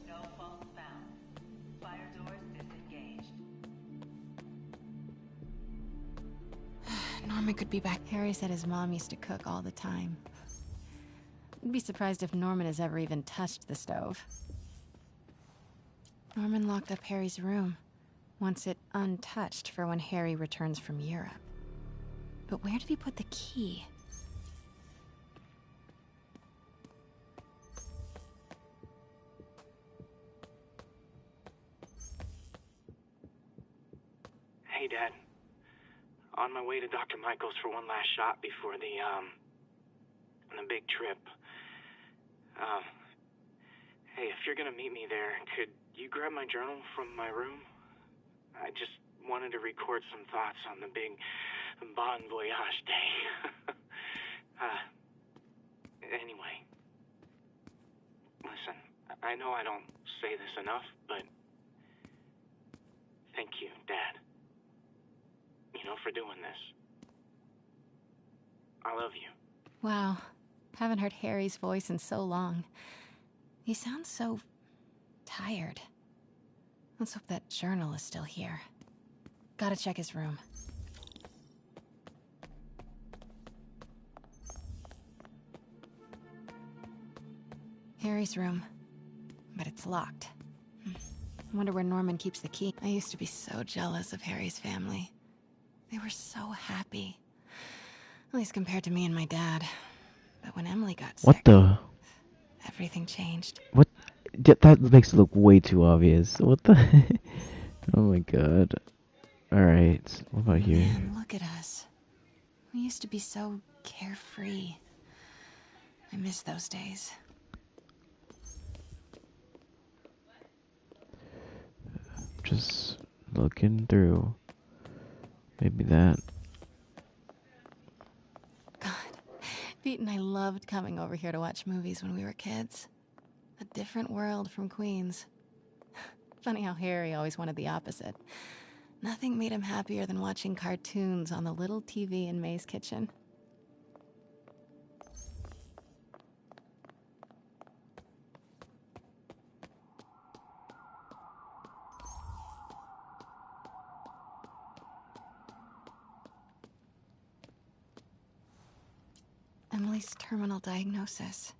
No faults found. Fire doors disengaged. Norman could be back. Harry said his mom used to cook all the time. I'd be surprised if Norman has ever even touched the stove. Norman locked up Harry's room. Wants it untouched for when Harry returns from Europe. But where did he put the key? Hey, Dad. On my way to Dr. Michael's for one last shot before the big trip. Hey, if you're gonna meet me there, could you grab my journal from my room? I just wanted to record some thoughts on the big Bon Voyage day. Anyway. Listen, I know I don't say this enough, but thank you, Dad. You know, for doing this. I love you. Wow. Haven't heard Harry's voice in so long. He sounds so tired. Let's hope that journal is still here. Gotta check his room. Harry's room. But it's locked. I wonder where Norman keeps the key. I used to be so jealous of Harry's family. They were so happy. At least compared to me and my dad. But when Emily got sick, What the? everything changed. What? That makes it look way too obvious. What the? Oh my god. Alright, what about here? Man, look at us. We used to be so carefree. I miss those days. Just looking through. Maybe that. Pete and I loved coming over here to watch movies when we were kids. A different world from Queens. Funny how Harry always wanted the opposite. Nothing made him happier than watching cartoons on the little TV in May's kitchen. Emily's terminal diagnosis.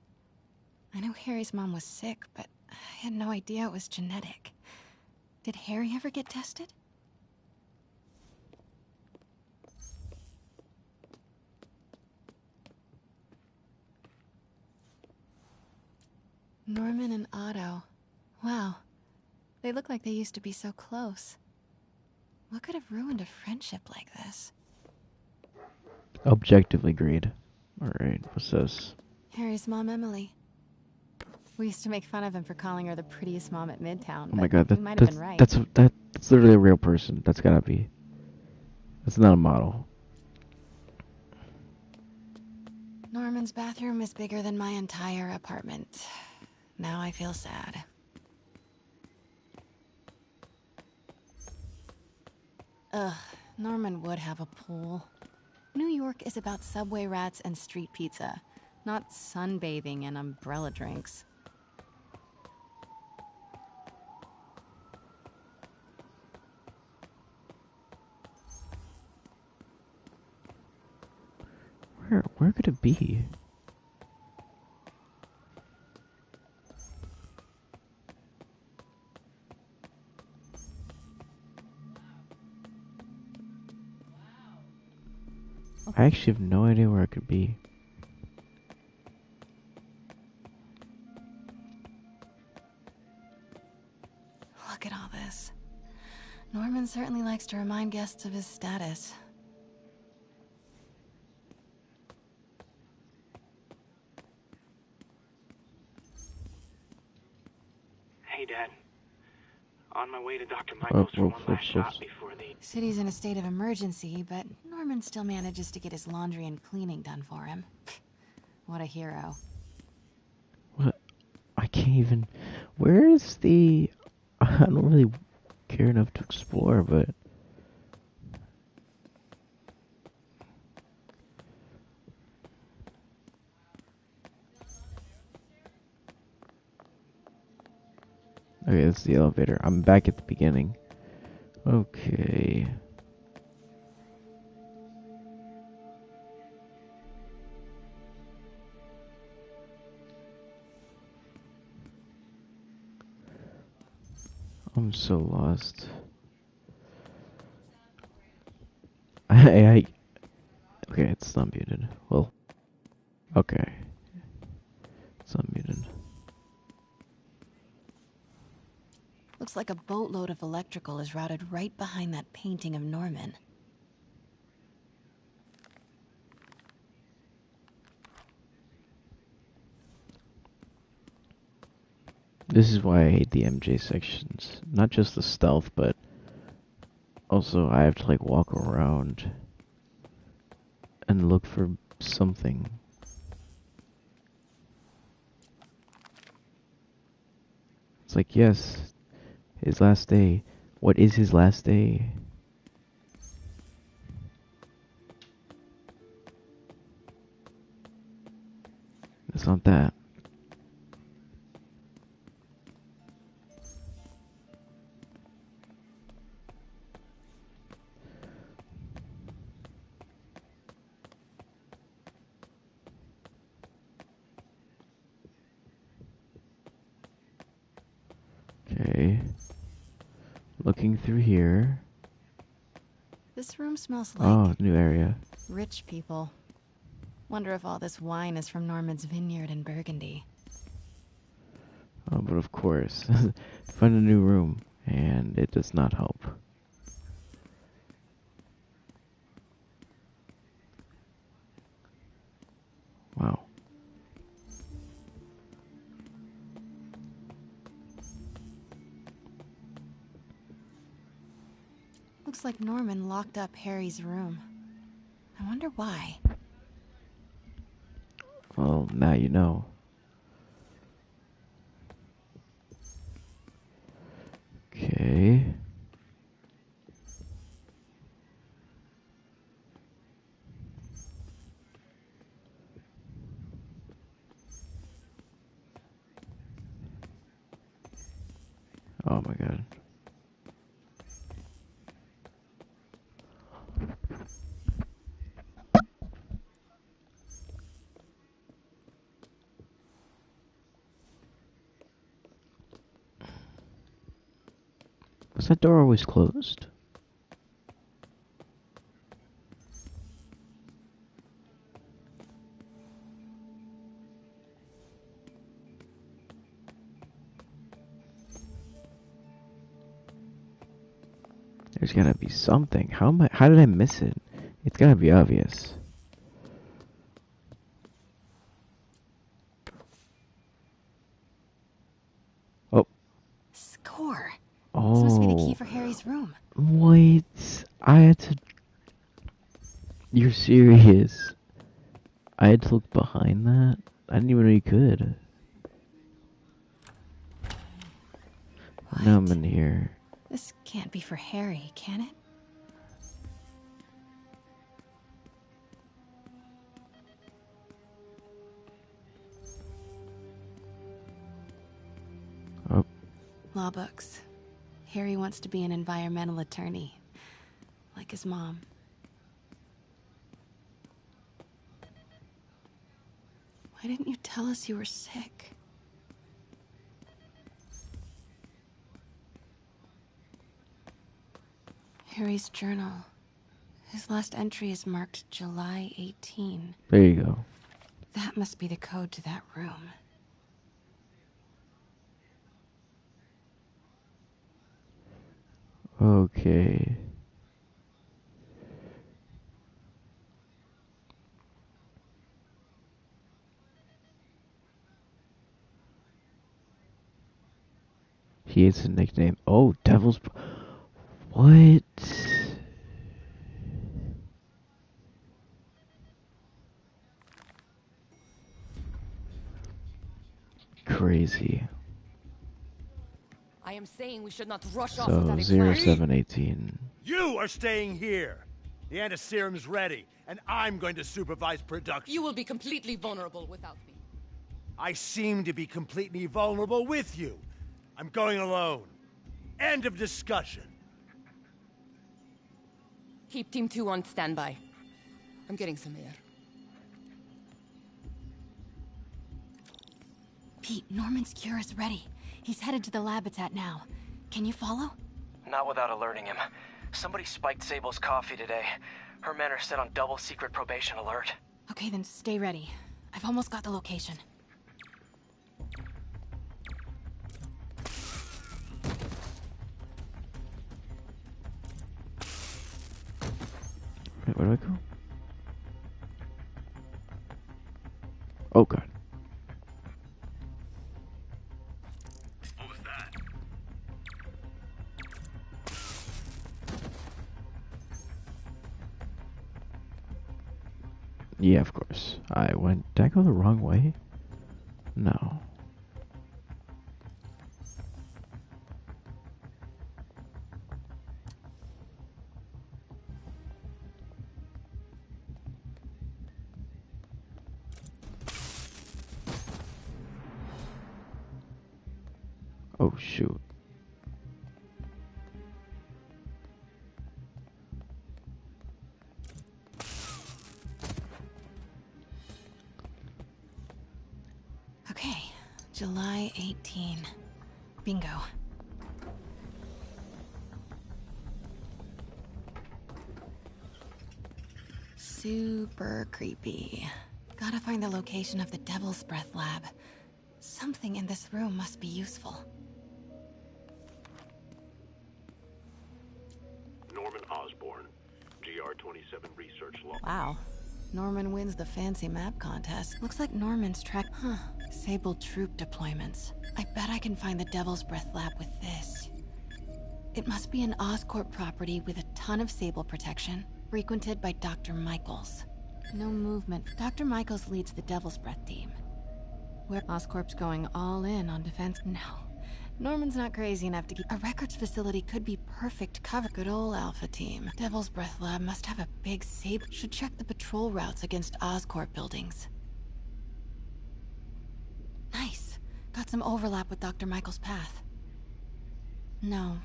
I know Harry's mom was sick, but I had no idea it was genetic. Did Harry ever get tested? Norman and Otto. Wow. They look like they used to be so close. What could have ruined a friendship like this? Objectively greed. Alright, what's this? Harry's mom, Emily. We used to make fun of him for calling her the prettiest mom at Midtown. Oh my god, he might have been right. that's literally a real person. That's gotta be. That's not a model. Norman's bathroom is bigger than my entire apartment. Now I feel sad. Ugh, Norman would have a pool. New York is about subway rats and street pizza, not sunbathing and umbrella drinks. Where could it be? I actually have no idea where it could be. Look at all this. Norman certainly likes to remind guests of his status. Hey, Dad. On my way to Dr. Michaels for one last shot before the... City's in a state of emergency, but Norman still manages to get his laundry and cleaning done for him. What a hero. What? I can't even... Where is the... I don't really care enough to explore, but... Okay, that's the elevator. I'm back at the beginning. Okay. I'm so lost. Okay, it's not muted. Well, okay. It's not muted. Looks like a boatload of electrical is routed right behind that painting of Norman. This is why I hate the MJ sections. Not just the stealth, but also I have to like walk around and look for something. It's like, yes, his last day. What is his last day? It's not that. Okay. Looking through here. This room smells like Oh, new area. rich people. Wonder if all this wine is from Norman's vineyard in Burgundy. Oh, but of course. Find a new room, and it does not help. Wow. Looks like Norman locked up Harry's room. I wonder why. Well, now you know. Okay. Oh my god. Was that door always closed? There's gotta be something. How did I miss it? It's gotta be obvious. Oh. Score. Oh. This must be the key for Harry's room. Wait. I had to... You're serious? I had to look behind that? I didn't even know you could. Now I'm in here. This can't be for Harry, can it? Oh. Law books. Harry wants to be an environmental attorney, like his mom. Why didn't you tell us you were sick? Harry's journal. His last entry is marked July 18. There you go. That must be the code to that room. Okay. He hates a nickname. Oh, Devil's... What? Crazy. I am saying we should not rush off So, without a plan. 0718. You are staying here. The antiserum's ready, and I'm going to supervise production. You will be completely vulnerable without me. I seem to be completely vulnerable with you. I'm going alone. End of discussion. Keep Team 2 on standby. I'm getting some air. Pete, Norman's cure is ready. He's headed to the lab it's at now. Can you follow? Not without alerting him. Somebody spiked Sable's coffee today. Her men are set on double secret probation alert. Okay, then stay ready. I've almost got the location. Wait, where do I go? Oh god. What was that? Yeah, of course. Did I go the wrong way? No. Oh, shoot. Okay, July 18. Bingo. super creepy. Gotta find the location of the Devil's Breath lab. Something in this room must be useful. Norman Osborn, GR27 research log. Wow. Norman wins the fancy map contest. Looks like Norman's track. Sable troop deployments. I bet I can find the Devil's Breath lab with this. It must be an Oscorp property with a ton of Sable protection, frequented by Dr. Michaels. No movement. Dr. Michaels leads the Devil's Breath team. Where Oscorp's going all in on defense. No. Norman's not crazy enough to keep. A records facility could be perfect cover. Good old Alpha team. Devil's Breath lab must have a big Sable. Should check the patrol routes against Oscorp buildings. Nice. Got some overlap with Dr. Michaels' path. No.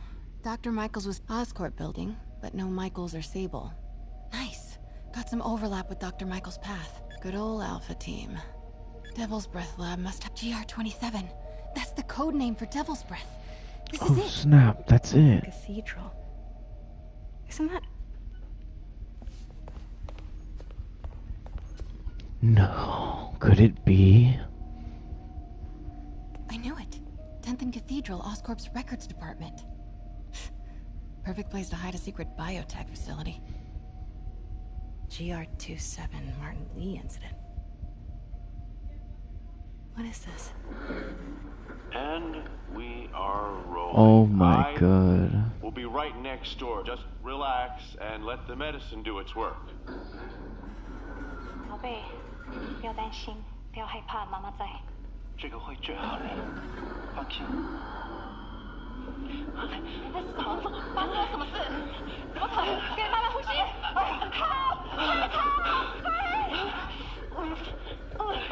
Dr. Michaels was Oscorp building, but no Michaels or Sable. Nice. Got some overlap with Dr. Michaels' path. Good old Alpha team. Devil's Breath lab must have GR27. That's the code name for Devil's Breath. This is it. Snap, that's it. Cathedral. Isn't that... No, could it be? I knew it. 10th and Cathedral, Oscorp's records department. Perfect place to hide a secret biotech facility. GR27 Martin Lee incident. What is this? And we are rolling. Oh my god. We'll be right next door. Just relax and let the medicine do its work. 宝贝，不要担心，不要害怕，妈妈在。这个会治好的，放心。你在什么？发生了什么事？怎么可能？给妈妈呼吸！害怕！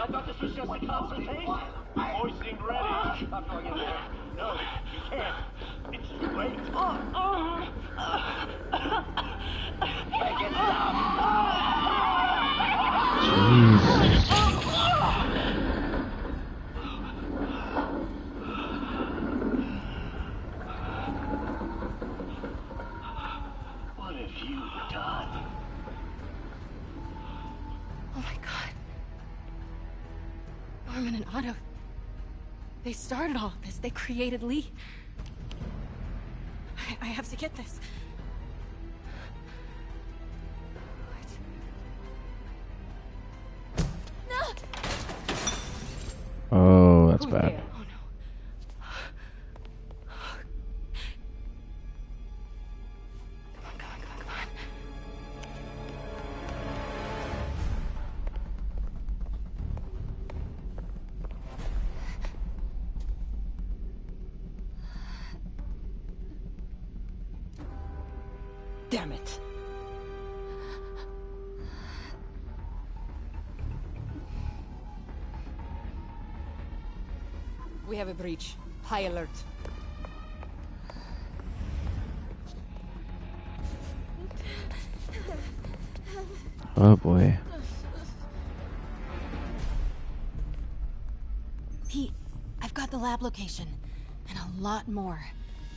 I thought this was just a consultation. Hoisting ready. I'm going in there. No, you can't. It's too late. Make it What have you done? Oh my god. Norman and Otto. They started all of this. They created Lee. I have to get this. What? No! Oh, that's bad. There? Oh no. Come on. Damn it. We have a breach. High alert. Oh boy. Pete, I've got the lab location. And a lot more.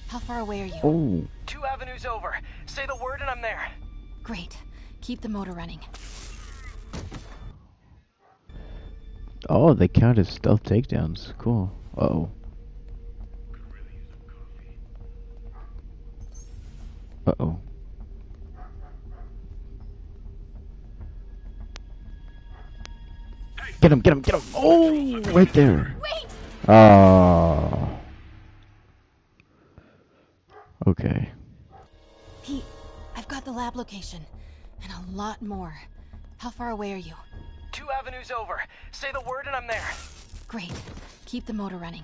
How far away are you? Oh. 2 avenues over. Say the word and I'm there. Great. Keep the motor running. Oh, they count as stealth takedowns. Cool. Uh-oh. Uh-oh. Get him! Oh, right there. Wait! Ah. Okay. Pete, I've got the lab location. And a lot more. How far away are you? 2 avenues over. Say the word and I'm there. Great. Keep the motor running.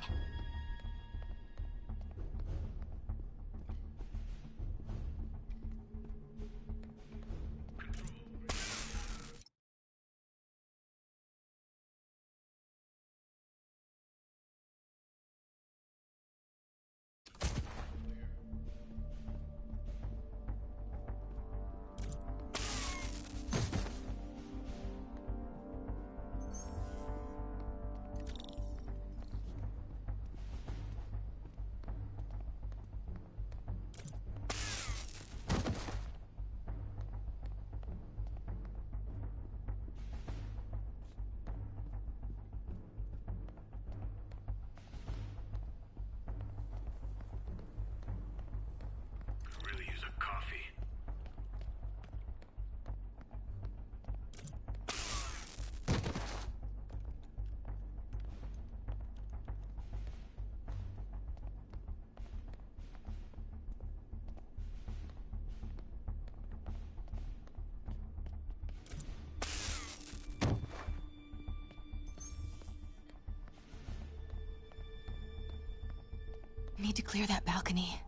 need to clear that balcony.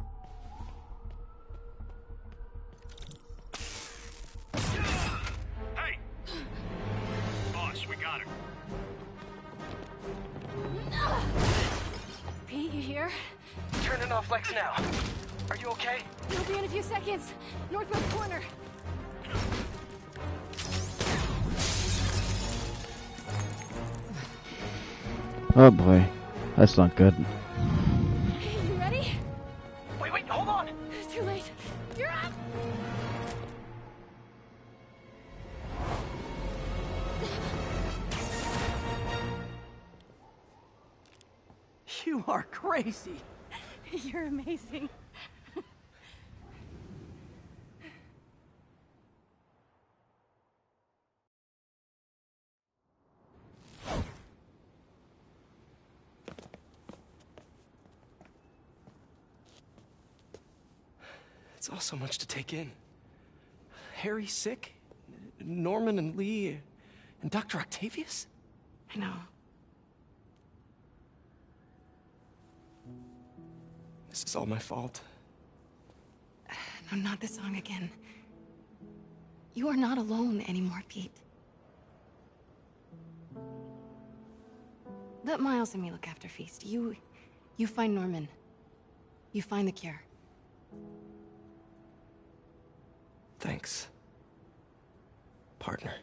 Hey! Boss, we got her. Pete, you here? Turning off Lex now. Are you okay? You'll be in a few seconds. Northwest corner. Oh boy, that's not good. You ready? Wait, hold on! It's too late. You're up! You are crazy. You're amazing. It's all so much to take in. Harry sick, Norman and Lee, and Dr. Octavius? I know. This is all my fault. No, not this song again. You are not alone anymore, Pete. Let Miles and me look after Feast. You find Norman. You find the cure. Thanks, partner.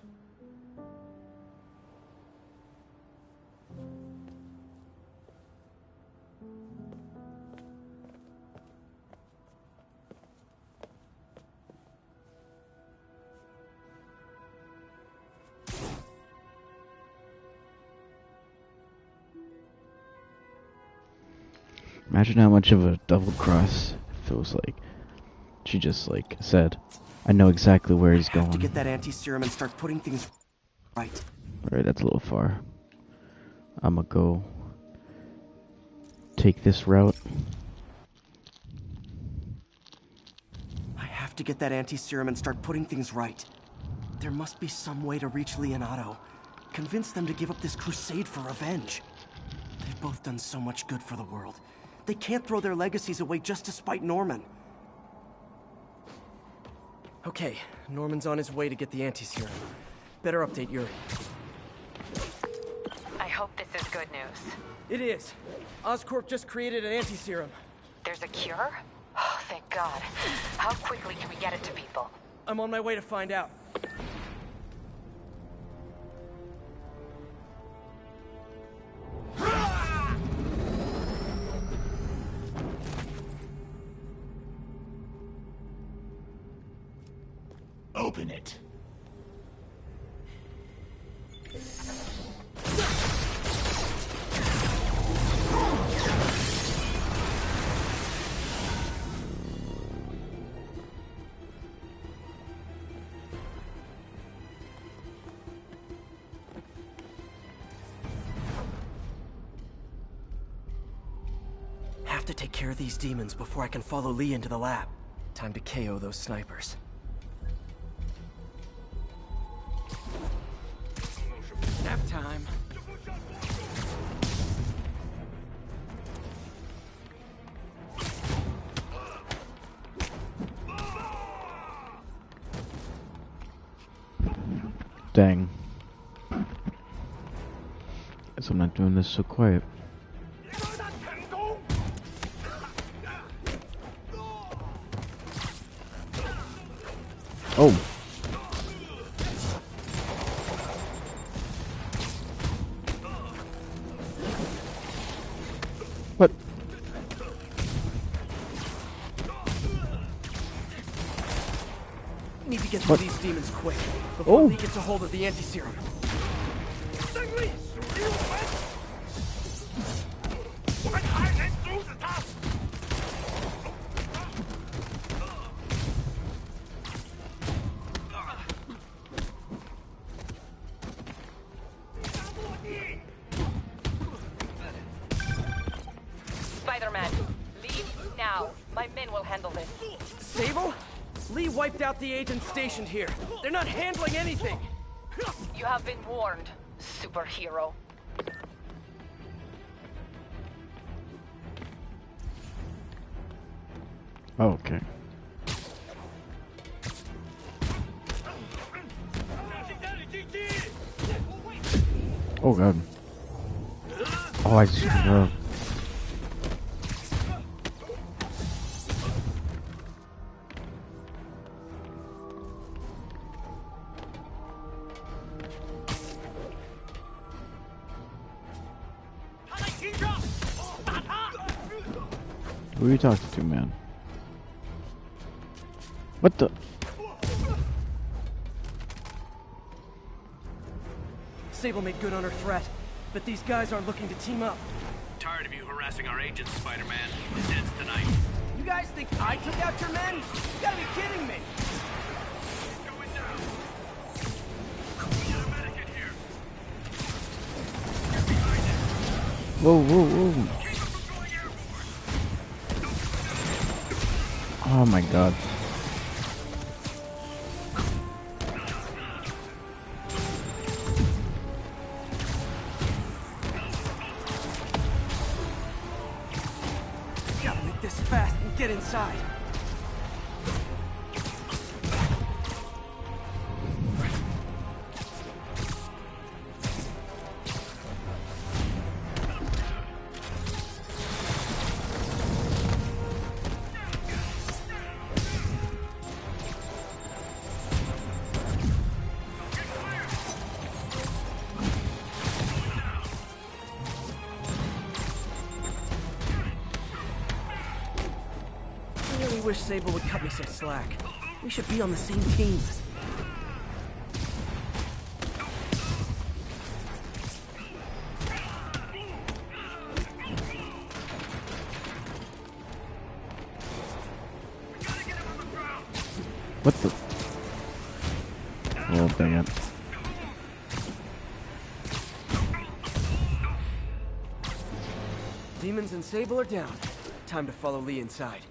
Imagine how much of a double cross if it was like she just like said, I know exactly where he's going. To get that anti-serum and start putting things right. Alright, that's a little far. I'ma go take this route. I have to get that anti-serum and start putting things right. There must be some way to reach Leonardo. Convince them to give up this crusade for revenge. They've both done so much good for the world. They can't throw their legacies away just to spite Norman. Okay, Norman's on his way to get the anti-serum. Better update Yuri. I hope this is good news. It is. Oscorp just created an anti-serum. There's a cure? Oh, thank God. How quickly can we get it to people? I'm on my way to find out. Open it. Have to take care of these demons before I can follow Lee into the lab. Time to KO those snipers. Nap time. Dang. Guess I'm not doing this so quiet. Oh. What? Need to get through these demons quick before Lee gets a hold of the anti-serum. Spider-Man, leave now. My men will handle this. Sable? Lee wiped out the agents stationed here. They're not handling anything. You have been warned, superhero. Oh, okay. Oh god. Oh, I screwed up. Who are you talking to, man? What the? Sable made good on her threat, but these guys aren't looking to team up. Tired of you harassing our agents, Spider-Man. This ends tonight. You guys think I took out your men? You gotta be kidding me! Going down. We got a medic in here. Get behind it. Whoa, whoa, whoa. Oh my god. Gotta make this fast and get inside. I really wish Sable would cut me some slack. We should be on the same team. What the? Oh, dang it. Demons and Sable are down. Time to follow Lee inside.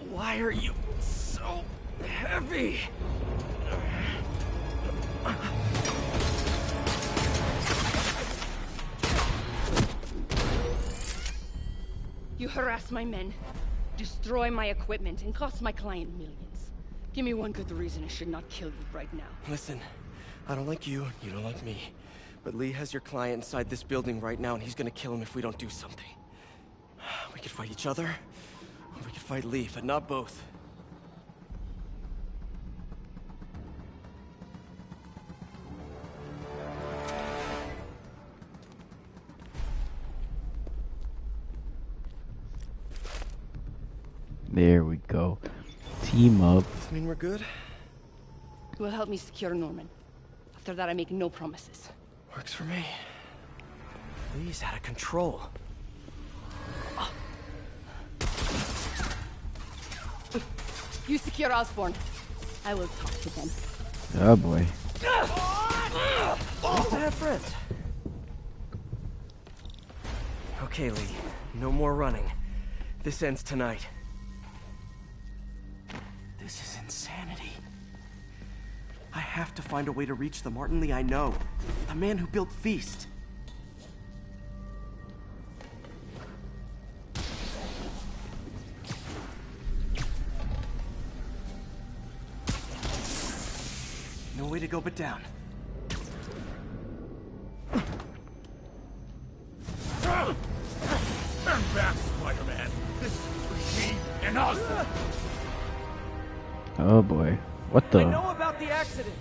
Why are you so heavy? You harass my men, destroy my equipment, and cost my client millions. Give me one good reason I should not kill you right now. Listen, I don't like you, you don't like me. But Lee has your client inside this building right now, and he's gonna kill him if we don't do something. We could fight each other, or we could fight Lee, but not both. There we go. Team up. I mean, we're good? You will help me secure Norman. After that, I make no promises. Works for me. Lee's out of control. You secure Osborn. I will talk to them. Oh boy. Nice to have friends. Okay, Lee. No more running. This ends tonight. This is insanity. I have to find a way to reach the Martin Lee I know. The man who built Feast. No way to go but down. Turn back, Spider-Man. This is between me and us. Oh boy. What the? I know about the accident.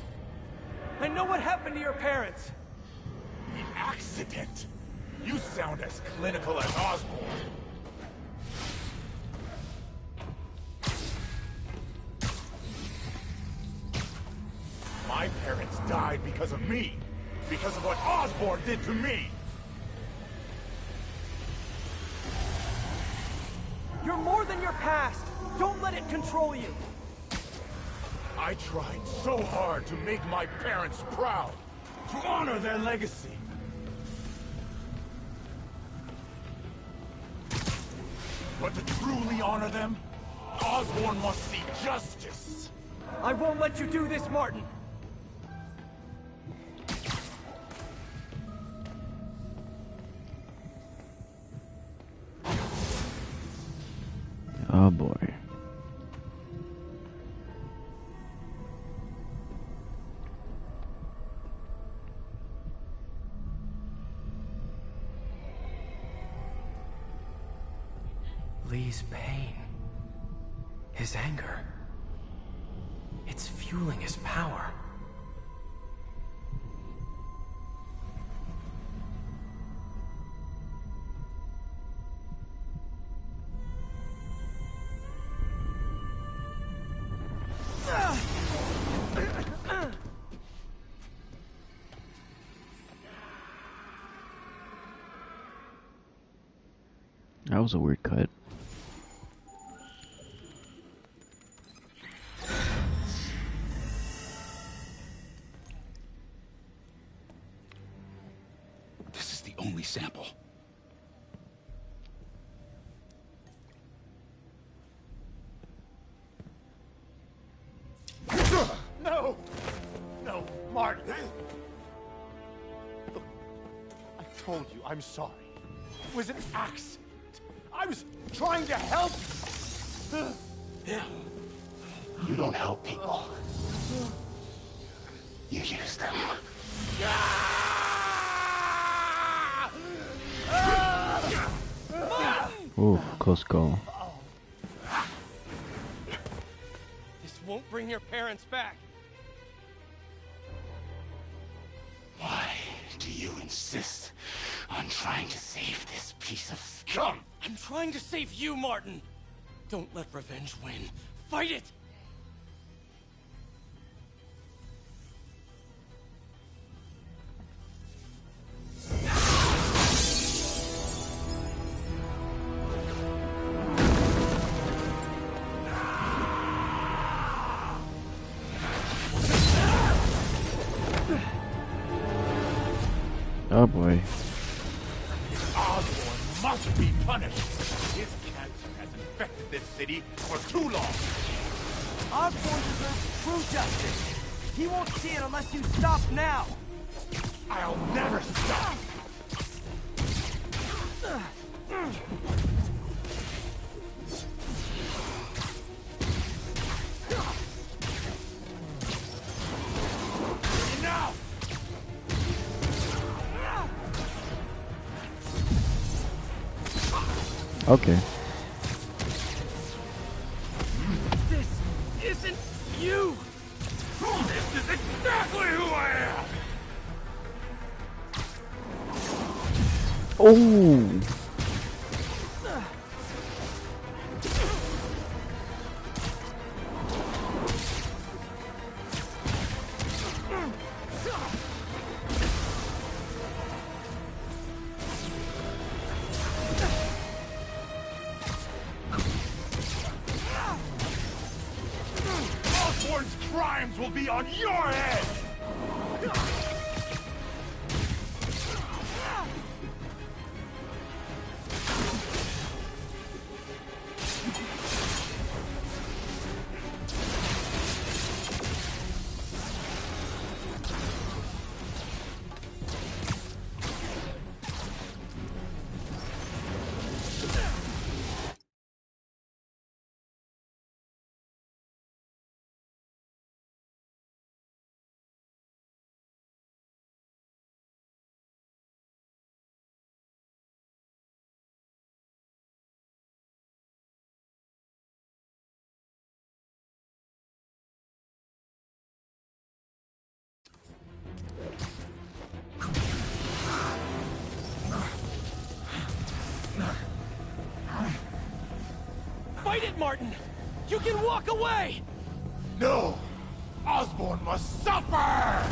I know what happened to your parents. The accident? You sound as clinical as Osborn. My parents died because of me. Because of what Osborn did to me. You're more than your past. Don't let it control you. I tried so hard to make my parents proud. To honor their legacy. But to truly honor them, Osborn must see justice. I won't let you do this, Martin. Oh boy. Lee's pain. His anger. It's fueling his power. That was a weird cut. This is the only sample. No! No, Martin! Look, I told you I'm sorry. It was an accident. I was trying to help you. You don't help people. You use them. Ooh, close call. This won't bring your parents back. Why do you insist on trying to save this piece of scum? I'm trying to save you, Martin. Don't let revenge win. Fight it! Oh boy. Osborn must be punished. His cancer has infected this city for too long. Osborn deserves true justice. He won't see it unless you stop now. I'll never stop. Enough! Okay. This isn't you! This is exactly who I am! Oh! Osborn's crimes will be on your head! Fight it, Martin! You can walk away! No! Osborn must suffer!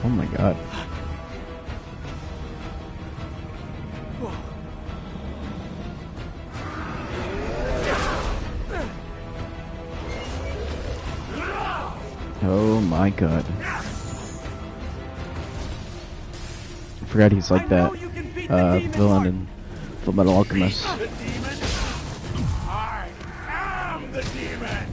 Oh my god. Oh my god. I forgot he's like that villain in Fullmetal Alchemist. The demon! I am the demon!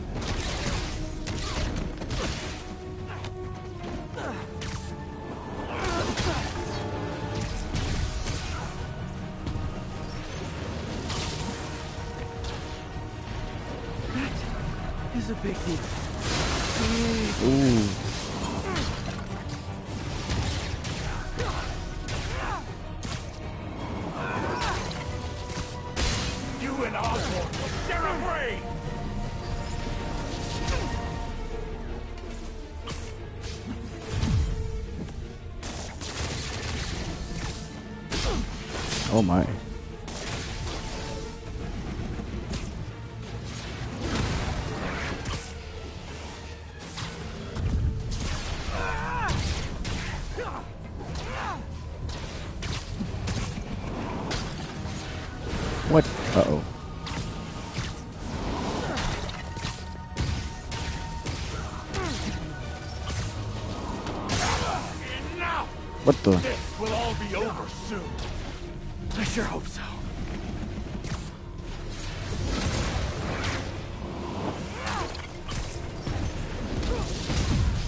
is a big deal. Ooh. You and Osborn will share a brain! Oh my. What? Uh-oh. What the? This will all be over soon. I sure hope so.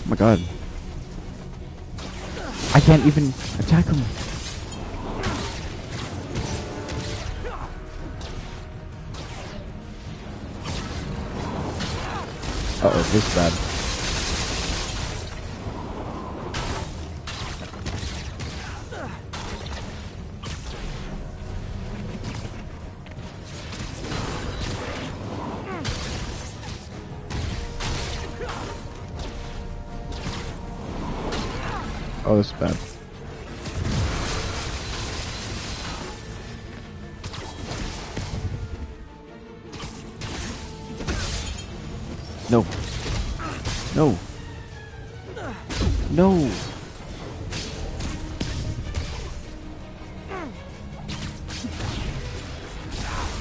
Oh my god. I can't even attack him. Uh-oh, this is bad. Oh, this is bad. No. No. No.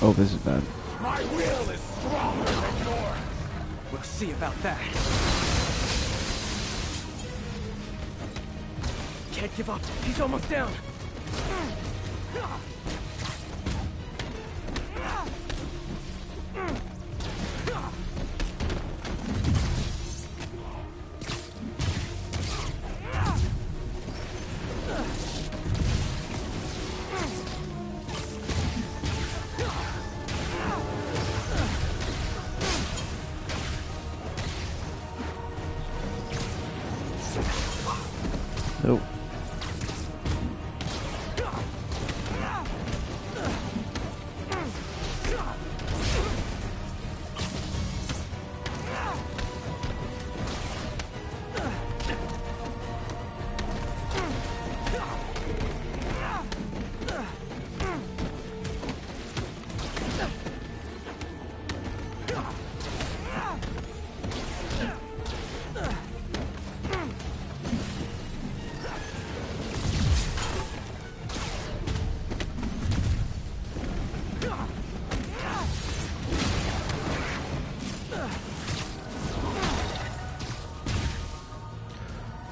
Oh, this is bad. My will is stronger than yours. We'll see about that. Can't give up. He's almost down. Nope.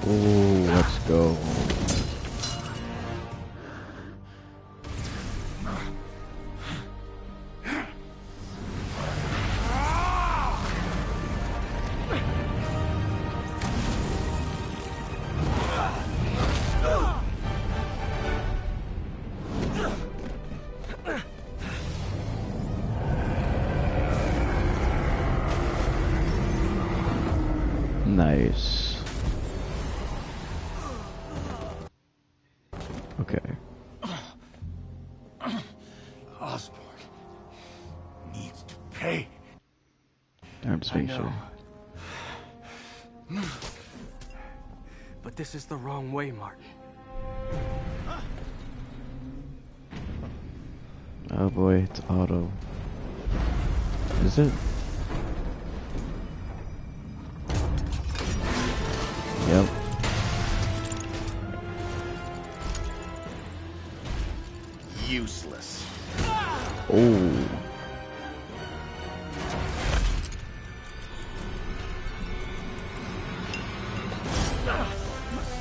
Oh, let's go. Nice. Okay. Osborn needs to pay. I'm just making sure. But this is the wrong way, Martin. Oh boy, it's auto. Is it? Yep. Useless. Oh.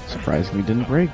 Surprisingly didn't break.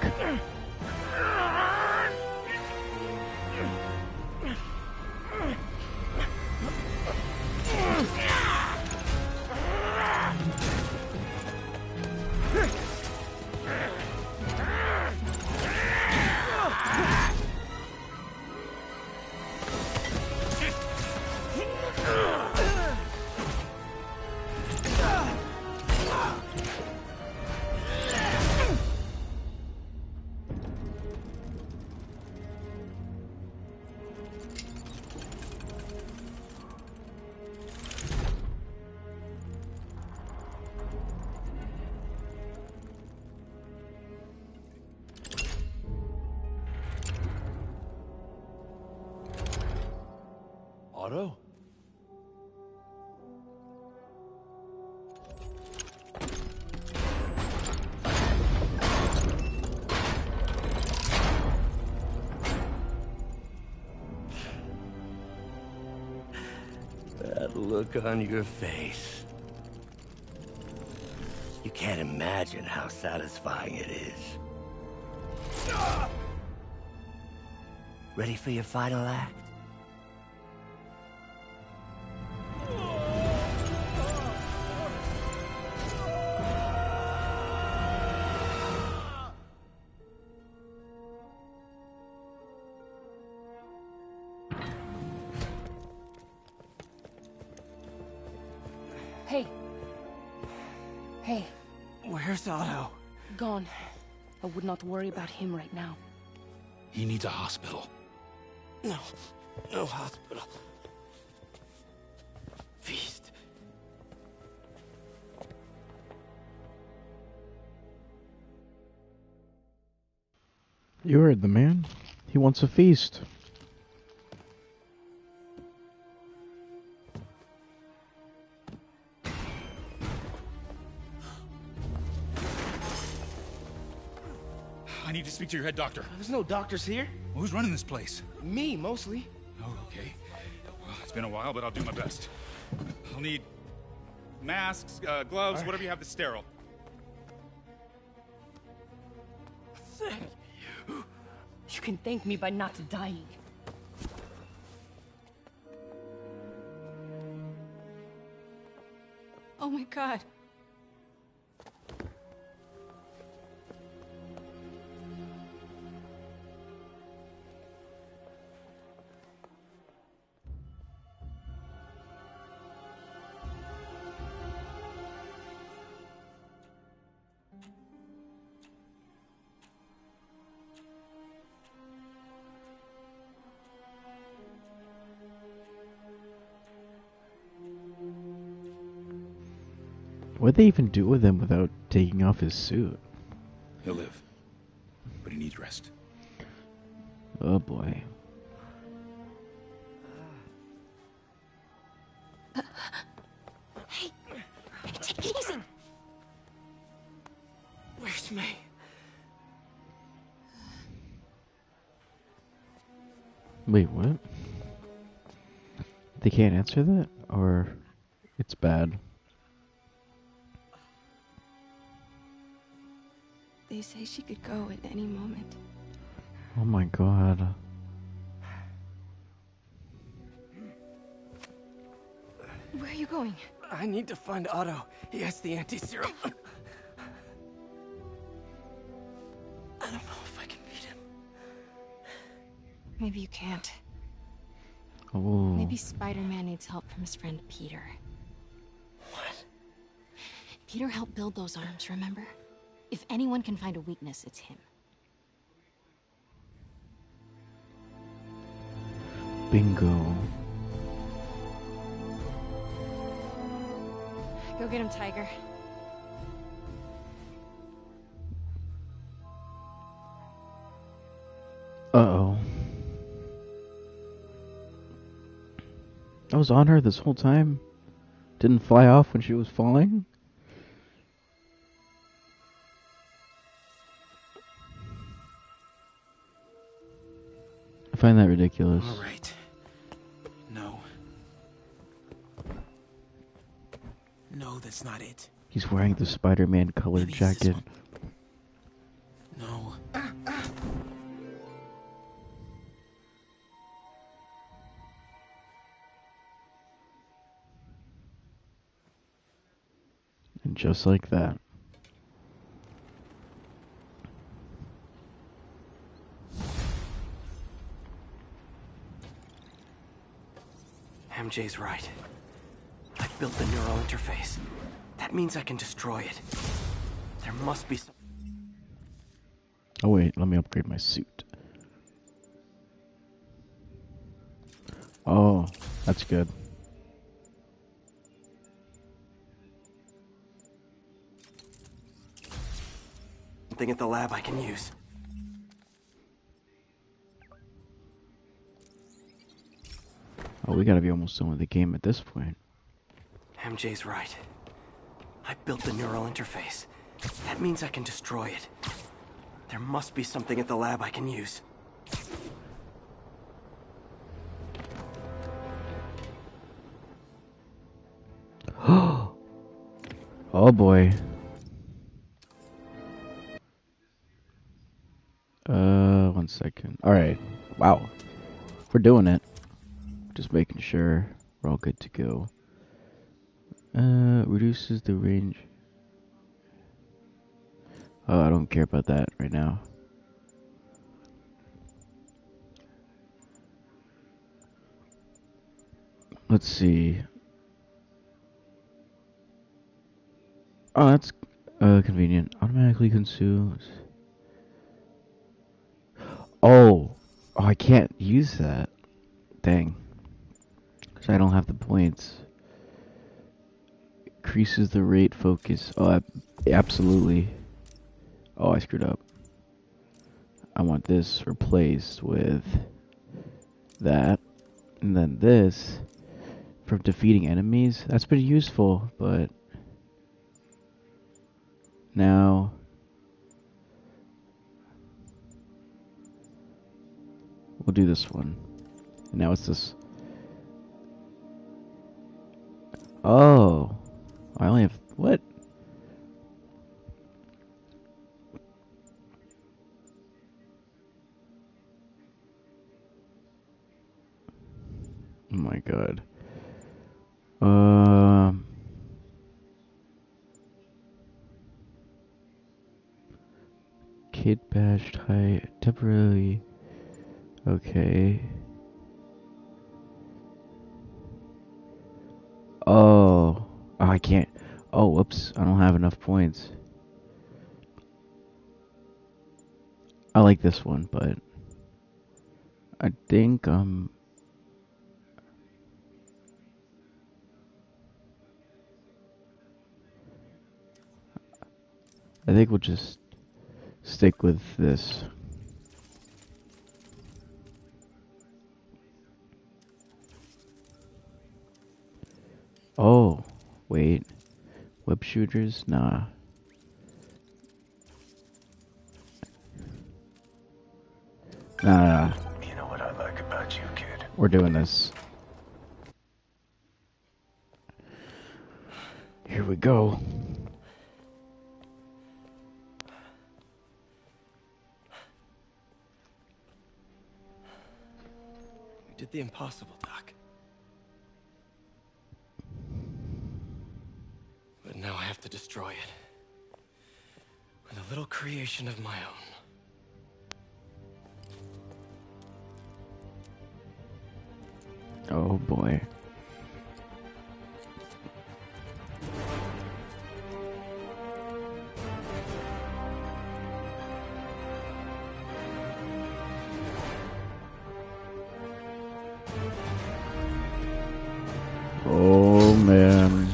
Otto? That look on your face. You can't imagine how satisfying it is. Ready for your final act? Hey. Hey. Where's Otto? Gone. I would not worry about him right now. He needs a hospital. No. No hospital. Feast. You heard the man. He wants a feast. I need to speak to your head doctor. There's no doctors here. Well, who's running this place? Me, mostly. Oh, okay. Well, it's been a while, but I'll do my best. I'll need masks, gloves, whatever you have that's sterile. Thank you. You can thank me by not dying. Oh my god. What'd they even do with him without taking off his suit? He'll live, but he needs rest. Oh boy. Hey, take it easy. Where's May? Wait, what? They can't answer that? Or it's bad? They say she could go at any moment. Oh my god. Where are you going? I need to find Otto. He has the anti-serum. I don't know if I can beat him. Maybe you can't. Oh. Maybe Spider-Man needs help from his friend Peter. What? Peter helped build those arms, remember? If anyone can find a weakness, it's him. Bingo. Go get him, Tiger. Uh-oh. I was on her this whole time. Didn't fly off when she was falling. I find that ridiculous. All right. No. No, that's not it. He's wearing the Spider-Man colored Maybe it's this jacket. one. No. And just like that. MJ's right. I've built the neural interface. That means I can destroy it. There must be some... Oh wait, let me upgrade my suit. Oh, that's good. something at the lab I can use. Oh, we gotta be almost done with the game at this point. MJ's right. I built the neural interface. That means I can destroy it. There must be something at the lab I can use. Oh boy. One second. Alright. Wow. We're doing it. Just making sure we're all good to go. Reduces the range. Oh, I don't care about that right now. Let's see. Oh, that's convenient. Automatically consumes. Oh, I can't use that. Dang. Because I don't have the points. Increases the rate focus. Oh, absolutely. Oh, I screwed up. I want this replaced with that. And then this from defeating enemies. That's pretty useful, but now we'll do this one. And now it's this. Oh, I only have what? Oh my god. Kid bashed high temporarily. Okay. Oh, I can't. Oh, whoops. I don't have enough points. I like this one, but I think I think we'll just stick with this. Oh, wait. Web shooters? Nah. Nah. You know what I like about you, kid? We're doing this. Here we go. We did the impossible, Doc. But now I have to destroy it. With a little creation of my own. Oh boy. Oh man.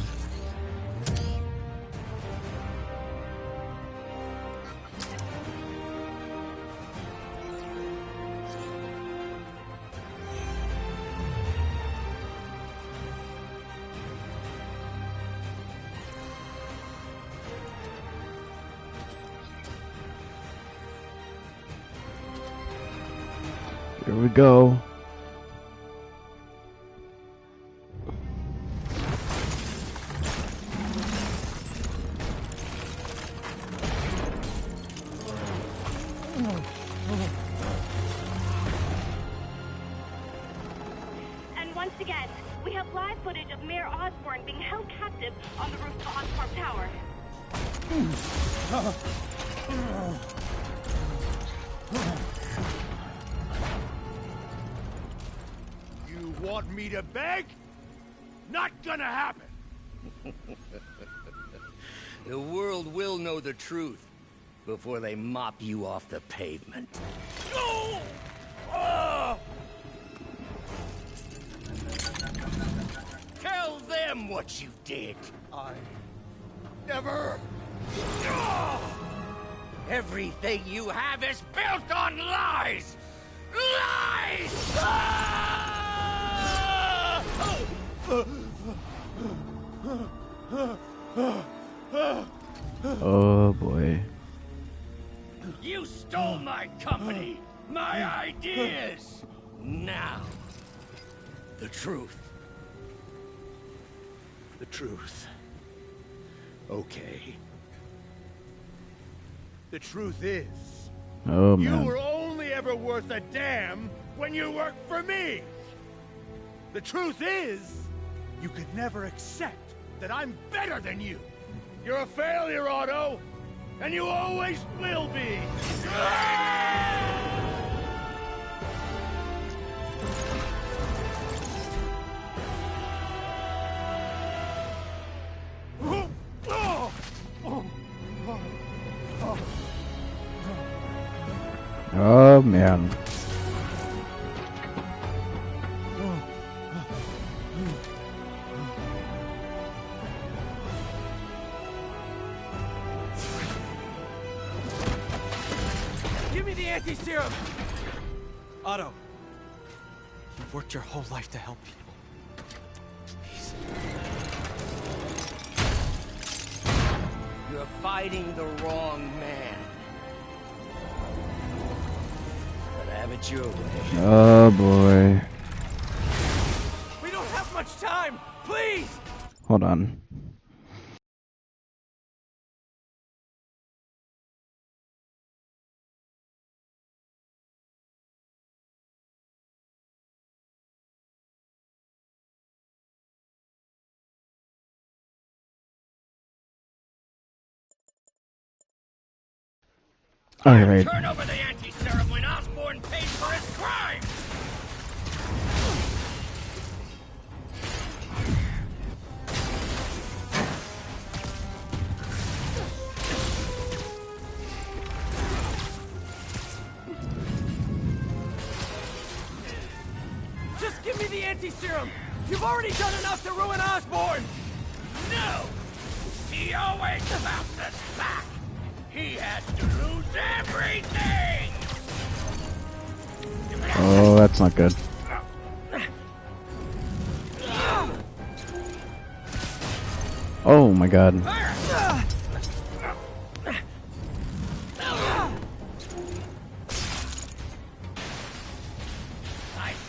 Here we go. And once again, we have live footage of Mayor Osborn being held captive on the roof of Oscorp Tower. You want me to beg? Not gonna happen! The world will know the truth before they mop you off the pavement. No! Ah! Tell them what you did. I never... Everything you have is built on lies! Lies! Ah! Oh boy. You stole my company, my ideas. Now, the truth. The truth. Okay. The truth is, Oh you man. were only ever worth a damn when you worked for me. The truth is, you could never accept that I'm better than you. You're a failure, Otto, and you always will be. Oh man. Give me the anti-serum! Otto, you've worked your whole life to help people. Please. You're fighting the wrong man. But have it your way. Oh boy. We don't have much time! Please! Hold on. Alright. Turn over the anti-serum when Osborn pays for his crime! Just give me the anti-serum! You've already done enough to ruin Osborn! No! He always bounces back! He has to lose everything! Oh, that's not good. Oh my god. I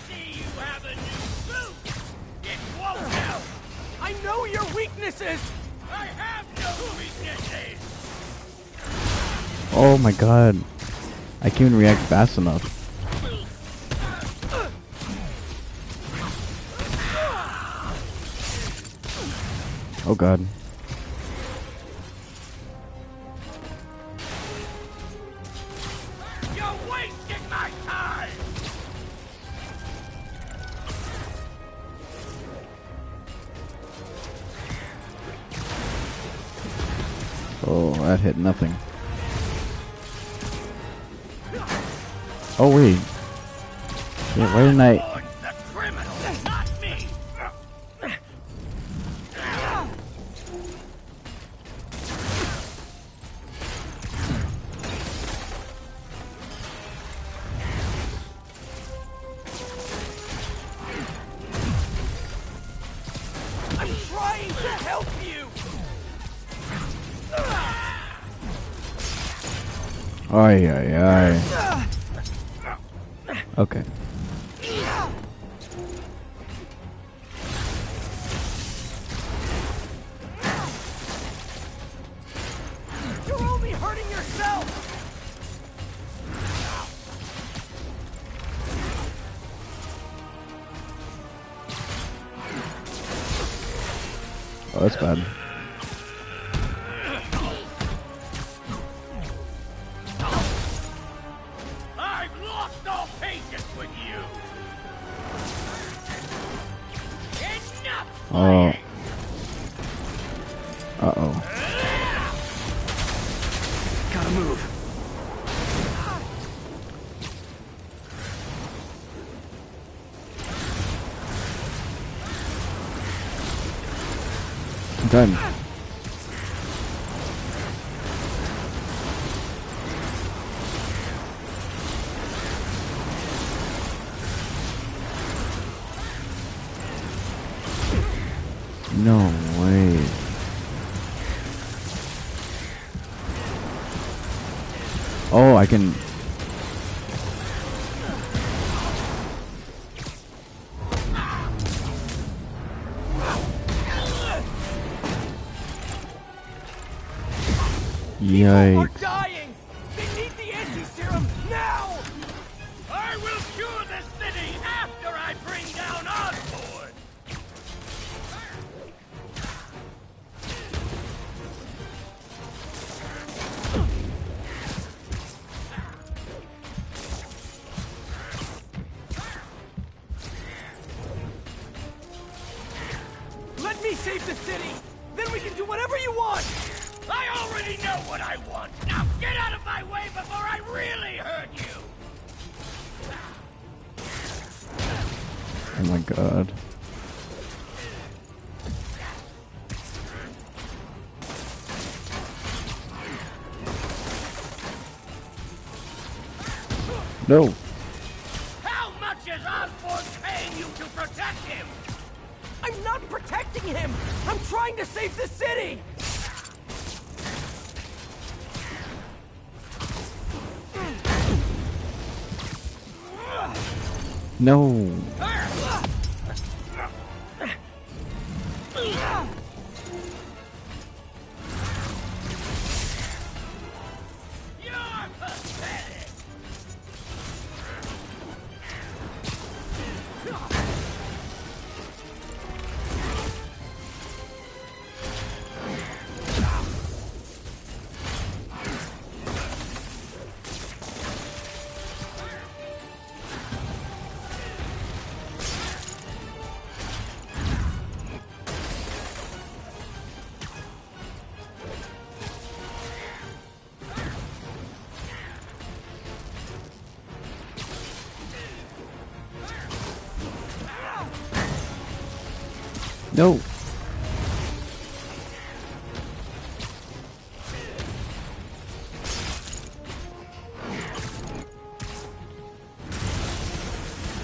see you have a new suit! It won't help! I know your weaknesses! I have no weaknesses! Oh my god. I can't even react fast enough. Oh god. You're wasting my time! Oh, that hit nothing. Oh wait. Yeah, why didn't I? The criminal, not me! I'm trying to help you! Ay ay ay. Okay. You're only hurting yourself! Oh, that's bad. I've lost all patience with you! Enough! Oh. Uh-oh. Gotta move. I'm done. I can... Yikes. Dying! They need the anti-serum now! I will cure the city after I bring down Osborn! Let me save the city! Then we can do whatever you want! I already know what I want! Now get out of my way before I really hurt you! Oh my god. No. How much is Osborn paying you to protect him? I'm not protecting him! I'm trying to save the city! No. No.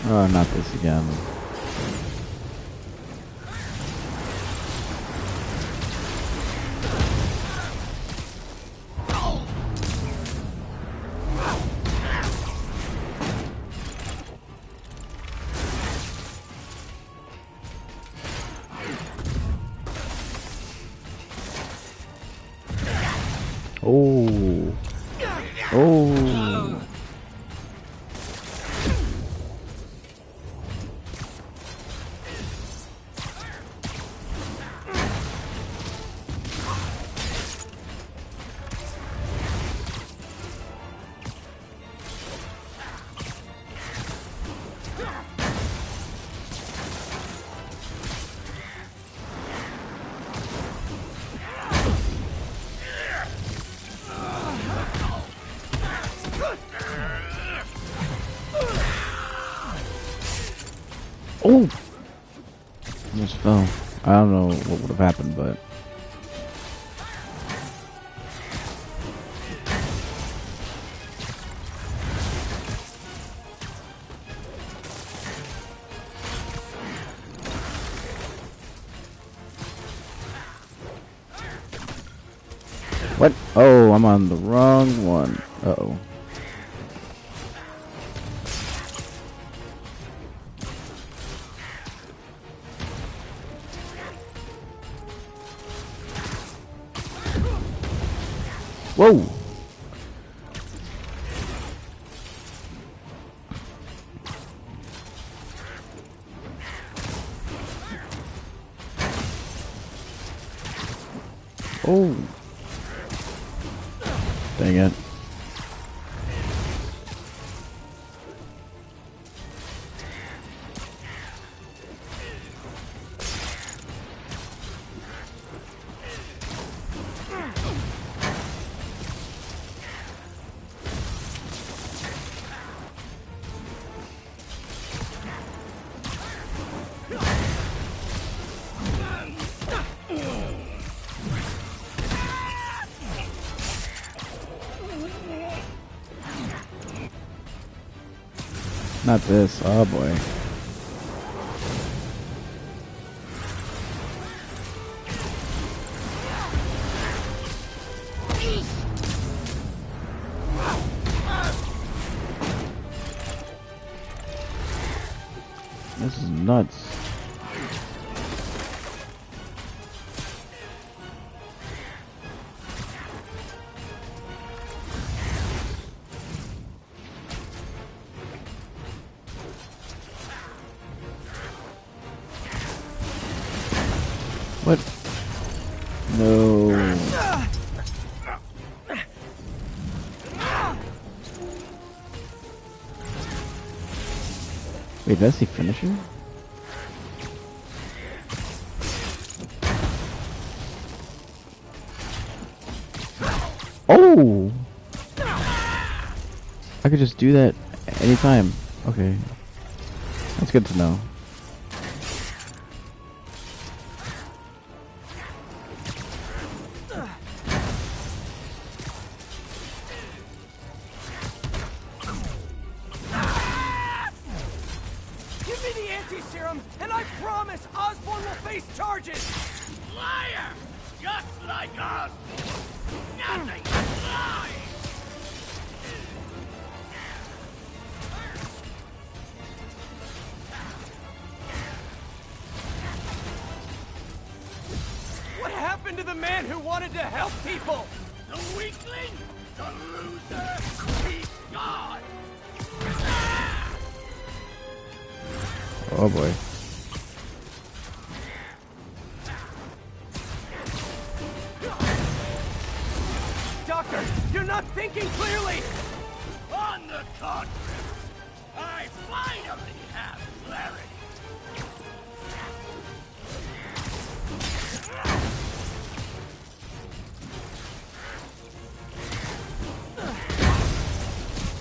Oh, not this again. Oh. Oh. Oh! Almost fell. I don't know what would have happened, but... What? Oh, I'm on the wrong one. Uh-oh. Whoa! Oh! Dang it. Not this. Oh boy. This is nuts. What? No. Wait, that's the finisher? Oh! I could just do that anytime. Okay. That's good to know. Give me the anti-serum, and I promise Osborn will face charges! Liar! Just like us! Nothing but lies! What happened to the man who wanted to help people? The weakling? The loser? He's gone! Oh boy. Doctor, you're not thinking clearly! On the contrary, I finally have clarity.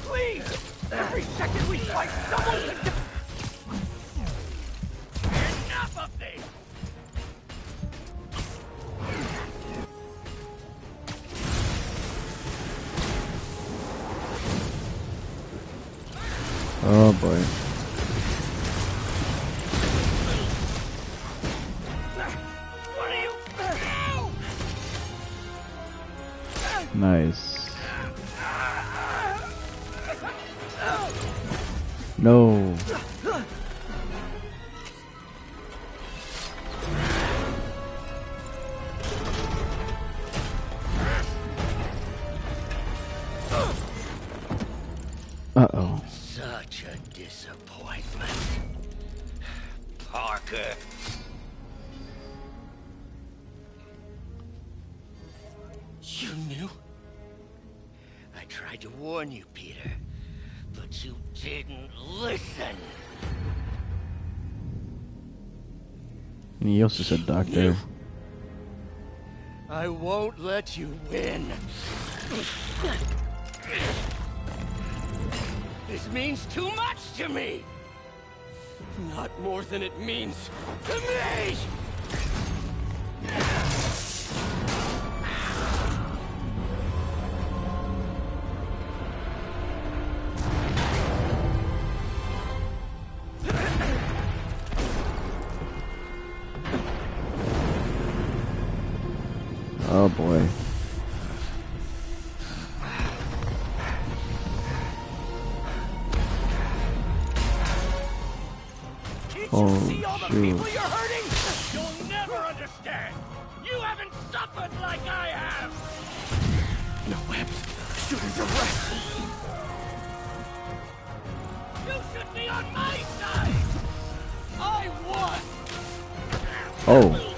Please! Every second we fight, someone can... Enough of this! Oh boy. What are you... Nice. No. Uh-oh. Such a disappointment. Parker. You knew? I tried to warn you, Peter, but you didn't listen. And he also said doctor. I won't let you win. This means too much to me! Not more than it means to me! Oh boy. Oh shoot. You'll never understand! You haven't suffered like I have! No webs. Shooters are right. You should be on my side! I won! Oh.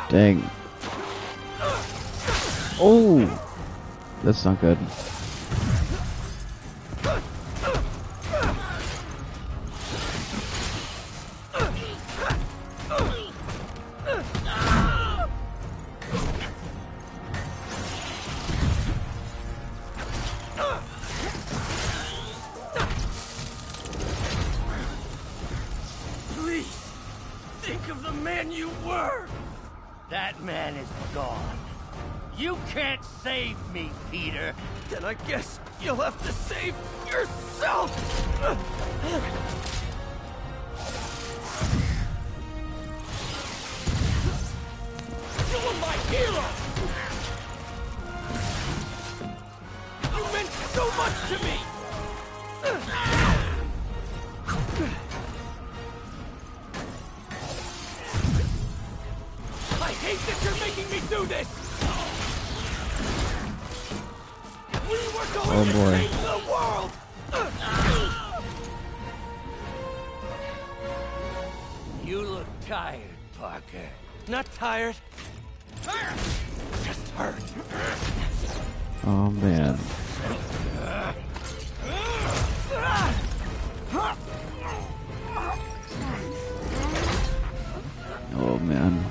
Dang. Oh! That's not good. Please, think of the man you were! That man is gone. You can't save me, Peter. Then I guess you'll have to save yourself! so much to me! I hate that you're making me do this! We were going to boy. save the world! You look tired, Parker. Not tired. Just hurt. Oh man. Oh man.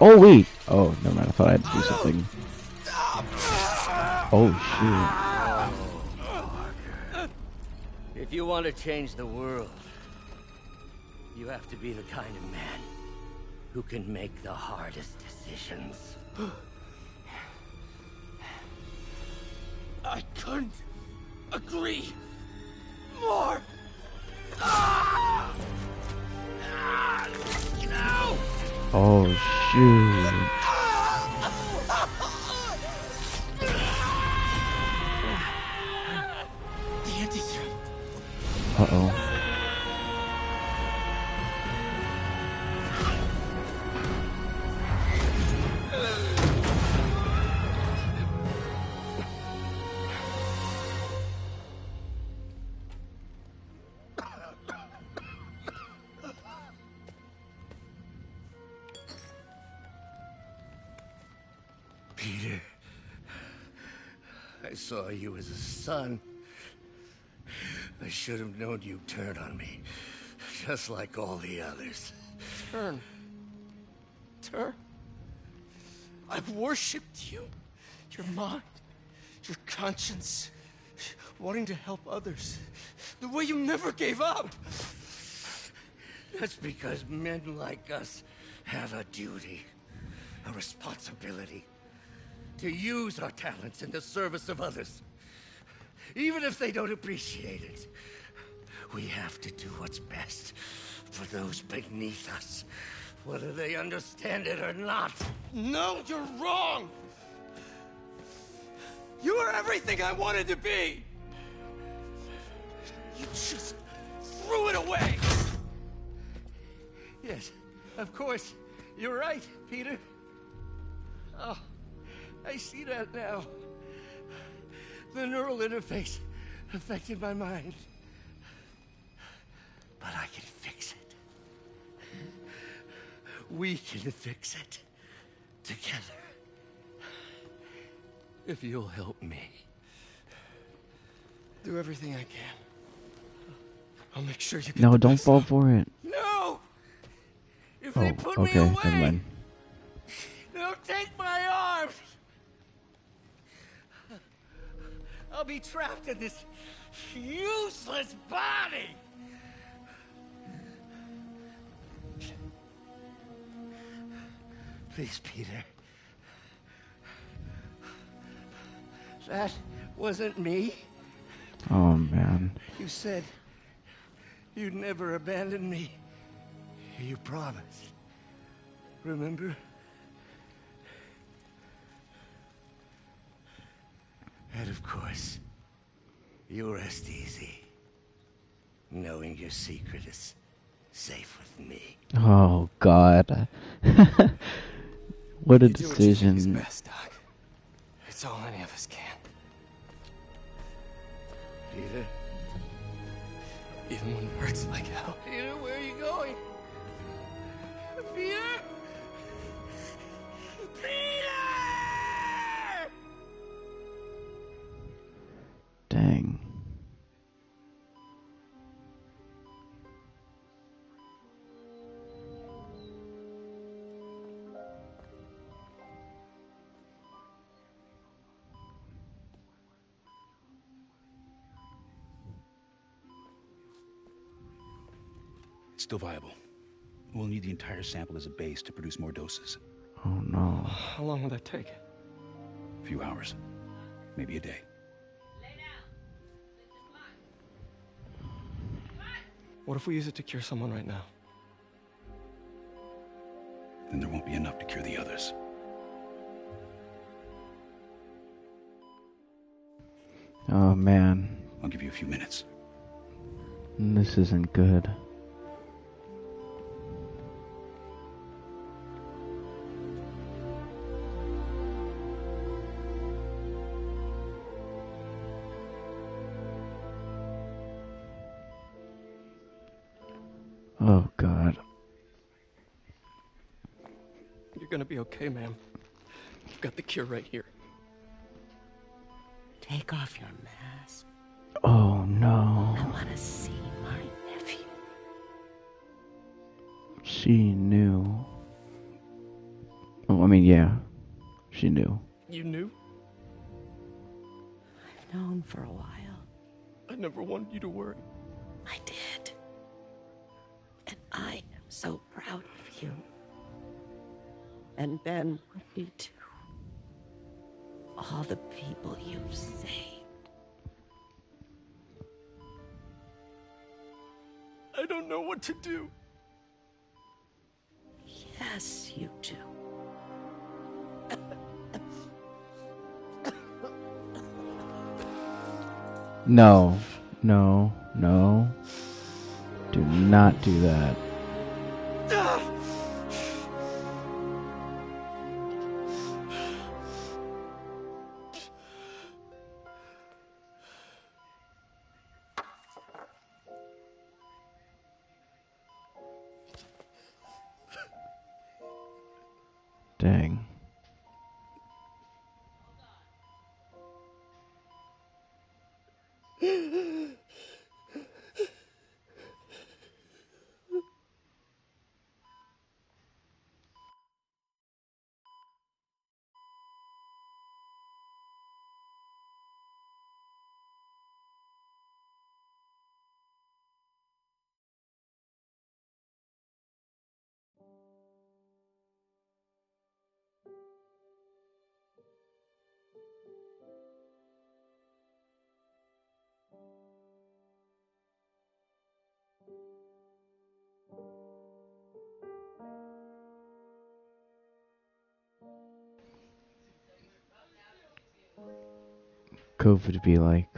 Oh wait. Oh, never mind. I thought I had to do something. Oh shoot. If you want to change the world, you have to be the kind of man who can make the hardest decisions. I couldn't agree more. No! Oh shoot. The anti-serum. Uh-oh. Peter, I saw you as a son. I should have known you'd turn on me, just like all the others. Turn. I've worshipped you. Your mind, your conscience, wanting to help others. The way you never gave up. That's because men like us have a duty, a responsibility, to use our talents in the service of others. Even if they don't appreciate it, we have to do what's best for those beneath us, whether they understand it or not. No, you're wrong. You are everything I wanted to be. You just threw it away. Yes, of course. You're right, Peter. Oh, I see that now. The neural interface affected my mind. But I can fix it. We can fix it. Together. If you'll help me. Do everything I can. I'll make sure you get No, the don't best fall help. for it. No! If Oh, they put me okay, away, never mind. They'll take my arms! I'll be trapped in this useless body! Please, Peter. That wasn't me. Oh man. You said you'd never abandon me. You promised. Remember? And of course, you rest easy, knowing your secret is safe with me. Oh god. What a You do what you think is decision. best, Doc. It's all any of us can. Peter? Even when it hurts like hell. Peter, where are you going? Peter? Peter! Dang. It's still viable. We'll need the entire sample as a base to produce more doses. Oh no. How long will that take? A few hours. Maybe a day. What if we use it to cure someone right now? Then there won't be enough to cure the others. Oh man. I'll give you a few minutes. This isn't good. Oh God. You're gonna be okay, ma'am. You've got the cure right here. Take off your mask. Oh no. I want to see my nephew. She knew. Oh, I mean, yeah. She knew. You knew? I've known for a while. I never wanted you to worry. I did. And I am so proud of you. And Ben would be too. All the people you've saved. I don't know what to do. Yes, you do. No. No. No. Do not do that. Dang. COVID be like.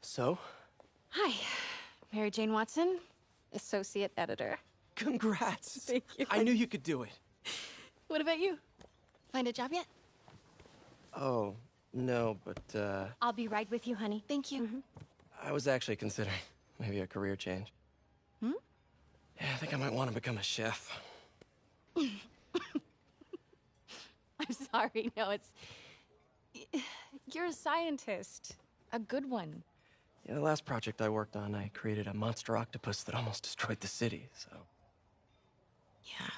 So? Hi, Mary Jane Watson, Associate Editor. Congrats! Thank you. I knew you could do it. What about you? Find a job yet? Oh, no, but, I'll be right with you, honey. Thank you. I was actually considering maybe a career change. Hmm? Yeah, I think I might want to become a chef. I'm sorry, no, it's... You're a scientist. A good one. Yeah, the last project I worked on, I created a monster octopus that almost destroyed the city, so... Yeah.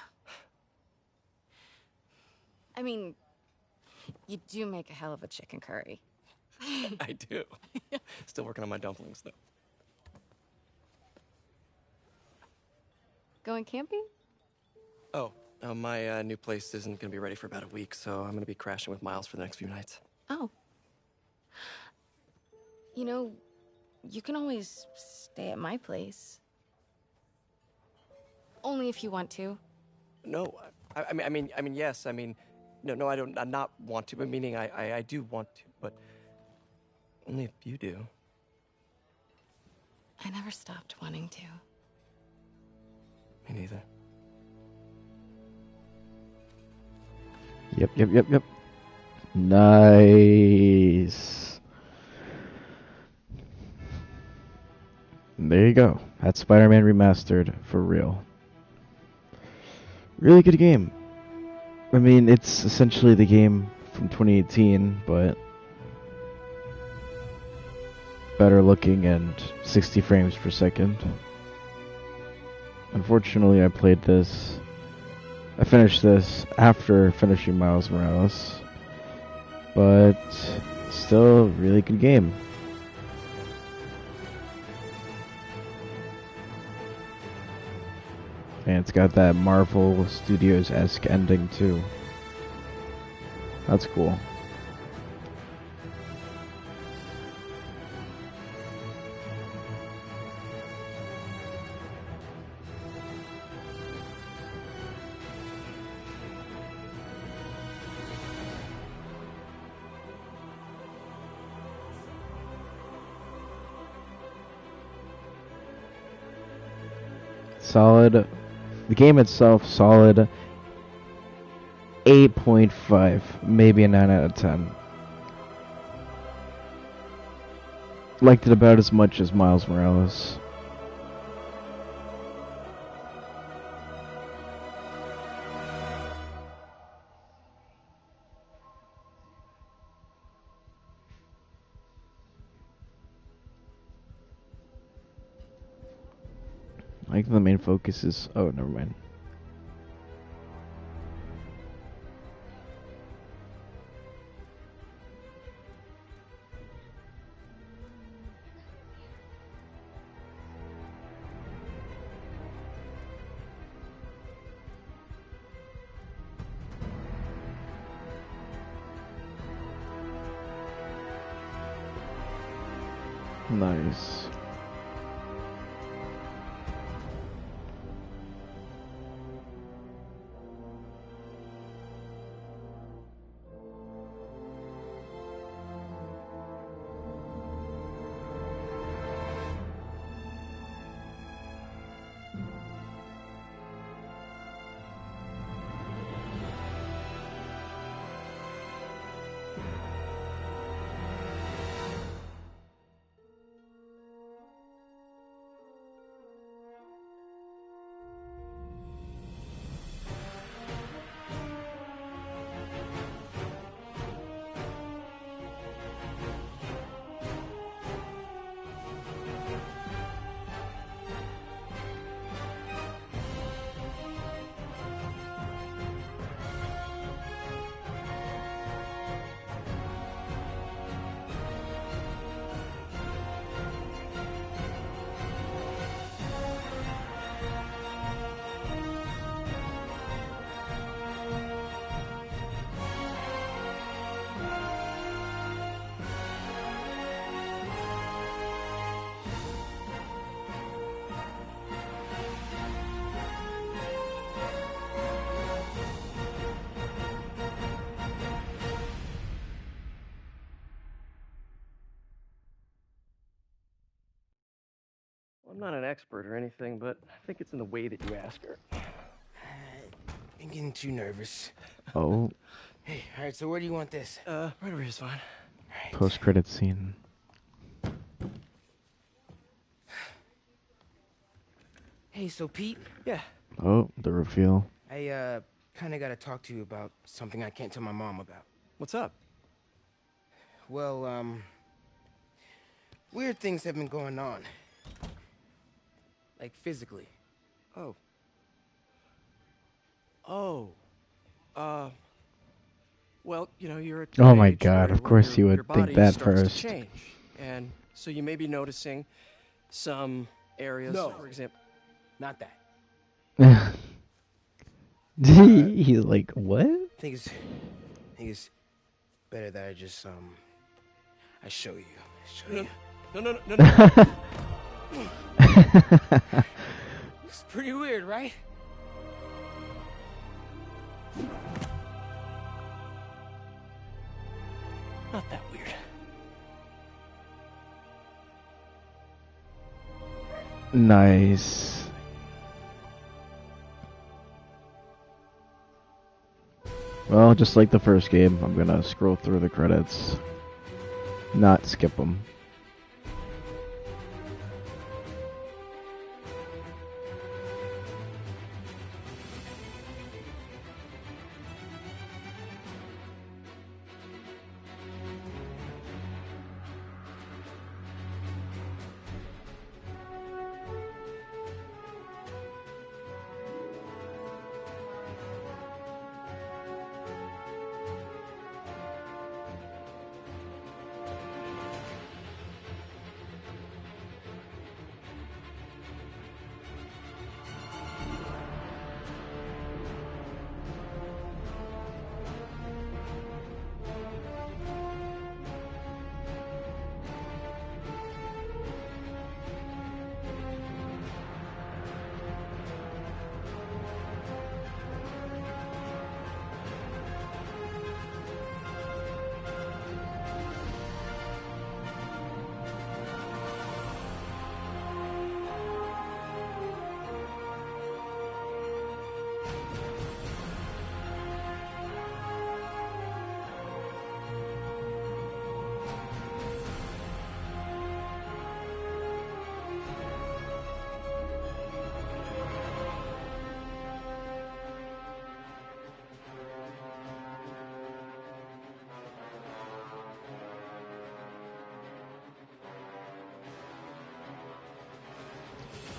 I mean, you do make a hell of a chicken curry. I do. Still working on my dumplings, though. Going camping? Oh, my new place isn't gonna be ready for about a week, so I'm gonna be crashing with Miles for the next few nights. Oh. You know, you can always stay at my place. Only if you want to. No, I mean, yes, I mean, no, I don't, I not want to, but meaning I do want to, but only if you do. I never stopped wanting to. Me neither. Yep. Nice. There you go. That's Spider-Man Remastered for real. Really good game. I mean, it's essentially the game from 2018, but better looking and 60 frames per second. Unfortunately, I finished this after finishing Miles Morales, but still a really good game. And it's got that Marvel Studios-esque ending too. That's cool. Solid. The game itself, solid 8.5, maybe a 9 out of 10. Liked it about as much as Miles Morales. I think the main focus is... Oh, never mind. Nice. I'm not an expert or anything, but I think it's in the way that you ask her. I'm getting too nervous. Oh. Hey, alright, so where do you want this? Right over here's fine. Right. Post-credit scene. Hey, so Pete? Yeah. Oh, the reveal. I, kinda gotta talk to you about something I can't tell my mom about. What's up? Well, weird things have been going on. Like, physically. Oh. Oh. Well, you know, you're at Oh my age god, where of course you your would think body that starts first. to change. And so you may be noticing some areas, No. for example. Not that. He's like, what? I think it's better that I just, I show you. No. It's pretty weird, right? Not that weird. Nice. Well, just like the first game, I'm gonna scroll through the credits, not skip them.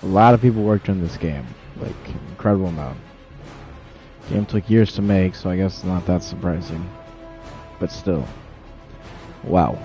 A lot of people worked on this game, like incredible amount. Game took years to make, so I guess it's not that surprising. But still, wow.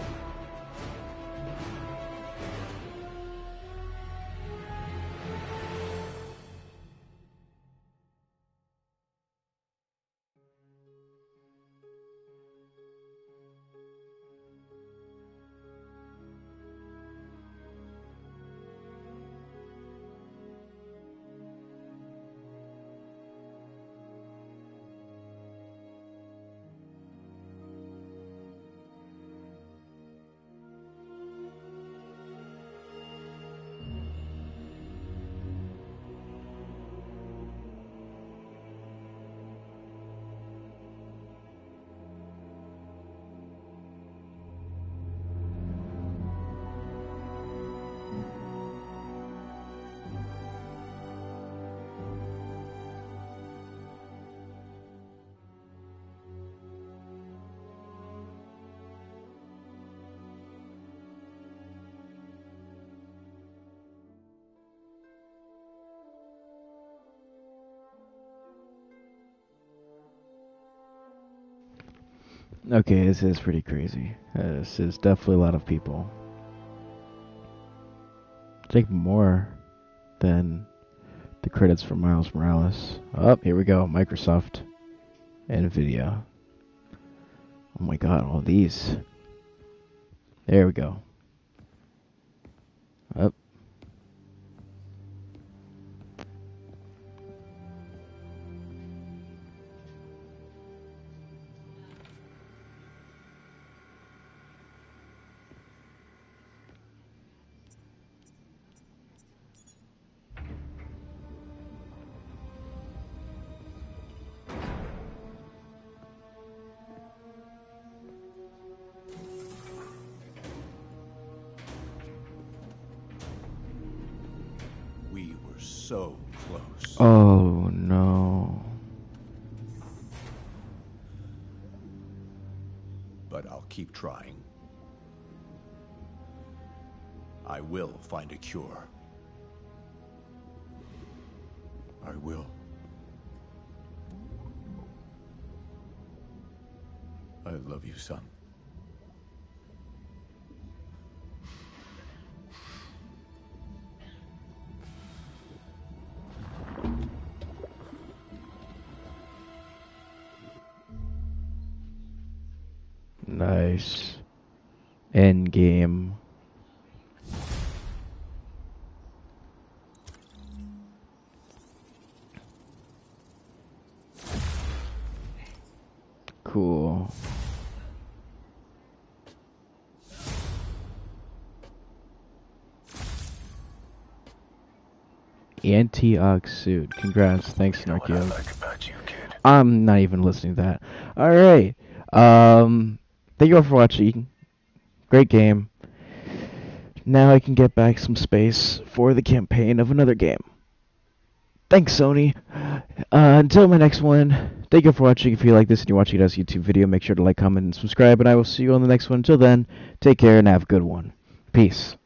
Okay, this is pretty crazy. This is definitely a lot of people. I think more than the credits for Miles Morales. Oh, here we go. Microsoft. NVIDIA. Oh my god, all these. There we go. Up. We were so close. Oh no. But I'll keep trying. I will find a cure. I will. I love you, son. Nice. End game. Cool. Antiox suit. Congrats. Thanks, Narkio. I'm not even listening to that. Alright. Thank you all for watching. Great game. Now I can get back some space for the campaign of another game. Thanks, Sony. Until my next one, thank you for watching. If you like this and you're watching it as a YouTube video, make sure to like, comment, and subscribe, and I will see you on the next one. Until then, take care and have a good one. Peace.